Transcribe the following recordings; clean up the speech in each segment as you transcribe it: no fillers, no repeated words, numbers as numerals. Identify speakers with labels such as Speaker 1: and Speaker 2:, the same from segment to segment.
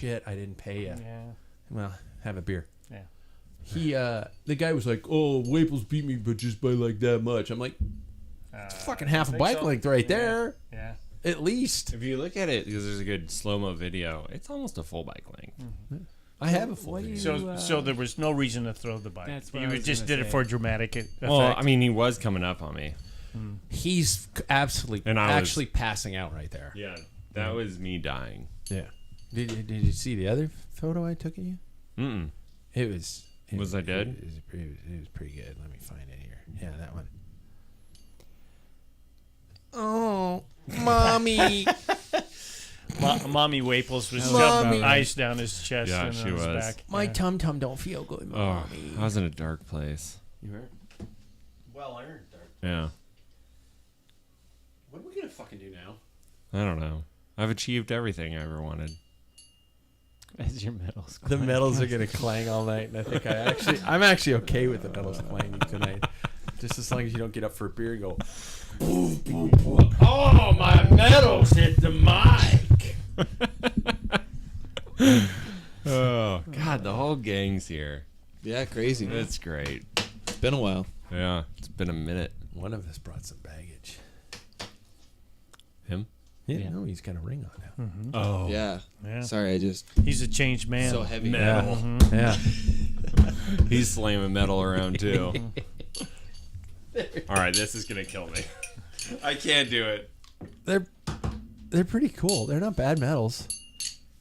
Speaker 1: shit, I didn't pay you.
Speaker 2: Yeah.
Speaker 1: Well, have a beer.
Speaker 2: Yeah.
Speaker 1: The guy was like, oh, Waples beat me, but just by like that much. I'm like, it's fucking half a bike length right there.
Speaker 2: Yeah.
Speaker 1: At least.
Speaker 3: If you look at it, because there's a good slow-mo video, it's almost a full bike length.
Speaker 2: Mm-hmm.
Speaker 1: I have a full video.
Speaker 2: So there was no reason to throw the bike.
Speaker 4: That's what
Speaker 2: You
Speaker 4: I was
Speaker 2: just
Speaker 4: gonna
Speaker 2: did it
Speaker 4: say.
Speaker 2: for dramatic effect.
Speaker 3: Well, I mean, he was coming up on me.
Speaker 1: He's absolutely
Speaker 3: And I was-
Speaker 1: actually passing out right there.
Speaker 3: Yeah, that was me dying.
Speaker 1: Yeah. Did you see the other photo I took of you?
Speaker 3: Mm-mm.
Speaker 1: It was.
Speaker 3: Was I dead?
Speaker 1: It was pretty good. Let me find it here. Yeah, that one. Oh, mommy.
Speaker 2: Mommy Waples was
Speaker 1: Mommy.
Speaker 2: shoving ice down his chest
Speaker 3: Yeah,
Speaker 2: and
Speaker 3: she
Speaker 2: on his
Speaker 3: was.
Speaker 2: back.
Speaker 1: My
Speaker 2: Yeah.
Speaker 1: tum-tum don't feel good,
Speaker 3: Oh,
Speaker 1: mommy.
Speaker 3: I was in a dark place.
Speaker 1: You were? Well earned.
Speaker 3: Yeah,
Speaker 1: What are we going to fucking do now?
Speaker 3: I don't know. I've achieved everything I ever wanted.
Speaker 4: As your medals.
Speaker 1: The medals are going to clang all night, and I think I'm actually okay with the medals clanging tonight. Just as long as you don't get up for a beer and go, boom, boom, boom. Oh, my medals hit the mic.
Speaker 3: Oh, God, the whole gang's here.
Speaker 5: Yeah, crazy.
Speaker 3: It's great.
Speaker 5: It's been a while.
Speaker 3: Yeah, it's been a minute.
Speaker 1: One of us brought some baggage.
Speaker 3: Him?
Speaker 1: Yeah, no, he's got a ring on now.
Speaker 3: Oh.
Speaker 5: Yeah.
Speaker 2: Yeah.
Speaker 5: Sorry, I just
Speaker 2: He's a changed man.
Speaker 5: so heavy.
Speaker 3: Metal.
Speaker 1: Yeah.
Speaker 3: He's slamming metal around, too. All right, this is going to kill me. I can't do it.
Speaker 1: They're pretty cool. They're not bad medals.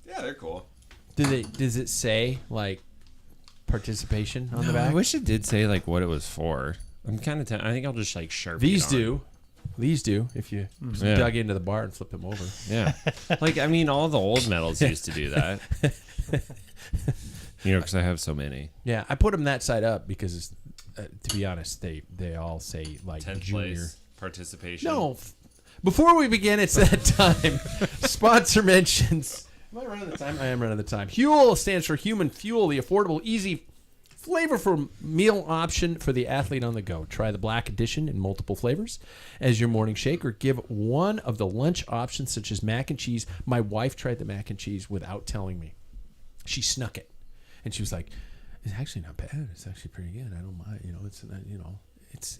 Speaker 3: Yeah, they're cool.
Speaker 1: Does it say like participation on the
Speaker 3: No,
Speaker 1: back?
Speaker 3: I wish it did say, like, what it was for. I'm kind of I think I'll just, like, Sharpie
Speaker 1: These
Speaker 3: it on.
Speaker 1: do. These do. If you
Speaker 3: Yeah.
Speaker 1: dug into the bar and flipped them over.
Speaker 3: Yeah. Like, I mean, all the old medals used to do that. You know, because I have so many.
Speaker 1: Yeah, I put them that side up because, to be honest, they all say like
Speaker 3: 10th
Speaker 1: junior.
Speaker 3: place participation.
Speaker 1: No. Before we begin, it's that time. Sponsor mentions. Am I running the time? I am running the time. Huel stands for Human Fuel, the affordable, easy, flavorful meal option for the athlete on the go. Try the Black Edition in multiple flavors as your morning shake, or give one of the lunch options such as mac and cheese. My wife tried the mac and cheese without telling me. She snuck it, and she was like, "It's actually not bad. It's actually pretty good. I don't mind.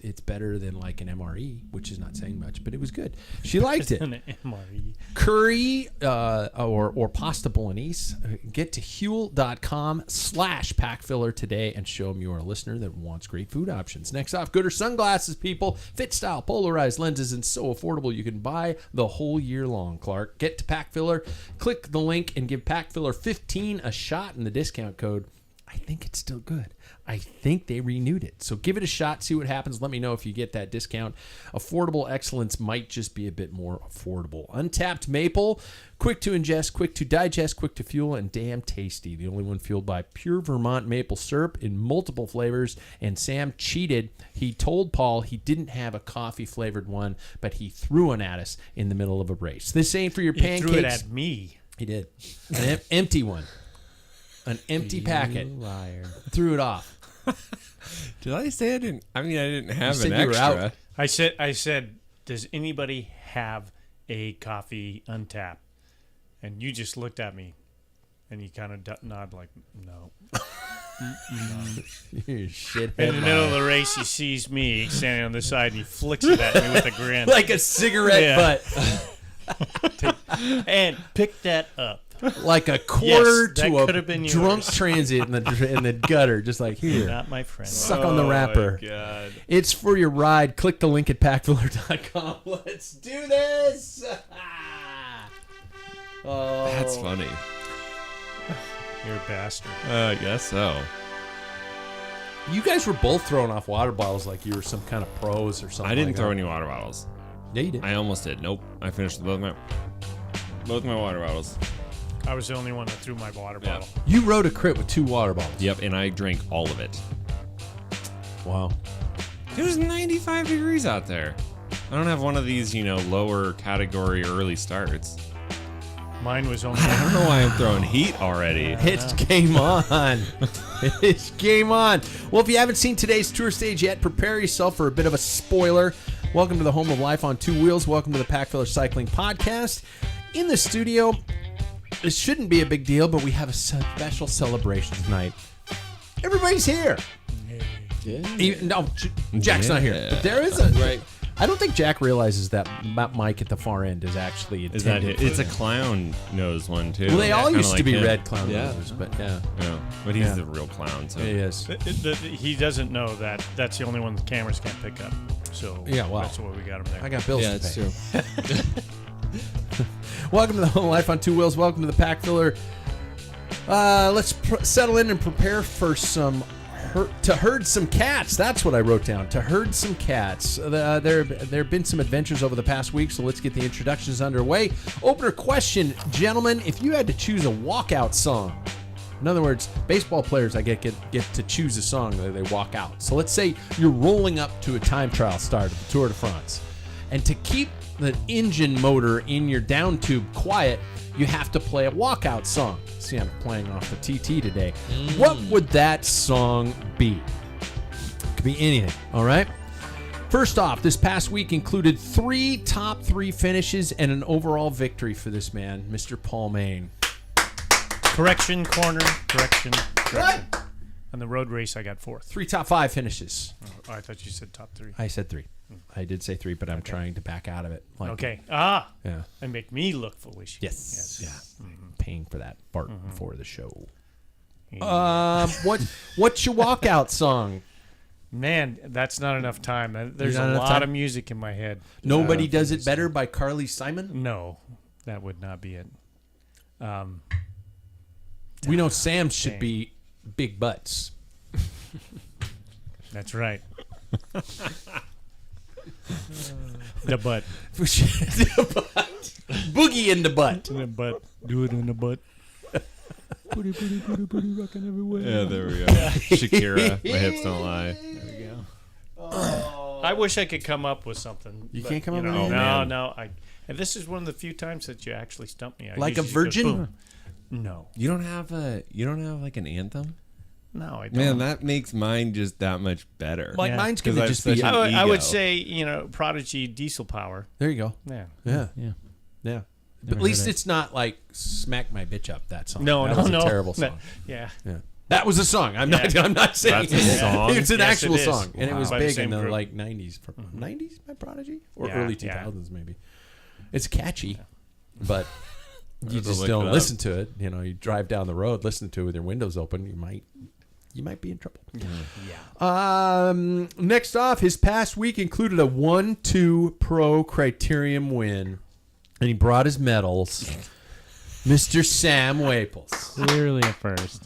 Speaker 1: It's better than like an MRE, which is not saying much, but it was good. She liked it.
Speaker 2: An MRE.
Speaker 1: Curry or pasta bolognese. Get to Huel.com/packfiller today and show them you're a listener that wants great food options. Next off, Gooder sunglasses, people. Fit style, polarized lenses, and so affordable you can buy the whole year long, Clark. Get to Packfiller. Click the link and give Packfiller 15 a shot in the discount code. I think it's still good. I think they renewed it. So give it a shot, see what happens. Let me know if you get that discount. Affordable excellence might just be a bit more affordable. Untapped maple, quick to ingest, quick to digest, quick to fuel, and damn tasty. The only one fueled by pure Vermont maple syrup in multiple flavors. And Sam cheated. He told Paul he didn't have a coffee-flavored one, but he threw one at us in the middle of a race. This ain't for your
Speaker 2: He
Speaker 1: pancakes.
Speaker 2: threw it at me.
Speaker 1: He did. An empty one. An empty packet.
Speaker 4: Liar.
Speaker 1: Threw it off.
Speaker 3: Did I say I didn't? I mean, I didn't have
Speaker 1: said
Speaker 3: an
Speaker 1: you were
Speaker 3: extra.
Speaker 1: out.
Speaker 2: I said, does anybody have a coffee untapped? And you just looked at me, and you kind of nodded like, no.
Speaker 1: You shithead.
Speaker 2: In the middle of the race, he sees me standing on the side, and he flicks it at me with a grin.
Speaker 1: Like a cigarette
Speaker 2: Yeah.
Speaker 1: butt.
Speaker 2: And pick that up.
Speaker 1: Like a quarter
Speaker 2: Yes, that
Speaker 1: to
Speaker 2: could
Speaker 1: a
Speaker 2: have been
Speaker 1: drunk
Speaker 2: yours.
Speaker 1: transit in the gutter. Just like, here.
Speaker 2: Not my friend.
Speaker 1: Suck on the wrapper.
Speaker 3: Oh, my God.
Speaker 1: It's for your ride. Click the link at packfiller.com. Let's do this. Oh.
Speaker 3: That's funny.
Speaker 2: You're a bastard.
Speaker 3: I guess so.
Speaker 1: You guys were both throwing off water bottles like you were some kind of pros or something.
Speaker 3: I didn't
Speaker 1: like
Speaker 3: throw
Speaker 1: that.
Speaker 3: any water bottles.
Speaker 1: Yeah, you did.
Speaker 3: I almost did. Nope. I finished both my water bottles.
Speaker 2: I was the only one that threw my water
Speaker 3: Yeah.
Speaker 2: bottle.
Speaker 1: You rode a crit with 2 water bottles.
Speaker 3: Yep, and I drank all of it.
Speaker 1: Wow.
Speaker 3: It was 95 degrees out there. I don't have one of these, lower category early starts.
Speaker 2: Mine was only.
Speaker 3: I don't know why I'm throwing heat already.
Speaker 1: It's game on. It's game on. Well, if you haven't seen today's tour stage yet, prepare yourself for a bit of a spoiler. Welcome to the home of life on 2 wheels. Welcome to the Packfiller Cycling Podcast. In the studio, It shouldn't be a big deal, but we have a special celebration tonight. Everybody's here.
Speaker 5: Yeah.
Speaker 1: No, Jack's not here. But there is a...
Speaker 5: Right.
Speaker 1: I don't think Jack realizes that mic at the far end is actually intended.
Speaker 3: Is that it?
Speaker 1: for
Speaker 3: It's a
Speaker 1: that.
Speaker 3: clown nose one too.
Speaker 1: Well, they all
Speaker 3: Kinda
Speaker 1: used to
Speaker 3: like
Speaker 1: be
Speaker 3: him.
Speaker 1: red clown
Speaker 5: Yeah.
Speaker 1: noses, but yeah.
Speaker 3: Yeah, but he's
Speaker 1: Yeah.
Speaker 3: the real clown. So
Speaker 1: He is.
Speaker 2: He doesn't know that that's the only one the cameras can't pick up. So
Speaker 1: Yeah, well.
Speaker 2: that's why we got him there.
Speaker 1: I got bills
Speaker 5: Yeah,
Speaker 1: to
Speaker 5: it's
Speaker 1: pay.
Speaker 5: true.
Speaker 1: Welcome to the Home Life on Two Wheels. Welcome to the Packfiller. Let's settle in and prepare for to herd some cats. That's what I wrote down. To herd some cats. There have been some adventures over the past week, so let's get the introductions underway. Opener question, gentlemen. If you had to choose a walkout song, in other words, baseball players, I get to choose a song that they walk out. So let's say you're rolling up to a time trial start of the Tour de France, and to keep the engine motor in your down tube quiet, you have to play a walkout song. See, I'm playing off the TT today. What would that song be? Could be anything, all right? First off, this past week included 3 top 3 finishes and an overall victory for this man, Mr. Paul Main.
Speaker 2: Correction. On the road race, I got 4th.
Speaker 1: 3 top 5 finishes.
Speaker 2: Oh, I thought you said top 3.
Speaker 1: I said 3. I did say 3, but I'm trying to back out of it. Like,
Speaker 2: Okay.
Speaker 1: Yeah.
Speaker 2: And make me look foolish.
Speaker 1: Yes.
Speaker 2: Yes.
Speaker 1: Yeah. Paying for that part before the show. What's your walkout song?
Speaker 2: Man, that's not enough time. There's
Speaker 1: Not
Speaker 2: a
Speaker 1: enough
Speaker 2: lot
Speaker 1: time?
Speaker 2: of music in my head.
Speaker 1: Nobody Does It Better by Carly Simon?
Speaker 2: No, that would not be it.
Speaker 1: We know Sam should
Speaker 2: Dang.
Speaker 1: be Big Butts.
Speaker 2: That's right. The butt.
Speaker 1: Boogie in the butt.
Speaker 2: The butt. Do it in the butt. Booty, rocking everywhere.
Speaker 3: yeah, there we go. Shakira, my hips don't lie.
Speaker 2: There we go. I wish I could come up with something.
Speaker 1: You
Speaker 2: but,
Speaker 1: can't come up with
Speaker 2: know,
Speaker 1: anything?
Speaker 2: No. And this is one of the few times that you actually stump me. I
Speaker 1: Like a
Speaker 2: usually just
Speaker 1: virgin?
Speaker 2: go, boom. No.
Speaker 3: You don't have like an anthem?
Speaker 2: No, I don't.
Speaker 3: Man, that makes mine just that much better.
Speaker 1: Like
Speaker 2: Yeah.
Speaker 1: mine's
Speaker 3: 'Cause
Speaker 1: going to
Speaker 3: I have
Speaker 1: just be.
Speaker 3: such an
Speaker 2: I would
Speaker 3: ego.
Speaker 2: say, Prodigy Diesel Power.
Speaker 1: There you go.
Speaker 2: Yeah.
Speaker 1: Yeah.
Speaker 4: Yeah.
Speaker 1: Yeah. But
Speaker 4: Never
Speaker 1: at least
Speaker 4: heard it.
Speaker 1: it's not like Smack My Bitch Up, that song.
Speaker 2: No,
Speaker 1: that
Speaker 2: no,
Speaker 1: was
Speaker 2: no.
Speaker 1: a terrible
Speaker 2: No.
Speaker 1: song.
Speaker 2: Yeah.
Speaker 1: Yeah. That was a song. I'm not saying
Speaker 3: That's a song?
Speaker 1: it's an
Speaker 2: Yes,
Speaker 1: actual
Speaker 2: it is.
Speaker 1: song. And it was
Speaker 2: By the
Speaker 1: big in
Speaker 2: same
Speaker 1: the
Speaker 2: group.
Speaker 1: like 90s. 90s by Prodigy? Or
Speaker 2: Yeah,
Speaker 1: early
Speaker 2: yeah.
Speaker 1: 2000s maybe. It's catchy, but you
Speaker 3: have to
Speaker 1: just
Speaker 3: look
Speaker 1: don't
Speaker 3: it up.
Speaker 1: listen to it. You drive down the road, listen to it with your windows open, you might be in trouble.
Speaker 2: Yeah.
Speaker 1: Next off, his past week included a 1-2 pro criterium win, and he brought his medals. Mr. Sam Waples.
Speaker 4: Clearly a first.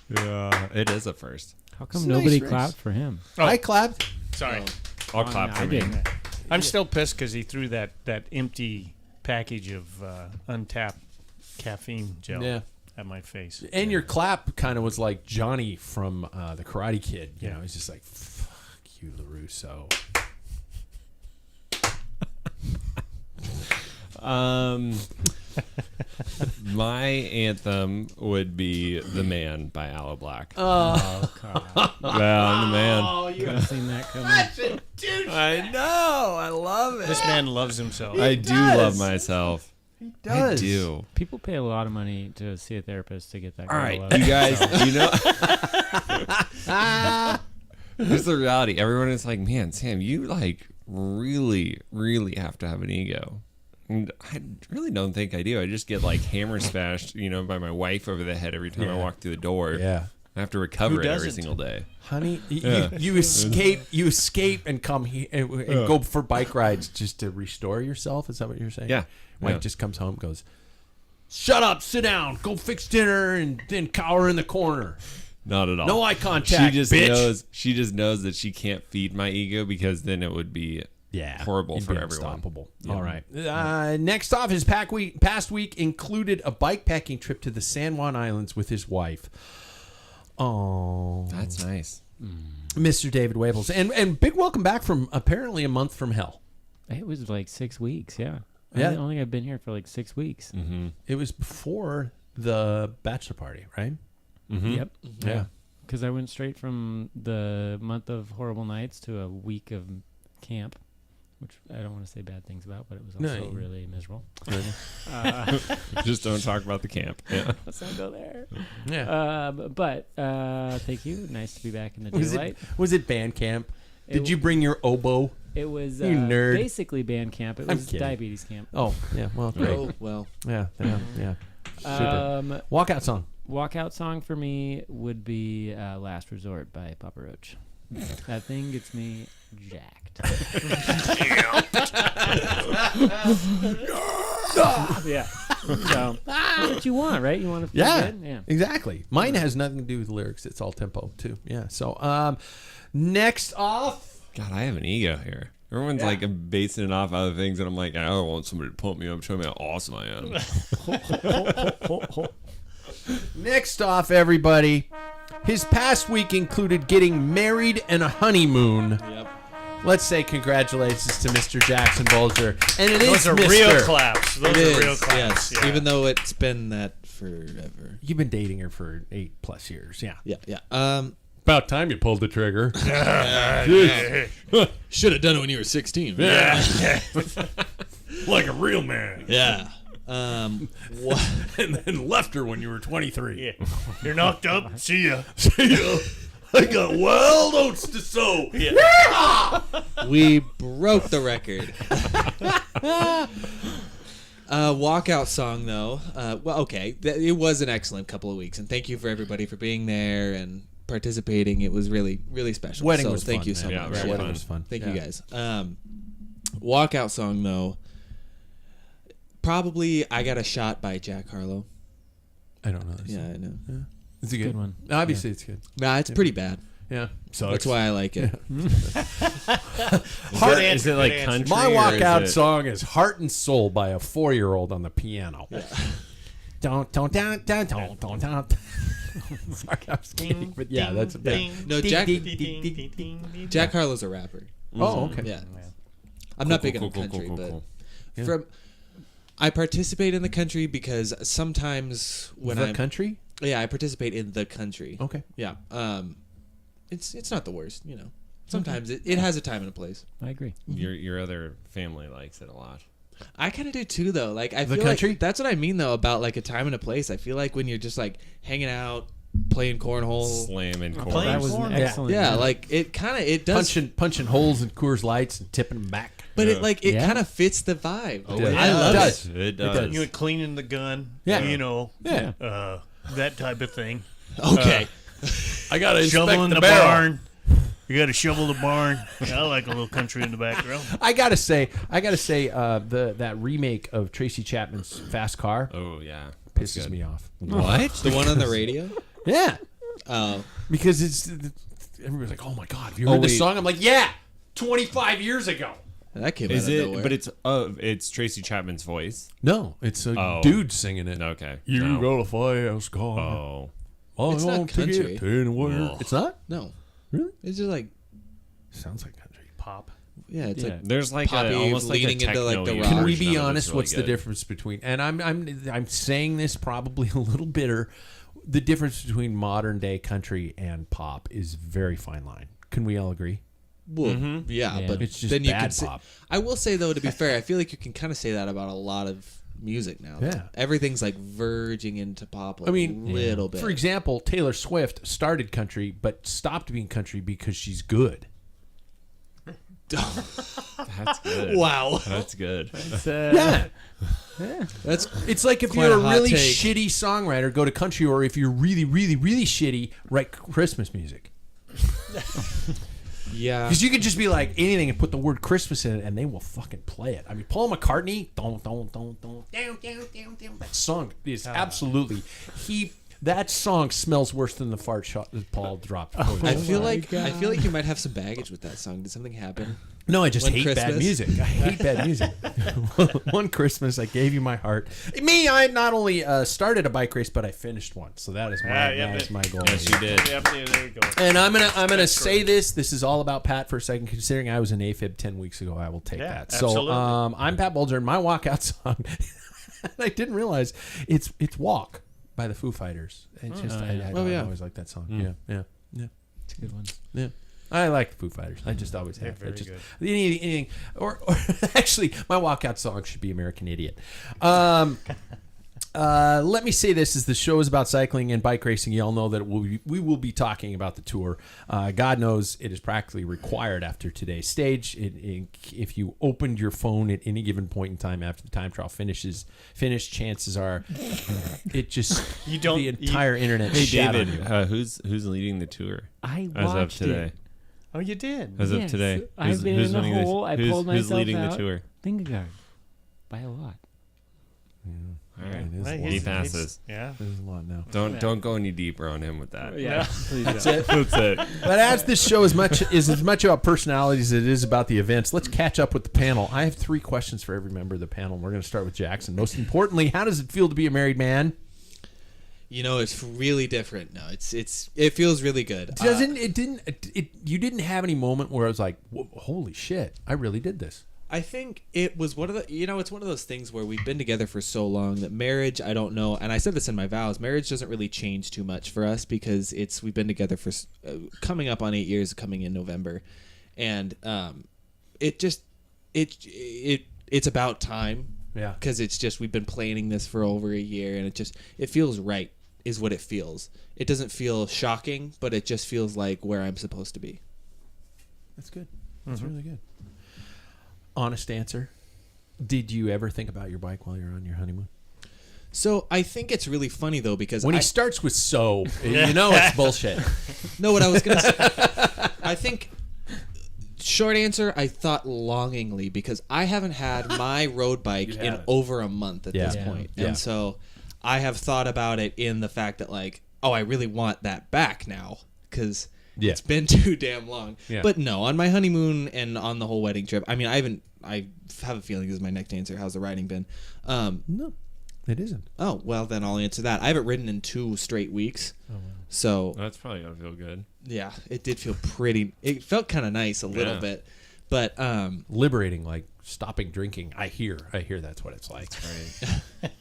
Speaker 3: Yeah, it is a first.
Speaker 4: How come
Speaker 1: It's a
Speaker 4: nobody
Speaker 1: nice race.
Speaker 4: clapped for him?
Speaker 1: I clapped.
Speaker 2: Sorry.
Speaker 3: I'll clap
Speaker 4: I
Speaker 3: for me.
Speaker 4: didn't.
Speaker 2: I'm still pissed because he threw that empty package of untapped caffeine gel
Speaker 1: Yeah.
Speaker 2: at my face.
Speaker 1: And your clap kind of was like Johnny from The Karate Kid. You know, he's just like, fuck you, LaRusso.
Speaker 3: My anthem would be "The Man" by Aloe Black.
Speaker 4: Oh, God.
Speaker 3: Well, I'm the man.
Speaker 1: Oh, you
Speaker 4: I've seen that coming.
Speaker 3: I know. I love it.
Speaker 2: This man loves himself.
Speaker 3: I do
Speaker 1: does.
Speaker 3: love myself.
Speaker 1: He does.
Speaker 3: I do.
Speaker 4: People pay a lot of money to see a therapist to get that.
Speaker 3: All right,
Speaker 4: kind of
Speaker 3: you
Speaker 4: love.
Speaker 3: guys. Here's the reality. Everyone is like, man, Sam, you like really, really have to have an ego. And I really don't think I do. I just get like hammer smashed, by my wife over the head every time I
Speaker 1: Yeah.
Speaker 3: walk through the door.
Speaker 1: Yeah.
Speaker 3: I have to recover
Speaker 2: Who
Speaker 3: it every
Speaker 2: doesn't?
Speaker 3: single day.
Speaker 1: Honey,
Speaker 3: Yeah.
Speaker 1: you escape and come here and go for bike rides just to restore yourself. Is that what you're saying?
Speaker 3: Yeah.
Speaker 1: Mike
Speaker 3: Yeah.
Speaker 1: just comes home and goes, shut up, sit down, go fix dinner, and then cower in the corner.
Speaker 3: Not at all.
Speaker 1: No eye contact,
Speaker 3: She just
Speaker 1: bitch.
Speaker 3: knows. She just knows that she can't feed my ego because then it would be horrible
Speaker 1: you'd
Speaker 3: for
Speaker 1: be
Speaker 3: everyone.
Speaker 1: unstoppable.
Speaker 3: Yeah.
Speaker 1: All right. Next off, his past week included a bikepacking trip to the San Juan Islands with his wife. Oh,
Speaker 3: That's nice.
Speaker 1: Mr. David Waples. And big welcome back from apparently a month from hell.
Speaker 4: It was like 6 weeks, yeah.
Speaker 1: Yeah.
Speaker 4: I don't think I've been here for like 6 weeks.
Speaker 3: Mm-hmm.
Speaker 1: It was before the bachelor party, right?
Speaker 3: Mm-hmm.
Speaker 4: Yep.
Speaker 1: Yeah.
Speaker 4: Because I went straight from the month of horrible nights to a week of camp. which I don't want to say bad things about, but it was
Speaker 1: No,
Speaker 4: also
Speaker 1: you-
Speaker 4: really miserable.
Speaker 3: Just don't talk about the camp. Yeah.
Speaker 4: Let's not go there.
Speaker 1: Yeah.
Speaker 4: But thank you. Nice to be back in the
Speaker 1: Was
Speaker 4: daylight.
Speaker 1: it band camp? Did
Speaker 4: It
Speaker 1: you bring your oboe?
Speaker 4: It was
Speaker 1: You nerd.
Speaker 4: basically band camp. It
Speaker 1: I'm
Speaker 4: was
Speaker 1: kidding.
Speaker 4: diabetes camp.
Speaker 1: Oh, yeah. Well, great.
Speaker 5: Oh, well.
Speaker 1: Yeah. Super. Walkout song.
Speaker 4: Walkout song for me would be "Last Resort" by Papa Roach. That thing gets me jacked. Yeah. So that's what you want, right? You want to feel
Speaker 1: Yeah,
Speaker 4: good? Yeah.
Speaker 1: exactly. Mine has nothing to do with lyrics. It's all tempo too. Yeah. So, next off.
Speaker 3: God, I have an ego here. Everyone's like basing it off other things, and I'm like, I don't want somebody to pump me up, show me how awesome I am.
Speaker 1: Next off, everybody. His past week included getting married and a honeymoon.
Speaker 5: Yep.
Speaker 1: Let's say congratulations to Mr. Jackson Bulger. And it
Speaker 2: Those
Speaker 1: is
Speaker 2: are
Speaker 1: Mr.
Speaker 2: real claps. Those
Speaker 5: It
Speaker 2: are real
Speaker 5: is,
Speaker 2: claps.
Speaker 5: yes.
Speaker 2: Yeah.
Speaker 5: Even though it's been that forever.
Speaker 1: You've been dating her for 8+ years. Yeah.
Speaker 5: Yeah.
Speaker 1: About time you pulled the trigger.
Speaker 5: Should have done it when you were 16.
Speaker 1: Like a real man.
Speaker 5: Yeah. What?
Speaker 1: And then left her when you were 23.
Speaker 2: Yeah. You're knocked up. See ya.
Speaker 1: I got wild oats to sow.
Speaker 5: We broke the record. Walkout song though. Well, okay, it was an excellent couple of weeks, and thank you for everybody for being there and participating. It was really, really special.
Speaker 1: Wedding
Speaker 5: so
Speaker 1: was
Speaker 5: thank
Speaker 1: fun,
Speaker 5: you so
Speaker 1: man.
Speaker 5: much.
Speaker 3: very
Speaker 1: Wedding
Speaker 3: fun.
Speaker 1: was fun.
Speaker 5: Thank you guys. Walkout song though. Probably "I Got a Shot" by Jack Harlow.
Speaker 1: I don't know this.
Speaker 5: Yeah, I know.
Speaker 1: It's a good,
Speaker 4: Good one.
Speaker 1: Obviously, it's good.
Speaker 5: Nah, it's pretty bad.
Speaker 1: Yeah. So
Speaker 5: That's why I like it.
Speaker 1: Heart,
Speaker 3: Is it like
Speaker 2: Good answer.
Speaker 3: country?
Speaker 1: my
Speaker 3: or is
Speaker 1: walkout
Speaker 3: it-
Speaker 1: song is "Heart and Soul" by a 4-year-old on the piano. Don't. Sorry, I was kidding, but yeah, that's a bit.
Speaker 5: No, Jack Harlow's a rapper.
Speaker 1: Oh, okay.
Speaker 5: Yeah. I'm not big on country, but from I participate in the country because sometimes when
Speaker 1: The
Speaker 5: I'm
Speaker 1: country.
Speaker 5: I participate in the country.
Speaker 1: Okay.
Speaker 5: Yeah. It's not the worst, you know. Sometimes it has a time and a place.
Speaker 4: I agree.
Speaker 3: Your other family likes it a lot.
Speaker 5: I kind of do too, though. Like I
Speaker 1: The
Speaker 5: feel
Speaker 1: country?
Speaker 5: like that's what I mean though about like a time and a place. I feel like when you're just like hanging out, playing cornhole.
Speaker 3: Slamming
Speaker 2: Playing
Speaker 3: corn.
Speaker 4: That was an
Speaker 2: corn.
Speaker 4: excellent.
Speaker 5: Yeah, like it does.
Speaker 1: Punching holes in Coors Lights and tipping them back.
Speaker 5: But
Speaker 3: Yeah.
Speaker 5: it
Speaker 4: Yeah.
Speaker 5: kind of fits the vibe.
Speaker 1: Oh, yeah.
Speaker 5: I love
Speaker 1: It
Speaker 5: it.
Speaker 1: does.
Speaker 3: It
Speaker 1: does.
Speaker 3: does.
Speaker 2: You know, cleaning the gun.
Speaker 1: Yeah.
Speaker 2: You know.
Speaker 1: Yeah.
Speaker 2: That type of thing.
Speaker 5: Okay.
Speaker 1: I gotta inspect
Speaker 2: Shoveling
Speaker 1: the
Speaker 2: the
Speaker 1: barrel.
Speaker 2: barn. You got to shovel the barn. I like a little country in the background.
Speaker 1: I gotta say, that remake of Tracy Chapman's Fast Car
Speaker 3: Oh yeah.
Speaker 1: pisses me off.
Speaker 3: What?
Speaker 5: The one on the radio?
Speaker 1: Yeah,
Speaker 5: Oh.
Speaker 1: because everybody's like, "Oh my god, have you heard this
Speaker 3: wait.
Speaker 1: song?" I'm like, "Yeah, 25 years ago."
Speaker 5: That came
Speaker 3: Is
Speaker 5: out of
Speaker 3: it?
Speaker 5: nowhere.
Speaker 3: But it's Tracy Chapman's voice.
Speaker 1: No, it's a
Speaker 3: Oh.
Speaker 1: dude singing it.
Speaker 3: Okay.
Speaker 1: You
Speaker 3: No.
Speaker 1: got a fast car.
Speaker 3: Oh.
Speaker 1: Oh,
Speaker 5: It's not
Speaker 1: to get
Speaker 5: country.
Speaker 1: anywhere.
Speaker 3: Ugh.
Speaker 1: It's not.
Speaker 5: No.
Speaker 1: Really?
Speaker 5: It's just like,
Speaker 1: Sounds like country.
Speaker 2: Pop.
Speaker 5: yeah, it's
Speaker 4: Yeah.
Speaker 5: like
Speaker 3: There's like
Speaker 5: Poppy
Speaker 3: almost like a
Speaker 5: leaning into, like, the
Speaker 3: techno-y
Speaker 5: rock.
Speaker 1: Can we
Speaker 3: version
Speaker 1: be
Speaker 3: of it
Speaker 1: honest?
Speaker 3: that's really
Speaker 1: What's the
Speaker 3: good.
Speaker 1: difference between? And I'm saying this probably a little bitter. The difference between modern day country and pop is very fine line. Can we all agree?
Speaker 5: well, yeah,
Speaker 4: Yeah.
Speaker 5: but
Speaker 1: It's just
Speaker 5: then you
Speaker 1: bad
Speaker 5: can say,
Speaker 1: pop.
Speaker 5: I will say though, to be fair, I feel like you can kind of say that about a lot of music now.
Speaker 1: Yeah.
Speaker 5: Everything's like verging into pop a
Speaker 1: I mean,
Speaker 5: little bit.
Speaker 1: For example, Taylor Swift started country but stopped being country because she's good.
Speaker 3: That's good.
Speaker 5: Wow.
Speaker 3: That's good.
Speaker 1: Yeah.
Speaker 5: That's
Speaker 1: It's like if
Speaker 5: Quite
Speaker 1: you're
Speaker 5: a
Speaker 1: a
Speaker 5: hot
Speaker 1: really
Speaker 5: take.
Speaker 1: shitty songwriter, go to country, or if you're really, really, really shitty, write Christmas music.
Speaker 5: yeah.
Speaker 1: Because you could just be like anything and put the word Christmas in it, and they will fucking play it. I mean, Paul McCartney, don't, down. That song is absolutely That song smells worse than the fart shot that Paul dropped.
Speaker 5: I feel like you might have some baggage with that song. Did something happen?
Speaker 1: No, I just
Speaker 5: One
Speaker 1: hate bad
Speaker 5: Christmas?
Speaker 1: music. I hate bad music. One Christmas, I gave you my heart. Me, I not only started a bike race, but I finished one. So that is my goal.
Speaker 3: Yes, you did.
Speaker 2: Yep, there you go.
Speaker 1: And I'm gonna say this. This is all about Pat for a second. Considering I was an AFib 10 weeks ago, I will take
Speaker 2: Yeah,
Speaker 1: that.
Speaker 2: absolutely.
Speaker 1: So I'm Pat Bulger, and my walkout song. I didn't realize it's "Walk" by the Foo Fighters. It's just I
Speaker 5: Oh, yeah.
Speaker 1: always like that song. Yeah.
Speaker 4: It's a good one.
Speaker 1: Yeah. I like Foo Fighters. I just always have.
Speaker 2: They're very
Speaker 1: Just,
Speaker 2: good.
Speaker 1: anything, or actually, my walkout song should be American Idiot. Let me say this: as the show is about cycling and bike racing, you all know that we will be talking about the tour. God knows it is practically required after today's stage. If you opened your phone at any given point in time after the time trial finished, chances are it just the entire internet.
Speaker 3: Hey,
Speaker 1: shat on
Speaker 3: David,
Speaker 1: you.
Speaker 3: who's leading the tour
Speaker 4: I
Speaker 3: as of
Speaker 4: watched
Speaker 3: today?
Speaker 4: it.
Speaker 2: Oh, you did.
Speaker 3: As of
Speaker 4: Yes,
Speaker 3: today,
Speaker 4: I've been in the
Speaker 3: winning
Speaker 4: hole. I pulled
Speaker 3: who's
Speaker 4: myself
Speaker 3: leading
Speaker 4: out.
Speaker 3: the tour?
Speaker 4: Vingegaard by a lot.
Speaker 3: All right,
Speaker 1: It is a
Speaker 2: Well,
Speaker 1: lot.
Speaker 3: he passes.
Speaker 2: Yeah.
Speaker 1: There's a lot now.
Speaker 3: Don't go any deeper on him with that.
Speaker 4: Yeah, please
Speaker 1: That's
Speaker 4: don't.
Speaker 1: it.
Speaker 3: That's it.
Speaker 1: But as this show is as much about personalities as it is about the events, let's catch up with the panel. I have 3 questions for every member of the panel. We're going to start with Jackson. Most importantly, how does it feel to be a married man?
Speaker 5: You know, it's really different. No, it feels really good.
Speaker 1: You didn't have any moment where I was like, holy shit, I really did this.
Speaker 5: I think it was one of the, it's one of those things where we've been together for so long that marriage, I don't know, and I said this in my vows, marriage doesn't really change too much for us because we've been together for coming up on 8 years, coming in November, and it's about time.
Speaker 1: Yeah.
Speaker 5: Because it's just, we've been planning this for over a year, and it feels right, is what it feels. It doesn't feel shocking, but it just feels like where I'm supposed to be.
Speaker 1: That's good. That's really good. Honest answer. Did you ever think about your bike while you're on your honeymoon?
Speaker 5: So I think it's really funny, though, because
Speaker 1: When he starts with so, you know it's bullshit.
Speaker 5: No, what I was going to say, I think, short answer, I thought longingly, because I haven't had my road bike in over a month at this point.
Speaker 1: Yeah.
Speaker 5: And so I have thought about it in the fact that, like, oh, I really want that back now, because it's been too damn long.
Speaker 1: Yeah.
Speaker 5: But no, on my honeymoon and on the whole wedding trip, I mean, I have a feeling this is my next answer. How's the riding been?
Speaker 1: No, it isn't.
Speaker 5: Oh, well, then I'll answer that. I haven't ridden in 2 straight weeks. Oh, wow. So
Speaker 3: That's probably gonna feel good.
Speaker 5: yeah, it did feel pretty. It felt kind of nice a little
Speaker 3: Yeah.
Speaker 5: bit, but
Speaker 1: Liberating, like stopping drinking. I hear that's what it's like.
Speaker 3: Right.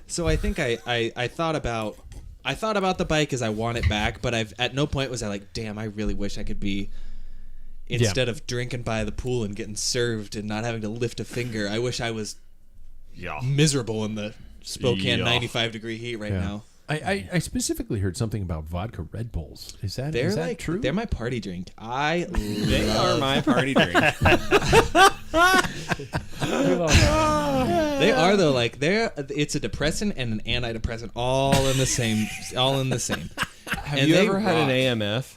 Speaker 5: so I think I thought about the bike as I want it back, but at no point was I like, damn, I really wish I could be, instead of drinking by the pool and getting served and not having to lift a finger, I wish I was miserable in the Spokane 95-degree heat right now.
Speaker 1: I specifically heard something about vodka Red Bulls. Is that true?
Speaker 5: They're my party drink.
Speaker 3: They are my party drink.
Speaker 5: They are though. Like it's a depressant and an antidepressant all in the same.
Speaker 3: Have you ever had an AMF?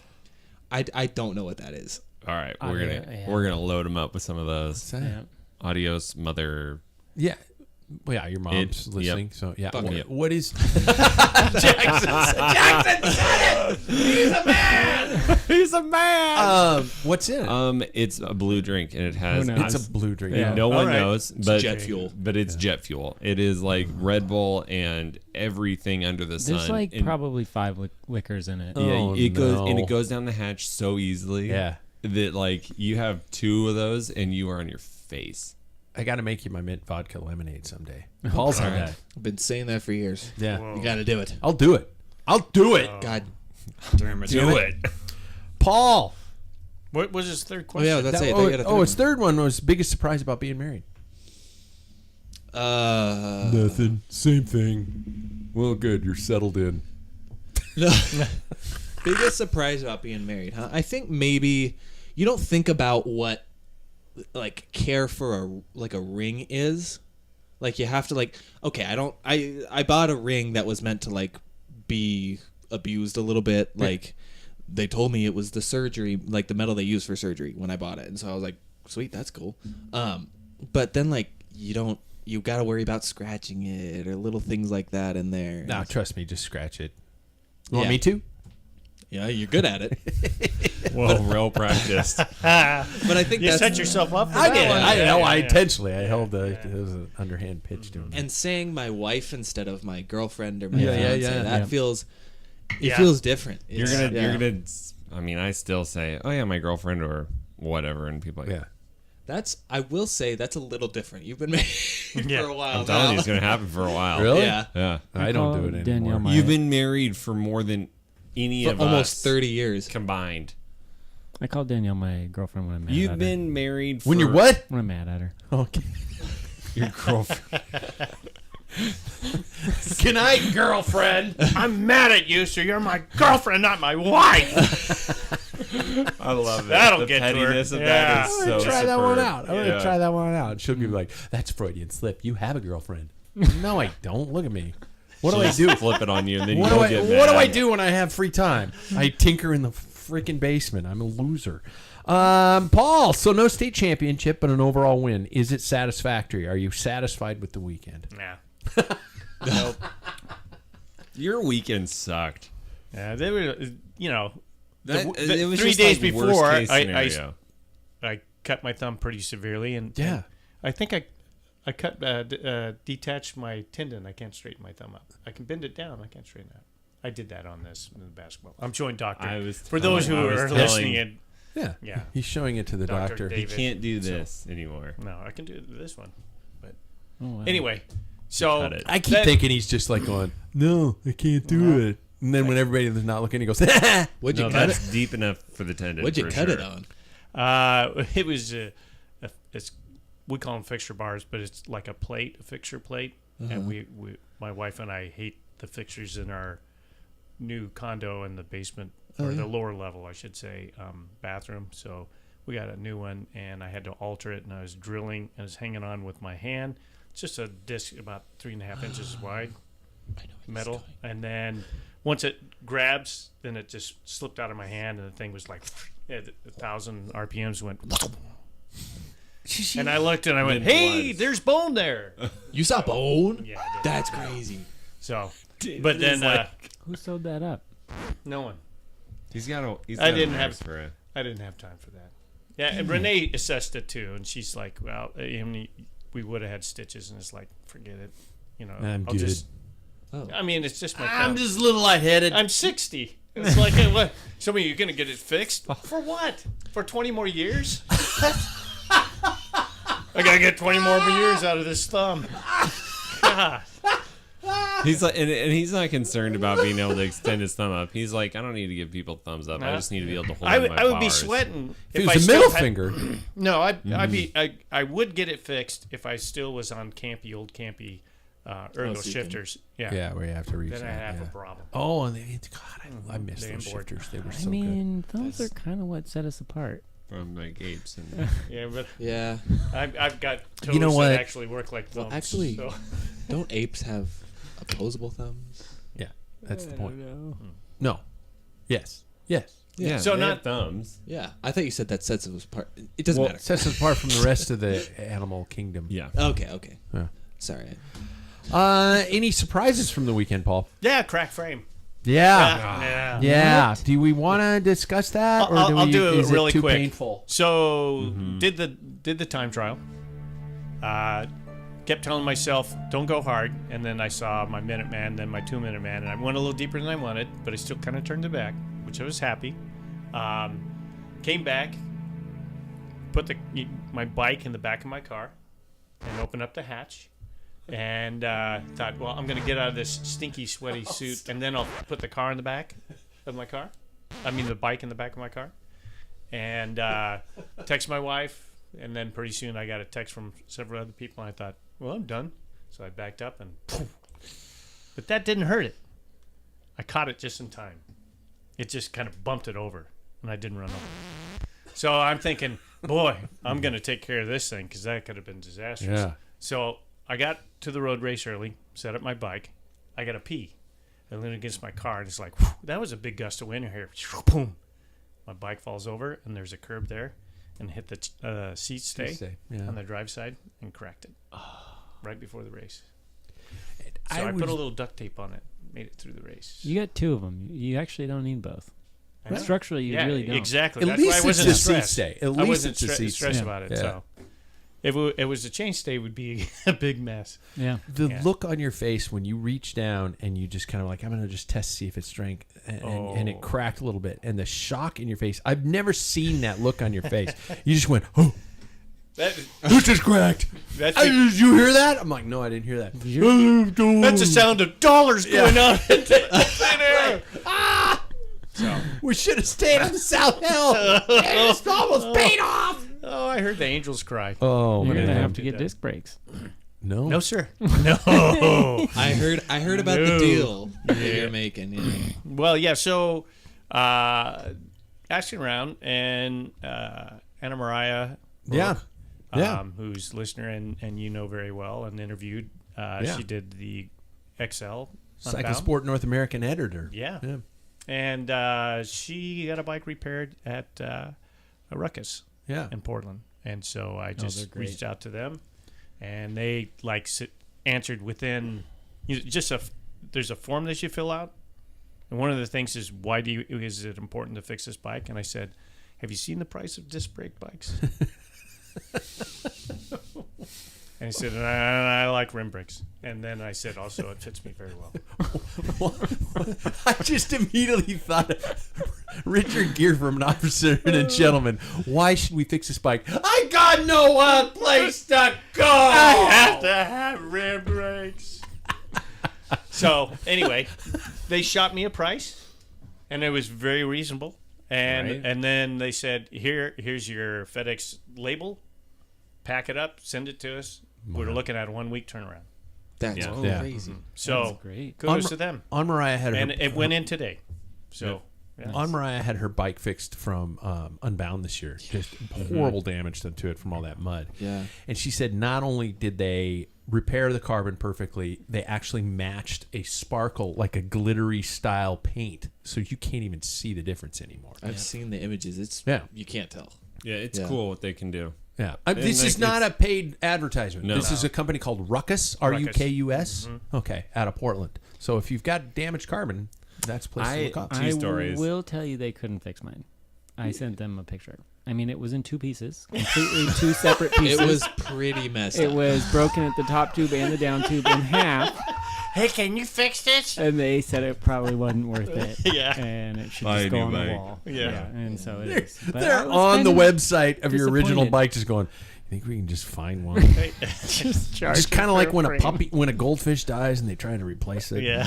Speaker 5: I don't know what that is.
Speaker 3: All right, we're gonna load them up with some of those. Adios, mother.
Speaker 1: Yeah. Well, yeah, your mom's listening.
Speaker 3: Yep.
Speaker 1: So yeah.
Speaker 3: Yep.
Speaker 1: What is Jackson said it. He's a man.
Speaker 3: He's a man.
Speaker 1: What's in it?
Speaker 3: It's a blue drink, and it has.
Speaker 1: It's a blue drink.
Speaker 4: Yeah.
Speaker 3: No one
Speaker 2: All right.
Speaker 3: knows, but
Speaker 5: jet fuel.
Speaker 3: But it's jet fuel. It is like Red Bull and everything under the sun.
Speaker 4: There's like
Speaker 3: and,
Speaker 4: probably 5 liquors in it.
Speaker 3: yeah,
Speaker 1: Oh,
Speaker 3: it goes
Speaker 1: no.
Speaker 3: and it goes down the hatch so easily.
Speaker 1: Yeah.
Speaker 3: That like you have 2 of those and you are on your face.
Speaker 1: I got to make you my mint vodka lemonade someday. Paul's on that.
Speaker 5: I've been saying that for years.
Speaker 1: Yeah.
Speaker 2: Whoa.
Speaker 5: You got to do it.
Speaker 1: I'll do it.
Speaker 5: God.
Speaker 2: Damn it.
Speaker 3: Do it.
Speaker 1: Paul.
Speaker 2: What was his third
Speaker 5: Oh
Speaker 2: question?
Speaker 5: yeah, that's it.
Speaker 1: His third one was biggest surprise about being married. Nothing. Same thing. Well, good. You're settled in.
Speaker 5: No. Biggest surprise about being married, huh? I think maybe you don't think about what like care for a ring is. Like you have to like, okay, I bought a ring that was meant to like be abused a little bit. Like they told me it was the surgery, like the metal they use for surgery when I bought it. And so I was like, sweet, that's cool. But then like you got to worry about scratching it or little things like that in there.
Speaker 1: No, trust me. Just scratch it. You want
Speaker 5: Yeah.
Speaker 1: me to?
Speaker 5: Yeah, you're good at it.
Speaker 3: Well, real practiced.
Speaker 5: But I think
Speaker 2: You
Speaker 5: that's
Speaker 2: set yourself up for
Speaker 1: I
Speaker 2: that
Speaker 1: did.
Speaker 2: one.
Speaker 1: I know.
Speaker 2: Yeah,
Speaker 1: I
Speaker 2: yeah.
Speaker 1: intentionally. I held it was an underhand pitch to him.
Speaker 5: and saying my wife instead of my girlfriend or my
Speaker 1: Yeah,
Speaker 5: fiance,
Speaker 1: yeah.
Speaker 5: that
Speaker 4: Yeah.
Speaker 5: feels
Speaker 2: Yeah.
Speaker 5: feels different.
Speaker 3: You're
Speaker 5: It's-
Speaker 3: gonna. I mean, I still say, "Oh yeah, my girlfriend" or whatever, and people are like,
Speaker 1: Yeah.
Speaker 5: I will say that's a little different. You've been married
Speaker 2: Yeah.
Speaker 5: for a while
Speaker 3: I'm telling
Speaker 5: now.
Speaker 3: you, it's gonna happen for a while.
Speaker 1: Really?
Speaker 5: Yeah.
Speaker 3: Yeah.
Speaker 1: I don't do it
Speaker 4: Danielle
Speaker 1: anymore.
Speaker 4: my-
Speaker 3: You've been married for more than any
Speaker 5: For
Speaker 3: of
Speaker 5: almost
Speaker 3: us
Speaker 5: 30 years.
Speaker 3: combined.
Speaker 4: I call Danielle my girlfriend when I'm mad
Speaker 3: You've
Speaker 4: at
Speaker 3: been married for...
Speaker 1: When you're what?
Speaker 4: when I'm mad at her.
Speaker 1: Okay.
Speaker 3: Your girlfriend.
Speaker 1: Good night, girlfriend.
Speaker 2: I'm mad at you, so you're my girlfriend, not my wife.
Speaker 3: I love it.
Speaker 2: That'll
Speaker 3: the
Speaker 2: get to her.
Speaker 3: pettiness of
Speaker 2: Yeah.
Speaker 3: that is
Speaker 1: I'm
Speaker 3: so
Speaker 1: gonna try that one
Speaker 3: superb.
Speaker 1: out. I'm gonna try that one out. She'll be like, "That's Freudian slip. You have a girlfriend." No, I don't. Look at me. What do I do?
Speaker 3: Flip it on you, and then
Speaker 1: What
Speaker 3: you
Speaker 1: do
Speaker 3: don't
Speaker 1: I?
Speaker 3: get mad.
Speaker 1: What do I do when I have free time? I tinker in the freaking basement. I'm a loser. Paul. So no state championship, but an overall win. Is it satisfactory? Are you satisfied with the weekend?
Speaker 2: Nah. Nope.
Speaker 3: Your weekend sucked.
Speaker 2: Yeah, they were, you know,
Speaker 3: It was
Speaker 2: 3
Speaker 3: just
Speaker 2: days
Speaker 3: like
Speaker 2: before,
Speaker 3: worst case
Speaker 2: I
Speaker 3: scenario.
Speaker 2: cut my thumb pretty severely, and
Speaker 1: Yeah.
Speaker 2: and I think I cut detached my tendon. I can't straighten my thumb up. I can bend it down. I can't straighten it up. I did that on this in the basketball. I'm showing Doctor.
Speaker 3: I was
Speaker 2: For those who
Speaker 3: I was
Speaker 2: are
Speaker 3: telling-
Speaker 2: listening, and
Speaker 1: Yeah.
Speaker 2: Yeah.
Speaker 1: He's showing it to the
Speaker 2: Dr.
Speaker 1: doctor.
Speaker 2: David.
Speaker 3: You can't do this anymore.
Speaker 2: no, I can do this one. But
Speaker 4: Oh, wow.
Speaker 2: anyway, so
Speaker 3: Cut it.
Speaker 1: I keep thinking he's just like going, "No, I can't do it." And then when everybody's not looking, he goes,
Speaker 5: What'd you
Speaker 3: No,
Speaker 5: cut
Speaker 3: that's
Speaker 5: it?
Speaker 3: deep enough for the tendon.
Speaker 5: What'd you
Speaker 3: for
Speaker 5: cut
Speaker 3: sure.
Speaker 5: it on?
Speaker 2: It was it's we call them fixture bars, but it's like a plate, a fixture plate, and we my wife and I hate the fixtures in our new condo in the basement or the lower level, I should say, bathroom. So we got a new one, and I had to alter it, and I was drilling, and I was hanging on with my hand. It's just a disc about 3.5 inches wide, metal, and then once it grabs, then it just slipped out of my hand, and the thing was like, at 1,000 RPMs went. And I looked and I went, "Hey,
Speaker 3: Bloods.
Speaker 2: there's bone there."
Speaker 5: You saw bone?
Speaker 2: Yeah, I did.
Speaker 5: That's crazy.
Speaker 2: So, but then
Speaker 4: Who sewed that up?
Speaker 2: no one.
Speaker 3: He's got a. He's
Speaker 2: I
Speaker 3: got a
Speaker 2: didn't have-
Speaker 3: nurse for it.
Speaker 2: I didn't have time for that. Yeah, and Renee assessed it too, and she's like, "Well, we would have had stitches," and it's like, "Forget it." You know,
Speaker 1: I'm
Speaker 2: I'll
Speaker 1: good.
Speaker 2: just.
Speaker 5: Oh.
Speaker 2: I mean, it's just my.
Speaker 1: I'm
Speaker 2: thumb.
Speaker 1: just a little lightheaded.
Speaker 2: I'm 60. It's like, hey, what? Somebody, you're gonna get it fixed for what? For 20 more years? I gotta get 20 more years out of this thumb. God.
Speaker 3: He's like, and he's not concerned about being able to extend his thumb up. He's like, I don't need to give people thumbs up. I
Speaker 2: No.
Speaker 3: just need to be able to hold
Speaker 2: I
Speaker 3: on
Speaker 2: would,
Speaker 3: my
Speaker 2: I would be
Speaker 3: powers.
Speaker 2: sweating
Speaker 1: if it
Speaker 2: I
Speaker 1: was a
Speaker 2: still
Speaker 1: middle
Speaker 2: had-
Speaker 1: finger,
Speaker 2: No, I would get it fixed if I still was on old campy ergo
Speaker 5: so you can-
Speaker 2: shifters. Yeah.
Speaker 1: yeah, where you have to reach
Speaker 2: Then I
Speaker 1: that,
Speaker 2: have
Speaker 1: yeah.
Speaker 2: a problem.
Speaker 1: Oh, and God, I miss
Speaker 2: Damn
Speaker 1: those
Speaker 2: board.
Speaker 1: shifters. They were
Speaker 4: I
Speaker 1: so
Speaker 4: mean, those are kind of what set us apart.
Speaker 3: From like apes and
Speaker 2: Yeah, but
Speaker 5: Yeah.
Speaker 2: I've got toes
Speaker 1: You know what?
Speaker 2: that actually work like thumbs.
Speaker 5: Well, actually,
Speaker 2: so.
Speaker 5: don't apes have opposable thumbs?
Speaker 1: good. Yeah, that's the point.
Speaker 4: know.
Speaker 1: No. Yes. Yes.
Speaker 3: yeah.
Speaker 2: So
Speaker 3: they
Speaker 2: not-
Speaker 3: have thumbs.
Speaker 5: Yeah. I thought you said that sets us apart. It doesn't
Speaker 1: Well,
Speaker 5: matter.
Speaker 1: it sets us apart from the rest of the animal kingdom.
Speaker 3: Yeah.
Speaker 5: Okay.
Speaker 1: Yeah.
Speaker 5: Sorry.
Speaker 1: Any surprises from the weekend, Paul?
Speaker 2: Yeah, crack frame.
Speaker 1: Yeah.
Speaker 2: Yeah.
Speaker 1: Yeah. Do we want to discuss that, or
Speaker 2: I'll do it
Speaker 1: is
Speaker 2: really
Speaker 1: too
Speaker 2: quick.
Speaker 1: painful?
Speaker 2: So did the time trial. Kept telling myself don't go hard, and then I saw my minute man, then my 2-minute man, and I went a little deeper than I wanted, but I still kind of turned it back, which I was happy. Came back, put my bike in the back of my car, and opened up the hatch, and thought, well, I'm gonna get out of this stinky, sweaty suit, and then I'll put the car in the back of my car. I mean the bike in the back of my car. And text my wife, and then pretty soon I got a text from several other people, and I thought, well, I'm done. So I backed up, and but that didn't hurt it. I caught it just in time. It just kind of bumped it over, and I didn't run over. So I'm thinking, boy, I'm going to take care of this thing, because that could have been disastrous.
Speaker 1: Yeah.
Speaker 2: So I got to the road race early, set up my bike. I got to pee. I leaned against my car, and it's like, whew, that was a big gust of wind here. Boom. My bike falls over, and there's a curb there, and hit the seat stay
Speaker 1: Yeah.
Speaker 2: on the drive side and cracked it right before the race. So
Speaker 1: I
Speaker 2: I put
Speaker 1: would-
Speaker 2: a little duct tape on it, made it through the race.
Speaker 4: You got 2 of them. You actually don't need both.
Speaker 2: I know.
Speaker 4: Structurally, you
Speaker 2: Yeah,
Speaker 4: really don't.
Speaker 2: exactly.
Speaker 1: At
Speaker 2: That's
Speaker 1: least
Speaker 2: why I
Speaker 1: it's
Speaker 2: wasn't
Speaker 1: a seat
Speaker 2: stressed.
Speaker 1: stay. At
Speaker 2: I
Speaker 1: least
Speaker 2: wasn't
Speaker 1: it's a seat
Speaker 2: stressed
Speaker 1: stay.
Speaker 2: about it.
Speaker 1: Yeah.
Speaker 2: So if it was a chain stay, it would be a big mess.
Speaker 4: Yeah.
Speaker 1: The
Speaker 2: Yeah.
Speaker 1: look on your face when you reach down and you just kind of like, I'm going to just test to see if it's strength, and it
Speaker 2: Oh.
Speaker 1: cracked a little bit, and the shock in your face. I've never seen that look on your face. You just went, oh,
Speaker 2: That,
Speaker 1: it just cracked.
Speaker 2: that's,
Speaker 1: Did you hear that? I'm like, no, I didn't hear that.
Speaker 2: that's the sound of dollars going out into the thin air. So
Speaker 1: We should have stayed on the South Hill. It's almost paid off.
Speaker 2: Oh, I heard the angels cry.
Speaker 1: Oh,
Speaker 4: You're gonna
Speaker 1: man.
Speaker 4: have to get disc brakes.
Speaker 1: No.
Speaker 2: No, sir. No.
Speaker 5: I heard about the deal that you're making. Yeah.
Speaker 2: Well, yeah. So, asking around, and Anna Mariah,
Speaker 1: Yeah. Yeah.
Speaker 2: who's a listener and you know very well, and interviewed.
Speaker 1: Yeah.
Speaker 2: She did the XL
Speaker 1: Cycle
Speaker 2: Unbound.
Speaker 1: Sport North American editor.
Speaker 2: Yeah.
Speaker 1: Yeah.
Speaker 2: And she got a bike repaired at a Ruckus
Speaker 1: Yeah.
Speaker 2: in Portland, and so I
Speaker 4: they're
Speaker 2: just
Speaker 4: great.
Speaker 2: reached out to them, and they answered within there's a form that you fill out, and one of the things is is it important to fix this bike? And I said, have you seen the price of disc brake bikes? And he said, I like rim brakes. And then I said, also, it fits me very well.
Speaker 1: I just immediately thought of Richard Gere from An Officer and a Gentleman. Why should we fix this bike? I got no place to go.
Speaker 2: I have to have rim brakes. So, anyway, they shot me a price, and it was very reasonable. And
Speaker 3: Right.
Speaker 2: and then they said, here's your FedEx label. Pack it up, send it to us. We're looking at a 1 week turnaround.
Speaker 5: That's
Speaker 3: Yeah.
Speaker 1: Yeah.
Speaker 5: crazy.
Speaker 2: So,
Speaker 4: That's great.
Speaker 2: kudos to them.
Speaker 1: On Mariah had her,
Speaker 2: And it went in today. So, yeah.
Speaker 1: On Mariah had her bike fixed from Unbound this year. Just horrible damage done to it from all that mud.
Speaker 5: Yeah.
Speaker 1: And she said not only did they repair the carbon perfectly, they actually matched a sparkle, like a glittery style paint, so you can't even see the difference anymore.
Speaker 5: I've seen the images.
Speaker 1: Yeah.
Speaker 5: You can't tell.
Speaker 3: Yeah, it's
Speaker 5: Yeah.
Speaker 3: cool what they can do.
Speaker 1: Yeah,
Speaker 3: And,
Speaker 1: this
Speaker 3: like,
Speaker 1: is not a paid advertisement.
Speaker 3: No.
Speaker 1: This is a company called Ruckus, Rukus. Okay, out of Portland. So if you've got damaged carbon, that's a place to look up.
Speaker 3: Two
Speaker 4: I
Speaker 3: stories.
Speaker 4: will tell you they couldn't fix mine. I sent them a picture. I mean, it was in two pieces, completely two separate pieces.
Speaker 5: It was pretty messed
Speaker 4: It
Speaker 5: up.
Speaker 4: was broken at the top tube and the down tube in half,
Speaker 2: Hey, can you fix this?
Speaker 4: and they said it probably wasn't worth it.
Speaker 2: Yeah.
Speaker 4: And it should
Speaker 3: Buy
Speaker 4: just
Speaker 3: a
Speaker 4: go
Speaker 3: new
Speaker 4: on the
Speaker 3: bike.
Speaker 4: wall.
Speaker 2: Yeah.
Speaker 4: And so it is. But I
Speaker 1: They're
Speaker 4: was
Speaker 1: on
Speaker 4: kind
Speaker 1: the
Speaker 4: of
Speaker 1: website of your original
Speaker 4: disappointed.
Speaker 1: bike, just going. I think we can just find one.
Speaker 4: Just charge
Speaker 1: Just
Speaker 4: you
Speaker 1: kind of
Speaker 4: for
Speaker 1: like when a
Speaker 4: frame.
Speaker 1: when a goldfish dies and they try to replace it.
Speaker 2: Yeah.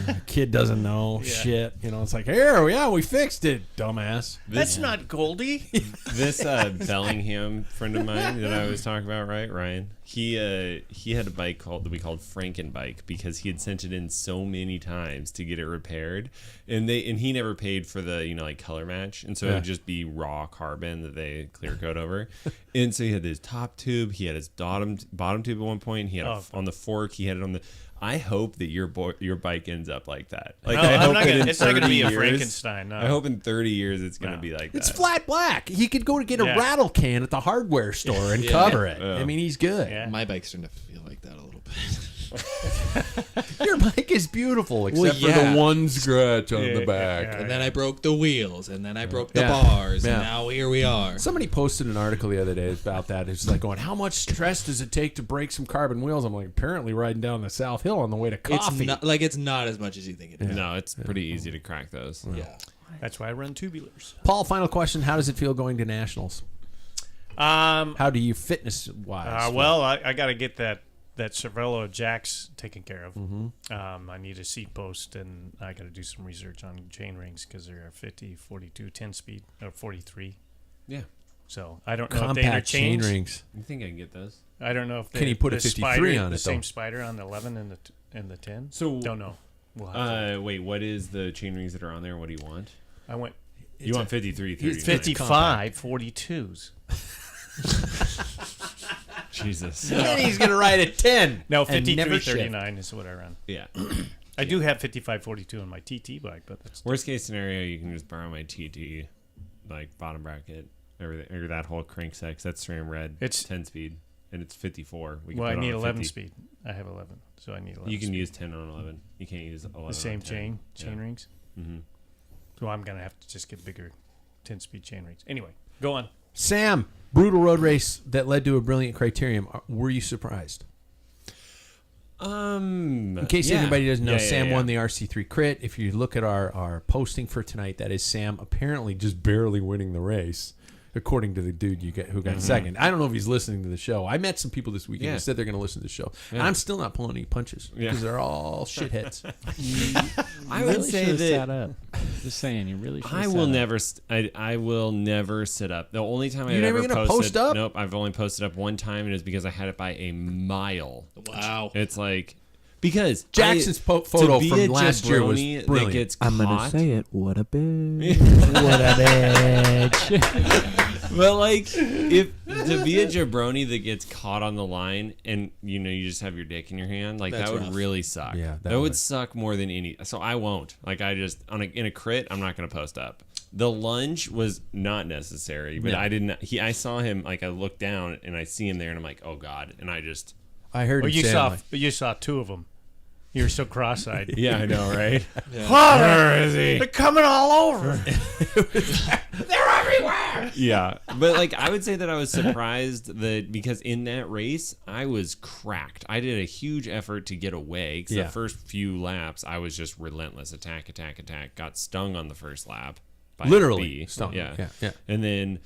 Speaker 1: The kid doesn't know shit. You know, it's like, here, yeah, we fixed it, dumbass.
Speaker 2: That's not Goldie.
Speaker 3: This Bellingham friend of mine that I was talking about, right, Ryan? He had a bike that we called Frankenbike because he had sent it in so many times to get it repaired, and he never paid for the like color match, and so it would just be raw carbon that they clear coat over, and so he had his top tube, he had his bottom tube at one point, he had on the fork, he had it on the. I hope that your bike ends up like that. Like
Speaker 2: No,
Speaker 3: I
Speaker 2: I'm
Speaker 3: hope
Speaker 2: not
Speaker 3: that
Speaker 2: gonna-
Speaker 3: in
Speaker 2: it's not gonna
Speaker 3: 30
Speaker 2: be a
Speaker 3: years-
Speaker 2: Frankenstein, no.
Speaker 3: I hope in 30 years it's gonna
Speaker 2: No.
Speaker 3: be like
Speaker 1: It's
Speaker 3: that.
Speaker 1: flat black. He could go to get a
Speaker 2: Yeah.
Speaker 1: rattle can at the hardware store and cover it. I mean, he's good.
Speaker 2: Yeah.
Speaker 5: My bike's starting to feel like that a little bit.
Speaker 1: Your bike is beautiful, except
Speaker 5: Well,
Speaker 1: for
Speaker 5: yeah.
Speaker 1: the one scratch on
Speaker 2: Yeah,
Speaker 1: the back.
Speaker 2: yeah.
Speaker 5: And then I broke the wheels, and then I broke the
Speaker 1: Yeah.
Speaker 5: bars,
Speaker 1: Yeah.
Speaker 5: and now here we are.
Speaker 1: Somebody posted an article the other day about that. It's like going, how much stress does it take to break some carbon wheels? I'm like, apparently riding down the South Hill on the way to coffee.
Speaker 5: It's not as much as you think it is.
Speaker 3: No, it's pretty easy to crack those.
Speaker 5: Yeah.
Speaker 2: That's why I run tubulars.
Speaker 1: Paul, final question. How does it feel going to nationals? How do you fitness-wise?
Speaker 2: Well, I got to get that Cervelo jacks taken care of. I need a seat post, and I got to do some research on chain rings because they're 50, 42, 10 speed, or 43.
Speaker 3: Yeah.
Speaker 2: So I don't know if they
Speaker 1: Compact chain
Speaker 2: interchange.
Speaker 1: rings.
Speaker 3: You think I can get those?
Speaker 2: I don't know if they,
Speaker 1: Can you put a
Speaker 2: the
Speaker 1: 53
Speaker 2: spider,
Speaker 1: on
Speaker 2: the
Speaker 1: it,
Speaker 2: same
Speaker 1: though?
Speaker 2: spider on the 11 and the 10.
Speaker 3: So-
Speaker 2: don't know. We'll have to-
Speaker 3: Wait, what is the chain rings that are on there? What do you want?
Speaker 2: I went
Speaker 3: You want 53, 30.
Speaker 2: 55 42s.
Speaker 3: Jesus.
Speaker 1: Then he's going to ride a 10.
Speaker 2: No,
Speaker 1: and never
Speaker 2: 53
Speaker 1: shift.
Speaker 2: 39 is what I run.
Speaker 3: Yeah.
Speaker 2: I do have 55 42 on my TT bike, but that's
Speaker 3: Worst case scenario, you can just borrow my TT, like bottom bracket, everything, or that whole crank sex. That's SRAM red.
Speaker 2: It's-
Speaker 3: 10 speed, and it's 54. We can
Speaker 2: well, I
Speaker 3: put
Speaker 2: need
Speaker 3: on
Speaker 2: 11
Speaker 3: 50.
Speaker 2: speed. I have 11, so I need 11.
Speaker 3: You can
Speaker 2: speed.
Speaker 3: use 10 on 11. You can't use 11
Speaker 2: the same
Speaker 3: on 10.
Speaker 2: chain rings.
Speaker 3: Mm-hmm.
Speaker 2: So I'm gonna have to just get bigger 10 speed chain rings. Anyway, go on.
Speaker 1: Sam, brutal road race that led to a brilliant criterium. Were you surprised? In case anybody doesn't know, Sam won the RC3 crit. If you look at our posting for tonight, that is Sam apparently just barely winning the race, according to the dude who got second. I don't know if he's listening to the show. I met some people this weekend who said they're going to listen to the show. And I'm still not pulling any punches because they're all shitheads.
Speaker 3: I would
Speaker 4: Really
Speaker 3: say
Speaker 4: should've
Speaker 3: that
Speaker 4: sat up. Just saying, you really should.
Speaker 3: I will never. I will never sit up. The only time I've
Speaker 1: never
Speaker 3: ever
Speaker 1: gonna
Speaker 3: posted.
Speaker 1: post up?
Speaker 3: Nope. I've only posted up one time, and it's because I had it by a mile.
Speaker 5: Wow.
Speaker 3: It's like because
Speaker 1: Jackson's photo from last year was
Speaker 3: that
Speaker 1: brilliant.
Speaker 3: gets
Speaker 4: I'm gonna
Speaker 3: caught,
Speaker 4: say it. What a bitch. What a bitch.
Speaker 3: But like, if to be a jabroni that gets caught on the line, and you know you just have your dick in your hand, like
Speaker 5: That's
Speaker 3: that would
Speaker 5: rough.
Speaker 3: really suck.
Speaker 1: Yeah,
Speaker 3: that would suck more than any. So I won't. Like I just in a crit, I'm not gonna post up. The lunge was not necessary, but
Speaker 1: No.
Speaker 3: I didn't. I saw him. Like I looked down and I see him there, and I'm like, oh god, and I just.
Speaker 1: I heard
Speaker 2: Well,
Speaker 1: him
Speaker 2: you
Speaker 1: say,
Speaker 2: saw,
Speaker 1: like,
Speaker 2: but you saw two of them. You were so cross-eyed.
Speaker 3: Yeah, I know, right?
Speaker 2: Where is he? They're coming all over. They're everywhere.
Speaker 3: Yeah, but like I would say that I was surprised that because in that race I was cracked. I did a huge effort to get away because
Speaker 1: Yeah.
Speaker 3: the first few laps I was just relentless, attack. Got stung on the first lap, by
Speaker 1: Literally
Speaker 3: a bee.
Speaker 1: stung.
Speaker 3: Yeah.
Speaker 1: Yeah.
Speaker 3: And then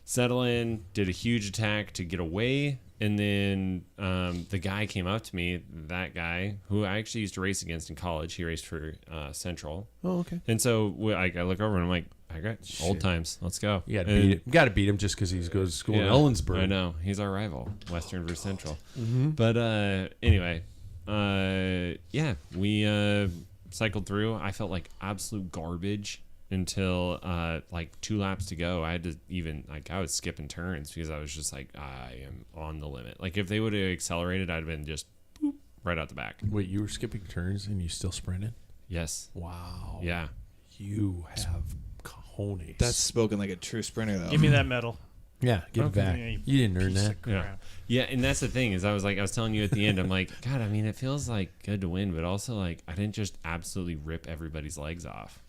Speaker 3: settle in, did a huge attack to get away. And then the guy came up to me, that guy who I actually used to race against in college. He raced for Central.
Speaker 1: Oh, okay.
Speaker 3: And so I look over and I'm like, I got old
Speaker 1: Shit.
Speaker 3: times. Let's go.
Speaker 1: You got to
Speaker 3: And-
Speaker 1: beat him. You got to beat him just because he goes to school in
Speaker 3: yeah,
Speaker 1: Ellensburg.
Speaker 3: I know. He's our rival, Western versus Central.
Speaker 1: Mm-hmm.
Speaker 3: But anyway, yeah, we cycled through. I felt like absolute garbage until like 2 laps to go. I had to I was skipping turns because I was just like, I am on the limit. Like if they would have accelerated, I'd have been just boop, right out the back.
Speaker 1: Wait, you were skipping turns and you still sprinted?
Speaker 3: Yes.
Speaker 1: Wow.
Speaker 3: Yeah.
Speaker 1: You have cojones.
Speaker 5: That's spoken like a true sprinter, though.
Speaker 2: Give me that medal.
Speaker 1: yeah. Give it
Speaker 2: Okay,
Speaker 1: back.
Speaker 2: yeah,
Speaker 1: You didn't earn
Speaker 2: Piece
Speaker 1: that.
Speaker 2: of crap.
Speaker 3: Yeah, and that's the thing is I was telling you at the end, I'm like, God, I mean, it feels like good to win, but also like I didn't just absolutely rip everybody's legs off.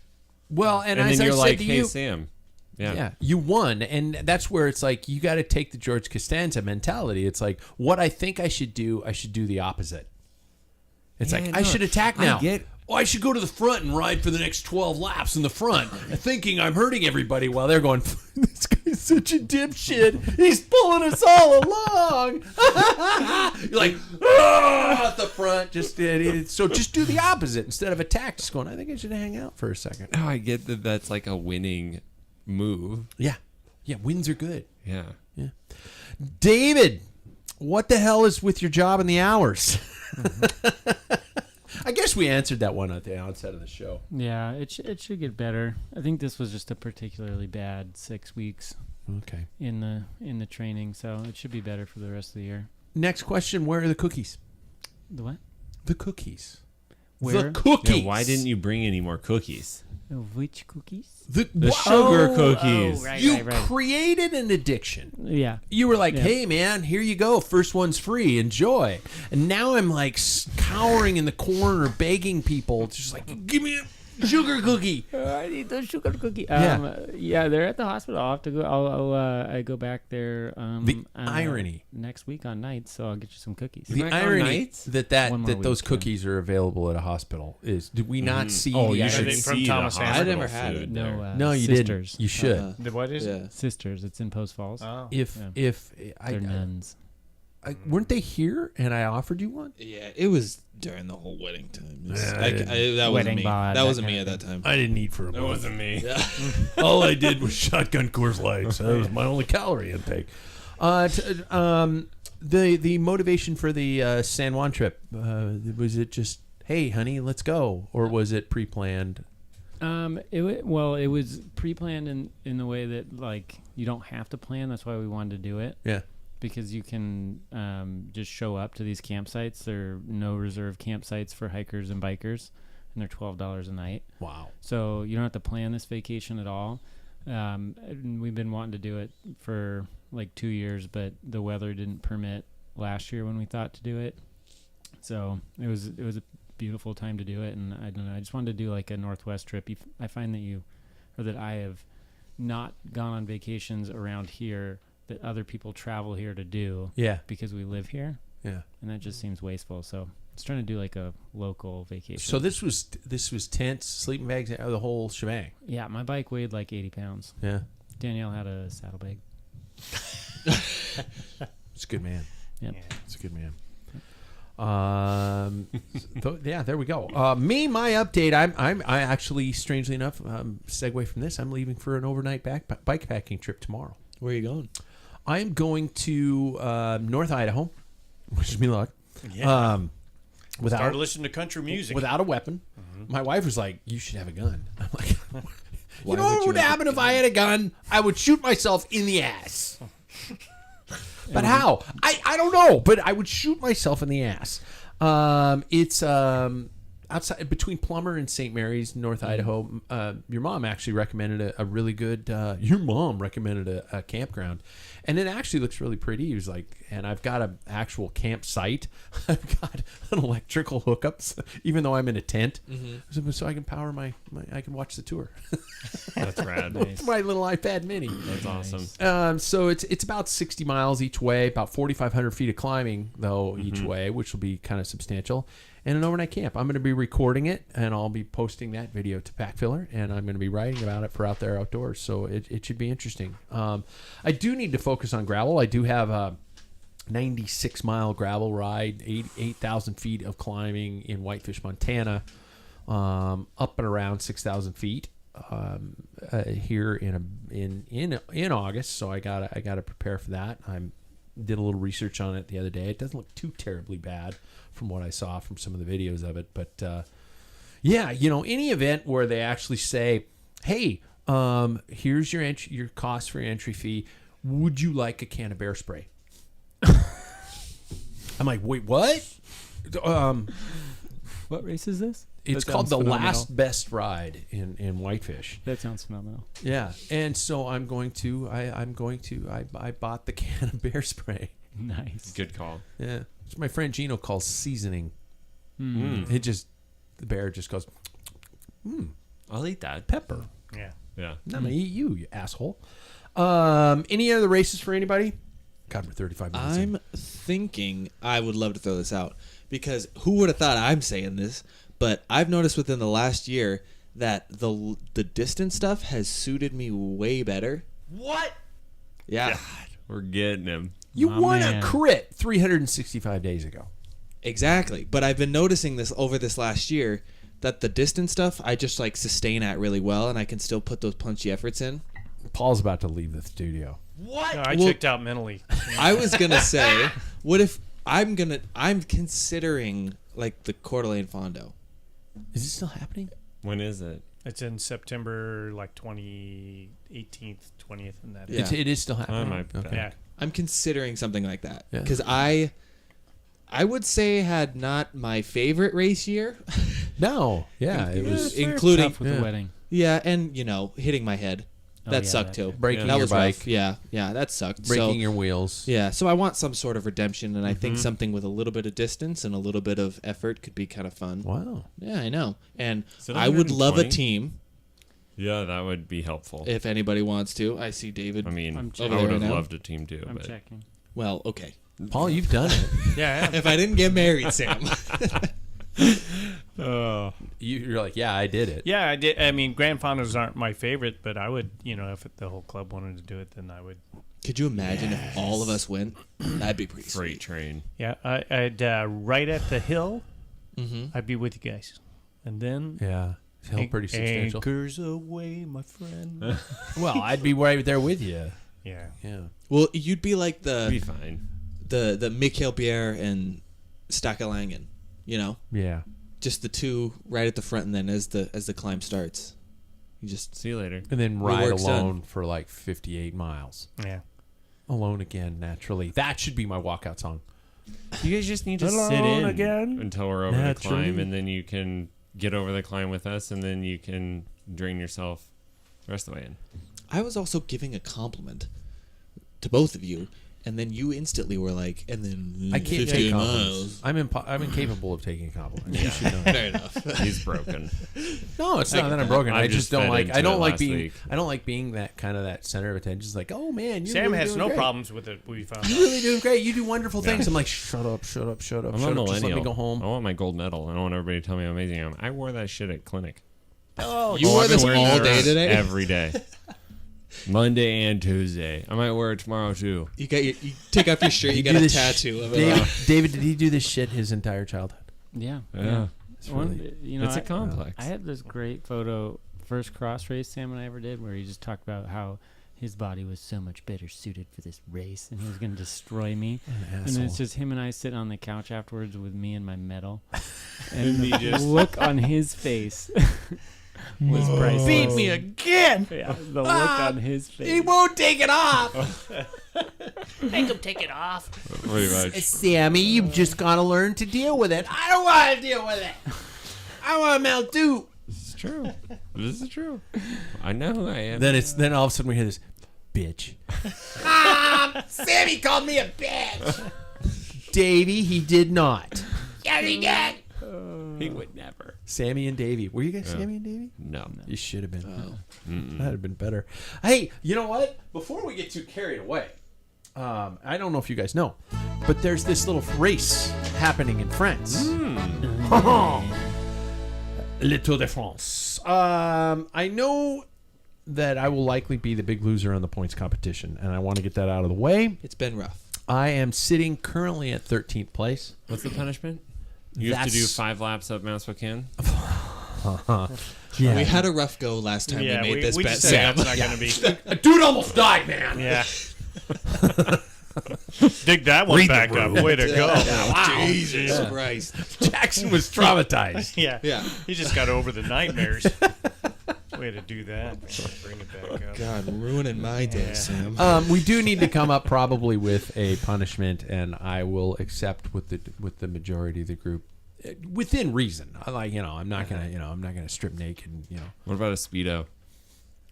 Speaker 1: Well, and
Speaker 3: And
Speaker 1: as
Speaker 3: then you're
Speaker 1: I said
Speaker 3: like,
Speaker 1: to
Speaker 3: hey,
Speaker 1: you,
Speaker 3: Sam. Yeah.
Speaker 1: yeah, you won, and that's where it's like you got to take the George Costanza mentality. It's like what I think I should do the opposite. It's
Speaker 3: Yeah,
Speaker 1: like
Speaker 3: no,
Speaker 1: I should attack
Speaker 3: I
Speaker 1: now.
Speaker 3: get-
Speaker 1: Oh, I should go to the front and ride for the next 12 laps in the front, thinking I'm hurting everybody while they're going, this guy's such a dipshit. He's pulling us all along. You're like, at the front. So just do the opposite. Instead of attack, just going, I think I should hang out for a second.
Speaker 3: No, I get that that's like a winning move.
Speaker 1: Yeah. Yeah, wins are good.
Speaker 3: Yeah.
Speaker 1: Yeah. David, what the hell is with your job and the hours? I guess we answered that one at the outset of the show.
Speaker 4: Yeah, it should get better. I think this was just a particularly bad 6 weeks
Speaker 1: Okay.
Speaker 4: in the training, so it should be better for the rest of the year.
Speaker 1: Next question, where are the cookies?
Speaker 4: The what?
Speaker 1: The cookies.
Speaker 4: Where?
Speaker 1: The cookies.
Speaker 3: Yeah, why didn't you bring any more cookies?
Speaker 4: Which cookies?
Speaker 1: The
Speaker 3: sugar cookies.
Speaker 4: Oh, right,
Speaker 1: You
Speaker 4: right, right.
Speaker 1: created an addiction.
Speaker 4: Yeah.
Speaker 1: You were like,
Speaker 4: Yeah.
Speaker 1: hey, man, here you go. First one's free. Enjoy. And now I'm like cowering in the corner begging people. It's just like, give me a sugar cookie.
Speaker 4: I need the sugar cookie.
Speaker 1: Yeah.
Speaker 4: Yeah, they're at the hospital. I'll have to go. I go back there.
Speaker 1: The irony.
Speaker 4: Next week on nights, so I'll get you some cookies.
Speaker 1: The
Speaker 3: back on
Speaker 1: irony
Speaker 3: nights?
Speaker 1: that
Speaker 4: One more
Speaker 1: those
Speaker 4: week,
Speaker 1: cookies are available at a hospital is, did we not see
Speaker 3: Oh,
Speaker 1: the
Speaker 3: you
Speaker 2: Are
Speaker 3: should
Speaker 2: they
Speaker 1: irony?
Speaker 2: from
Speaker 3: see
Speaker 2: Thomas
Speaker 3: the
Speaker 2: Anderson?
Speaker 5: I never
Speaker 3: hospital
Speaker 5: had
Speaker 3: food
Speaker 5: it.
Speaker 3: there.
Speaker 4: No,
Speaker 1: No, you
Speaker 4: sisters.
Speaker 1: didn't. You should.
Speaker 2: What is it?
Speaker 5: Yeah.
Speaker 4: Sisters. It's in Post Falls.
Speaker 2: Oh.
Speaker 1: If
Speaker 4: They're nuns.
Speaker 1: weren't they here and I offered you one?
Speaker 5: Yeah, it was during the whole wedding time.
Speaker 1: Yeah,
Speaker 5: That wasn't
Speaker 4: Wedding
Speaker 5: me.
Speaker 4: bod,
Speaker 5: That
Speaker 4: that
Speaker 5: wasn't
Speaker 4: kind
Speaker 5: me
Speaker 4: of
Speaker 5: at that time.
Speaker 1: I didn't eat for a
Speaker 3: That
Speaker 1: month.
Speaker 3: wasn't me.
Speaker 1: All I did was shotgun Coors Lights. That was my only calorie intake. The motivation for the San Juan trip, was it just, hey, honey, let's go, or was it pre-planned?
Speaker 4: It was pre-planned in the way that like you don't have to plan. That's why we wanted to do it.
Speaker 1: Yeah.
Speaker 4: Because you can just show up to these campsites. There are no reserve campsites for hikers and bikers, and they're $12 a night.
Speaker 1: Wow.
Speaker 4: So you don't have to plan this vacation at all. And we've been wanting to do it for like 2 years, but the weather didn't permit last year when we thought to do it. So it was a beautiful time to do it, and I don't know. I just wanted to do like a Northwest trip. I find that I have not gone on vacations around here that other people travel here to do.
Speaker 1: Yeah.
Speaker 4: Because we live here,
Speaker 1: Yeah.
Speaker 4: and that just seems wasteful. So I was trying to do like a local vacation.
Speaker 1: So this was tents, sleeping bags, the whole shebang.
Speaker 4: Yeah, my bike weighed like 80 pounds.
Speaker 1: Yeah.
Speaker 4: Danielle had a saddlebag.
Speaker 1: It's a good man.
Speaker 4: Yep.
Speaker 2: Yeah.
Speaker 1: It's a good man. Yeah, there we go. Me, my update. I actually, strangely enough, segue from this. I'm leaving for an overnight bikepacking trip tomorrow.
Speaker 5: Where are you going?
Speaker 1: I am going to North Idaho. Wish me luck.
Speaker 2: Yeah.
Speaker 1: Without
Speaker 2: Start listening to country music.
Speaker 1: without a weapon. My wife was like, "You should have a gun." I'm like, "You
Speaker 5: Why
Speaker 1: know what
Speaker 5: would
Speaker 1: would
Speaker 5: you have
Speaker 1: happen if I had a gun? I would shoot myself in the ass." But how? I don't know. But I would shoot myself in the ass. It's outside between Plummer and St. Mary's, North Idaho. Your mom actually recommended a really good. Your mom recommended a campground, and it actually looks really pretty. He was like, and I've got an actual campsite. I've got an electrical hookups, even though I'm in a tent, so I can power my I can watch the tour.
Speaker 3: That's rad.
Speaker 1: With my little iPad Mini.
Speaker 3: That's awesome.
Speaker 1: So it's about 60 miles each way, about 4,500 feet of climbing though each way, which will be kind of substantial, and an overnight camp. I'm going to be recording it, and I'll be posting that video to Packfiller, and I'm going to be writing about it for Out There Outdoors. So it should be interesting. I do need to focus on gravel. I do have a 96-mile gravel ride, 8,000 feet of climbing in Whitefish, Montana, up and around 6,000 feet. Here in August, so I gotta prepare for that. I did a little research on it the other day. It doesn't look too terribly bad from what I saw from some of the videos of it, but yeah, any event where they actually say, "Hey, here's your cost for your entry fee. Would you like a can of bear spray?" I'm like, "Wait, what?"
Speaker 4: What race is this?
Speaker 1: It's
Speaker 4: That
Speaker 1: called the
Speaker 4: sounds phenomenal.
Speaker 1: Last Best Ride in Whitefish.
Speaker 4: That sounds phenomenal.
Speaker 1: Yeah, and so I bought the can of bear spray.
Speaker 4: Nice.
Speaker 3: Good call.
Speaker 1: Yeah, which my friend Gino calls seasoning. The bear just goes,
Speaker 3: I'll eat that.
Speaker 1: pepper.
Speaker 2: Yeah.
Speaker 3: Yeah.
Speaker 1: I'm gonna eat you asshole. Any other races for anybody? God, we're 35 minutes.
Speaker 5: I'm thinking I would love to throw this out because who would have thought I'm saying this? But I've noticed within the last year that the distance stuff has suited me way better.
Speaker 2: What?
Speaker 5: Yeah,
Speaker 3: God, we're getting him.
Speaker 1: You
Speaker 4: My
Speaker 1: won
Speaker 4: man.
Speaker 1: a crit 365 days ago.
Speaker 5: exactly. But I've been noticing this over this last year that the distance stuff I just like sustain at really well, and I can still put those punchy efforts in.
Speaker 1: Paul's about to leave the studio.
Speaker 2: What? No, I
Speaker 5: Well-
Speaker 2: checked out mentally.
Speaker 5: I was gonna say, what if I'm considering like the Coeur d'Alene Fondo.
Speaker 1: Is it still happening?
Speaker 3: When is it?
Speaker 2: It's in September, like 18th, 20th, and that.
Speaker 5: Yeah.
Speaker 1: It is still happening.
Speaker 3: my bad.
Speaker 2: Yeah.
Speaker 5: I'm considering something like that
Speaker 1: Yeah.
Speaker 5: because I would say had not my favorite race year.
Speaker 1: No. Yeah, it was
Speaker 5: including
Speaker 4: Tough with
Speaker 1: yeah.
Speaker 4: the wedding.
Speaker 5: yeah, and hitting my head.
Speaker 4: Oh,
Speaker 5: That
Speaker 4: yeah,
Speaker 5: sucked
Speaker 4: that-
Speaker 5: too.
Speaker 1: breaking
Speaker 5: That
Speaker 1: your
Speaker 5: was
Speaker 1: bike,
Speaker 5: rough. Yeah, that sucked.
Speaker 1: breaking
Speaker 5: So,
Speaker 1: your wheels.
Speaker 5: yeah, so I want some sort of redemption, and I think
Speaker 1: Mm-hmm.
Speaker 5: something with a little bit of distance and a little bit of effort could be kind of fun.
Speaker 1: Wow.
Speaker 5: Yeah, I know. And
Speaker 3: Is it
Speaker 5: I would love a
Speaker 3: 120?
Speaker 5: team
Speaker 3: Yeah, that would be helpful.
Speaker 5: if anybody wants to. I see David.
Speaker 3: I mean,
Speaker 4: I'm
Speaker 3: I
Speaker 4: checking.
Speaker 3: would
Speaker 5: Over
Speaker 3: have
Speaker 5: there now.
Speaker 3: loved a team too.
Speaker 4: I'm
Speaker 3: but
Speaker 4: checking.
Speaker 5: Well, okay.
Speaker 1: Paul, you've done it.
Speaker 2: Yeah.
Speaker 5: If I didn't get married, Sam.
Speaker 1: You're like, yeah, I did it.
Speaker 2: Yeah, I did. I mean, Grand Fondos aren't my favorite, but I would, if the whole club wanted to do it, then I would.
Speaker 5: Could you imagine if all of us went? That'd be pretty
Speaker 3: Freight
Speaker 5: sweet.
Speaker 3: train.
Speaker 2: Yeah, I'd right at the hill.
Speaker 5: Mm-hmm.
Speaker 2: I'd be with you guys, and then
Speaker 1: Yeah. Hell, pretty substantial.
Speaker 2: Anchors away, my friend.
Speaker 1: Well, I'd be right there with you.
Speaker 2: Yeah.
Speaker 1: Yeah.
Speaker 5: Well, you'd be like
Speaker 3: Be
Speaker 5: the
Speaker 3: fine.
Speaker 5: Mikhail Bier and Stakalangen,
Speaker 1: Yeah.
Speaker 5: just the two right at the front, and then as the climb starts, you just
Speaker 3: See you later.
Speaker 1: And then
Speaker 5: Your
Speaker 1: ride
Speaker 5: work's done.
Speaker 1: alone for like 58 miles.
Speaker 2: Yeah.
Speaker 1: Alone again, naturally. That should be my walkout song.
Speaker 3: You guys just need to
Speaker 2: Alone
Speaker 3: sit in
Speaker 2: again,
Speaker 3: until we're over
Speaker 1: naturally.
Speaker 3: the climb, and then you can get over the climb with us, and then you can drain yourself the rest of the way in.
Speaker 5: I was also giving a compliment to both of you, and then you instantly were like, and then
Speaker 1: I can't
Speaker 5: 58
Speaker 1: take
Speaker 5: miles.
Speaker 1: compliments. I'm incapable of taking compliments. You should know.
Speaker 5: Fair enough.
Speaker 3: He's broken.
Speaker 1: No, it's not that I'm broken.
Speaker 3: I
Speaker 1: I
Speaker 3: just
Speaker 1: just don't
Speaker 3: fed
Speaker 1: like.
Speaker 3: into
Speaker 1: I don't
Speaker 3: it
Speaker 1: like
Speaker 3: last
Speaker 1: being.
Speaker 3: week.
Speaker 1: I don't like being that kind of that center of attention. It's like, oh man, you're
Speaker 2: Sam
Speaker 1: really
Speaker 2: has
Speaker 1: doing
Speaker 2: no
Speaker 1: great.
Speaker 2: problems with it. We found
Speaker 1: You're
Speaker 2: out.
Speaker 1: really doing great. You do wonderful things. I'm like, shut up, shut up, shut up,
Speaker 3: I'm a
Speaker 1: shut up.
Speaker 3: millennial.
Speaker 1: Just let me go home.
Speaker 3: I want my gold medal. I don't want everybody to tell me how amazing I am. I wore that shit at clinic.
Speaker 1: Oh,
Speaker 5: You wore
Speaker 3: I've been
Speaker 5: this
Speaker 3: wearing
Speaker 5: all
Speaker 3: that
Speaker 5: day
Speaker 3: around
Speaker 5: today?
Speaker 3: Every day. Monday and Tuesday. I might wear it tomorrow too.
Speaker 5: You take off your shirt. You got a tattoo of it.
Speaker 1: David, did he do this shit his entire childhood?
Speaker 4: Yeah.
Speaker 3: Yeah.
Speaker 4: It's
Speaker 3: a complex.
Speaker 4: I had this great photo, first cross race Sam and I ever did, where he just talked about how his body was so much better suited for this race, and he was going to destroy me. And then it's just him and I sitting on the couch afterwards with me and my medal, and the look on his face was priceless.
Speaker 2: Beat me again.
Speaker 4: Yeah, the look on his face.
Speaker 1: He won't take it off.
Speaker 2: Make him take it off.
Speaker 3: Pretty much.
Speaker 1: Sammy, you've just got to learn to deal with it. I don't want to deal with it. I want to melt too.
Speaker 3: It's true. This is true. I know who I am.
Speaker 1: Then all of a sudden we hear this, bitch. Sammy called me a bitch. Davey, he did not. Yeah, he did.
Speaker 3: He would never.
Speaker 1: Sammy and Davey. Were you guys Sammy and Davey?
Speaker 3: No.
Speaker 1: You should have been. That'd have been better. Hey, you know what? Before we get too carried away, I don't know if you guys know, but there's this little race happening in France. Le Tour de France. I know that I will likely be the big loser on the points competition, and I want to get that out of the way.
Speaker 5: It's been rough.
Speaker 1: I am sitting currently at 13th place.
Speaker 3: What's the punishment? You have to do 5 laps up Mount Spokane?
Speaker 1: Yeah.
Speaker 5: We had a rough go last time we made this
Speaker 2: we
Speaker 5: bet,
Speaker 2: just said
Speaker 5: Sam.
Speaker 2: that's not going to be.
Speaker 1: A dude almost died, man.
Speaker 2: Yeah. Dig that one back up. Way to go.
Speaker 1: Wow.
Speaker 5: Jesus Christ.
Speaker 1: Jackson was traumatized.
Speaker 2: Yeah. He just got over the nightmares. Way to do that. Bring it back up.
Speaker 5: God, ruining my day, Sam.
Speaker 1: We do need to come up probably with a punishment, and I will accept with the majority of the group within reason. I'm not gonna strip naked.
Speaker 3: What about a Speedo?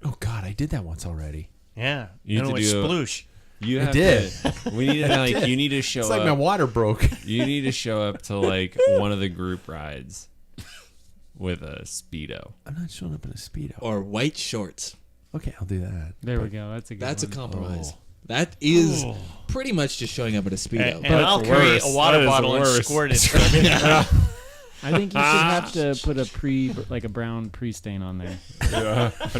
Speaker 1: Oh God, I did that once already.
Speaker 2: Yeah.
Speaker 3: You have to do
Speaker 2: sploosh.
Speaker 3: You
Speaker 1: I
Speaker 3: have
Speaker 1: did.
Speaker 3: We need to you need to show
Speaker 1: It's
Speaker 3: up.
Speaker 1: like my water broke.
Speaker 3: You need to show up to one of the group rides with a Speedo.
Speaker 1: I'm not showing up in a Speedo.
Speaker 5: Or white shorts.
Speaker 1: Okay, I'll do that.
Speaker 4: There we go. That's a good
Speaker 5: That's a
Speaker 4: one.
Speaker 5: compromise. That is pretty much just showing up at a Speedo.
Speaker 2: And I'll carry
Speaker 3: worse.
Speaker 2: a water
Speaker 3: That is
Speaker 2: bottle and
Speaker 3: worse.
Speaker 2: squirt it.
Speaker 4: I think you should have to put a brown pre-stain on there.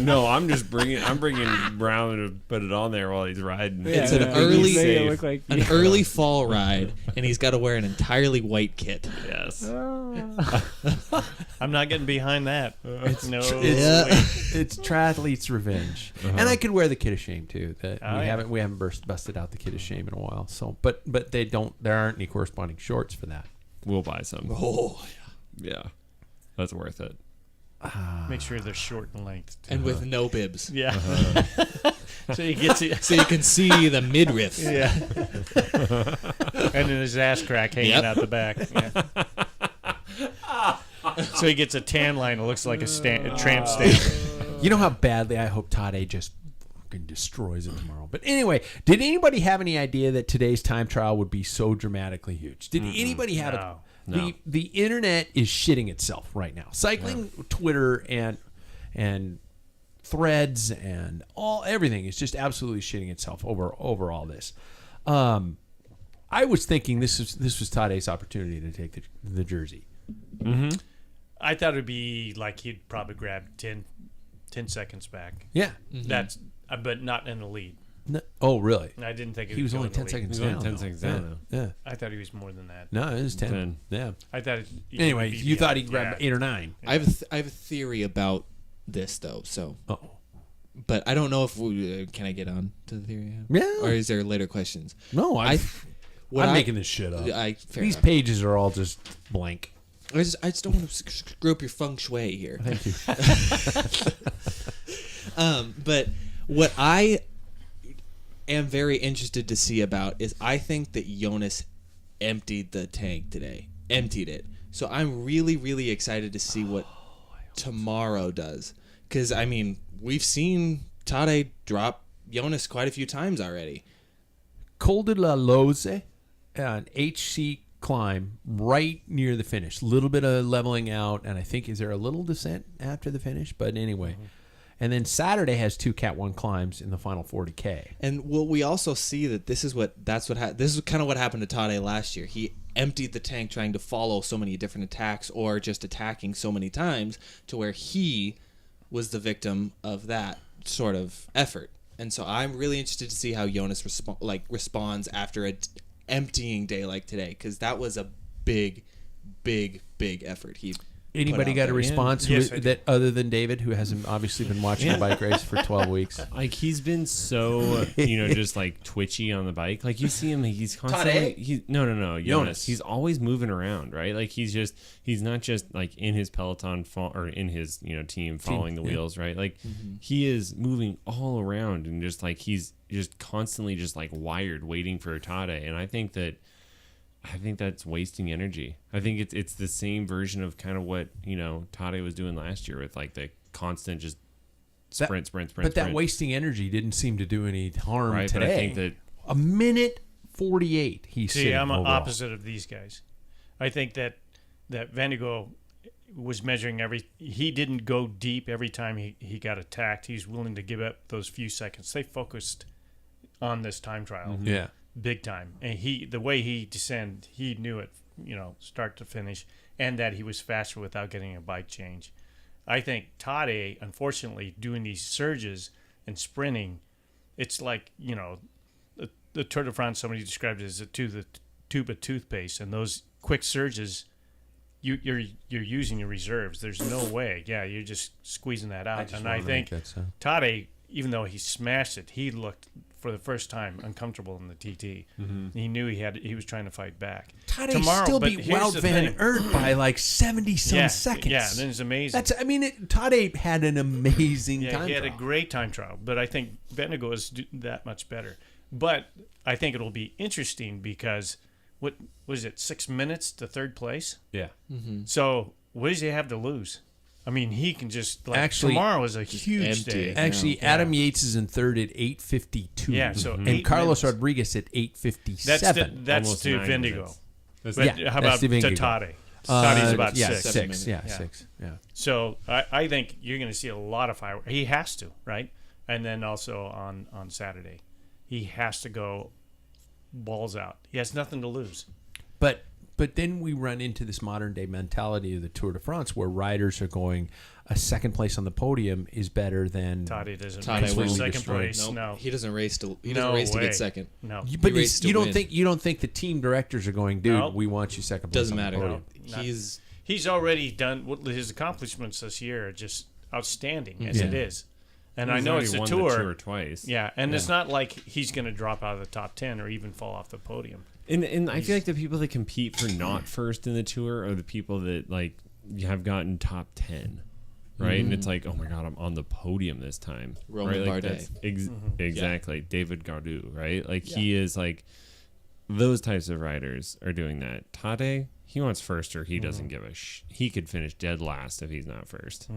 Speaker 3: No, I'm bringing Brown to put it on there while he's riding.
Speaker 5: It's an
Speaker 4: Yeah,
Speaker 5: early-
Speaker 4: make it look like
Speaker 5: An early fall ride, and he's got to wear an entirely white kit.
Speaker 3: Yes.
Speaker 2: I'm not getting behind that.
Speaker 1: It's triathlete's revenge, and I could wear the kid of shame too. We haven't busted out the kid of shame in a while. So, but there aren't any corresponding shorts for that.
Speaker 3: We'll buy some.
Speaker 5: Oh,
Speaker 3: Yeah. That's worth it.
Speaker 2: Make sure they're short in length.
Speaker 5: and with no bibs.
Speaker 2: Yeah. So you get to,
Speaker 5: So you can see the midriff.
Speaker 2: yeah. And then his ass crack hanging
Speaker 5: Yep.
Speaker 2: out the back. Yeah. So he gets a tan line that looks like a tramp stamp.
Speaker 1: You know how badly I hope Tade just fucking destroys it tomorrow. But anyway, did anybody have any idea that today's time trial would be so dramatically huge? Did anybody have it?
Speaker 3: No.
Speaker 1: The internet is shitting itself right now. Cycling, Twitter, and threads and everything is just absolutely shitting itself over all this. I was thinking this was Tade's opportunity to take the jersey.
Speaker 3: Mm-hmm.
Speaker 2: I thought it'd be like he'd probably grab 10 seconds back.
Speaker 1: Yeah.
Speaker 2: That's, but not in the lead.
Speaker 1: No, oh, really?
Speaker 2: I didn't think
Speaker 1: He was only 10 seconds
Speaker 3: He was
Speaker 1: down.
Speaker 3: only 10
Speaker 1: though.
Speaker 3: seconds down,
Speaker 1: Yeah.
Speaker 2: I thought he was more than that.
Speaker 1: No, it was 10.
Speaker 3: 10.
Speaker 1: Yeah.
Speaker 2: I thought.
Speaker 1: Anyway, you thought he'd grab 8 or 9.
Speaker 5: I have a theory about this though. So,
Speaker 1: Uh-oh.
Speaker 5: but I don't know if can I get on to the theory?
Speaker 1: Yeah.
Speaker 5: Or is there later questions?
Speaker 1: No, I'm
Speaker 5: What
Speaker 1: making this shit up.
Speaker 5: Fair
Speaker 1: These
Speaker 5: enough.
Speaker 1: pages are all just blank.
Speaker 5: I just don't want to screw up your feng shui here.
Speaker 1: Thank you.
Speaker 5: But what I am very interested to see about is I think that Jonas emptied the tank today. Emptied it. So I'm really, really excited to see what tomorrow does. Because, I mean, we've seen Tade drop Jonas quite a few times already.
Speaker 1: Col de la Loze, an HC climb right near the finish. Little bit of leveling out, and I think is there a little descent after the finish? But anyway. And then Saturday has 2 Cat 1 climbs in the final 40K.
Speaker 5: And we also see that this is kind of what happened to Tade last year. He emptied the tank trying to follow so many different attacks or just attacking so many times to where he was the victim of that sort of effort. And so I'm really interested to see how Jonas responds after an emptying day like today, because that was a big effort.
Speaker 1: Anybody got a response
Speaker 2: Yes,
Speaker 1: that other than David, who hasn't obviously been watching the bike race for 12 weeks?
Speaker 3: Like, he's been so, just like twitchy on the bike. Like, you see him, he's constantly. No, Jonas. He's always moving around, right? Like, he's not just like in his peloton or in his team following the wheels, right? Like, he is moving all around and just like he's just constantly just like wired, waiting for Tade. And I think that's wasting energy. I think it's the same version of kind of what Tade was doing last year with like the constant just sprint.
Speaker 1: But that wasting energy didn't seem to do any harm
Speaker 3: right,
Speaker 1: today.
Speaker 3: But I think that
Speaker 1: a minute 48.
Speaker 2: I'm opposite of these guys. I think that Vendigo was measuring he didn't go deep every time he got attacked. He's willing to give up those few seconds. They focused on this time trial.
Speaker 1: Yeah.
Speaker 2: Big time. And the way he descended, he knew it, start to finish, and that he was faster without getting a bike change. I think Tade, unfortunately, doing these surges and sprinting, it's like, the Tour de France, somebody described it as a tube of toothpaste, and those quick surges, you're using your reserves. There's no way. Yeah, you're just squeezing that out. And I think Tade, even though he smashed it, he looked, for the first time, uncomfortable in the TT. He knew he was trying to fight back.
Speaker 1: Tade still beat Wout van Aert by like 70-some seconds.
Speaker 2: Yeah, and it's amazing.
Speaker 1: Tade had an amazing time trial.
Speaker 2: He had a great time trial, but I think Vendigo is that much better. But I think it'll be interesting because, what was it, 6 minutes to third place?
Speaker 1: Yeah.
Speaker 2: So what does he have to lose? I mean, he can just tomorrow is a huge day.
Speaker 1: Actually, Adam Yates is in third at 8:52.
Speaker 2: Yeah, so
Speaker 1: and Carlos Rodriguez at 8:57.
Speaker 2: That's to Vendigo. But how about
Speaker 1: to
Speaker 2: Tade? Tade's about 6.
Speaker 1: 6. Yeah, 6. Yeah.
Speaker 2: So I think you're going to see a lot of fireworks. He has to, right? And then also on Saturday, he has to go balls out. He has nothing to lose.
Speaker 1: But then we run into this modern day mentality of the Tour de France, where riders are going, a second place on the podium is better than
Speaker 2: Tade doesn't
Speaker 5: Tade
Speaker 2: race for
Speaker 5: will
Speaker 2: second
Speaker 5: destroy.
Speaker 2: place.
Speaker 5: Nope.
Speaker 2: No,
Speaker 5: he doesn't race to
Speaker 2: way.
Speaker 5: get second.
Speaker 2: No,
Speaker 1: But
Speaker 5: raced to
Speaker 1: you don't
Speaker 5: win.
Speaker 1: think the team directors are going, dude,
Speaker 2: No.
Speaker 1: we want you second place.
Speaker 5: Doesn't
Speaker 1: on the
Speaker 5: matter.
Speaker 1: podium.
Speaker 2: He's already done. His accomplishments this year are just outstanding, as it is. And I know it's a
Speaker 3: won
Speaker 2: tour.
Speaker 3: the tour twice.
Speaker 2: Yeah, and it's not like he's going to drop out of the top 10 or even fall off the podium.
Speaker 3: And I feel like the people that compete for not first in the tour are the people that like have gotten top 10, right? And it's like, oh my god, I'm on the podium this time.
Speaker 5: Romain
Speaker 3: right? Like
Speaker 5: Bardet.
Speaker 3: Exactly. David Gaudu, right? Like he is like, those types of riders are doing that. Tade, he wants first, or he doesn't give a he could finish dead last if he's not first.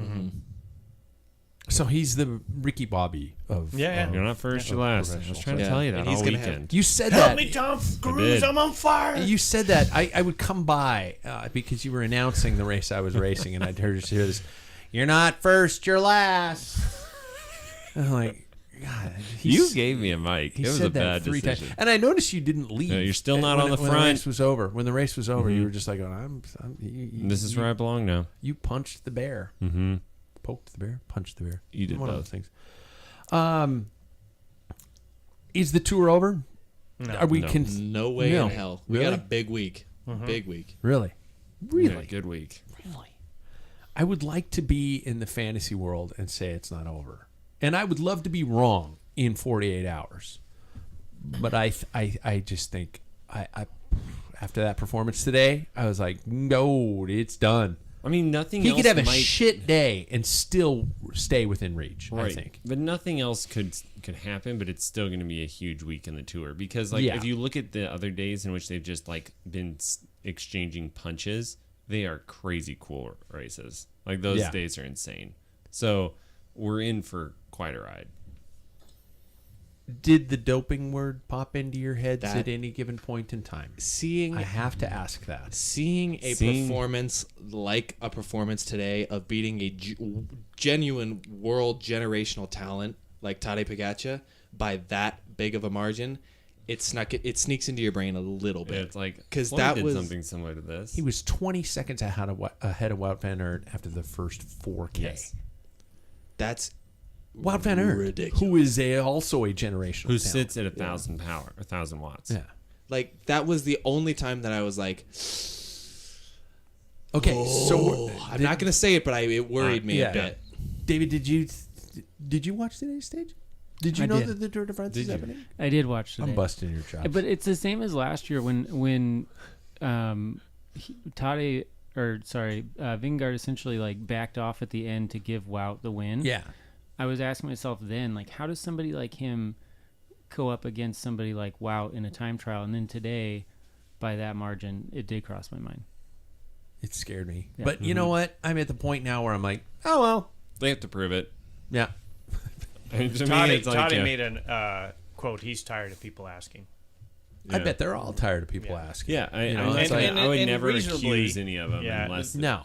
Speaker 1: So he's the Ricky Bobby of
Speaker 2: Yeah.
Speaker 3: You're not first, you're last. I was trying to tell you that
Speaker 5: And he's
Speaker 3: all
Speaker 5: gonna
Speaker 3: weekend.
Speaker 1: You said
Speaker 2: Help
Speaker 1: that.
Speaker 2: me, Tom
Speaker 3: did.
Speaker 2: Cruise! I'm on fire.
Speaker 1: You said that. I would come by because you were announcing the race I was racing, and I'd hear this. You're not first, you're last. And I'm like, God.
Speaker 3: You gave me a mic.
Speaker 1: He
Speaker 3: It was
Speaker 1: said
Speaker 3: a
Speaker 1: that
Speaker 3: bad
Speaker 1: 3
Speaker 3: decision.
Speaker 1: times. And I noticed you didn't leave.
Speaker 3: No, you're still not on the
Speaker 1: When
Speaker 3: front.
Speaker 1: the race was over. When the race was over, you were just like,
Speaker 3: This is where I belong now.
Speaker 1: You punched the bear.
Speaker 3: Mm-hmm.
Speaker 1: Poked the bear, punched the bear.
Speaker 3: You did
Speaker 1: One of
Speaker 3: both.
Speaker 1: those things. Is the tour over?
Speaker 2: No.
Speaker 1: Are we
Speaker 3: No.
Speaker 5: No way
Speaker 1: No.
Speaker 5: in hell. We
Speaker 1: Really?
Speaker 5: got a big week. Big week.
Speaker 1: Really?
Speaker 3: Yeah, good week.
Speaker 1: Really? I would like to be in the fantasy world and say it's not over. And I would love to be wrong in 48 hours. But I just think I after that performance today, I was like, no, it's done.
Speaker 3: I mean, nothing
Speaker 1: He
Speaker 3: else
Speaker 1: could have a
Speaker 3: might,
Speaker 1: shit day and still stay within reach,
Speaker 3: right.
Speaker 1: I think.
Speaker 3: But nothing else could happen, but it's still going to be a huge week in the tour. Because, like,
Speaker 1: Yeah.
Speaker 3: if you look at the other days in which they've just, like, been exchanging punches, they are crazy cool races. Like, those days are insane. So, we're in for quite a ride.
Speaker 1: Did the doping word pop into your heads
Speaker 5: That-
Speaker 1: at any given point in time?
Speaker 5: Seeing
Speaker 1: I have to ask that.
Speaker 5: Seeing a performance like a performance today of beating a genuine world generational talent like Tadej Pogačar by that big of a margin, it sneaks into your brain a little bit.
Speaker 3: Yeah, it's like,
Speaker 5: because
Speaker 3: Floyd
Speaker 5: that
Speaker 3: did
Speaker 5: was
Speaker 3: something similar to this.
Speaker 1: He was 20 seconds ahead of Wout van Aert after the first 4K.
Speaker 3: Yes.
Speaker 5: that's
Speaker 1: Wout van Aert,
Speaker 5: ridiculous.
Speaker 1: who is also a generational
Speaker 3: Who
Speaker 1: talent.
Speaker 3: sits at 1,000 power, 1,000 watts.
Speaker 1: Yeah.
Speaker 5: Like, that was the only time that I was like,
Speaker 1: Okay, so
Speaker 5: I'm not going to say it, but it worried me
Speaker 1: yeah.
Speaker 5: a bit.
Speaker 1: David, did you watch today's stage? Did you
Speaker 4: I
Speaker 1: know
Speaker 4: did.
Speaker 1: that the Tour de France is
Speaker 3: Did you?
Speaker 1: happening?
Speaker 4: I did watch today.
Speaker 1: I'm busting your chops.
Speaker 4: But it's the same as last year when Vingegaard essentially like backed off at the end to give Wout the win.
Speaker 1: yeah.
Speaker 4: I was asking myself then, like, how does somebody like him go up against somebody like Wout in a time trial? And then today, by that margin, it did cross my mind.
Speaker 1: It scared me.
Speaker 4: Yeah.
Speaker 1: But you know what? I'm at the point now where I'm like, oh, well.
Speaker 3: They have to prove it.
Speaker 1: Yeah.
Speaker 3: And to me,
Speaker 2: Toddy,
Speaker 3: it's like,
Speaker 2: Toddy made an quote. He's tired of people asking.
Speaker 1: I
Speaker 3: Yeah.
Speaker 1: bet they're all tired of people
Speaker 2: Yeah.
Speaker 1: asking.
Speaker 3: Yeah,
Speaker 1: You know, it's
Speaker 2: and-
Speaker 1: like-
Speaker 3: I would
Speaker 2: and
Speaker 3: never
Speaker 2: reasonably-
Speaker 3: accuse any of them
Speaker 2: yeah,
Speaker 3: unless
Speaker 1: no.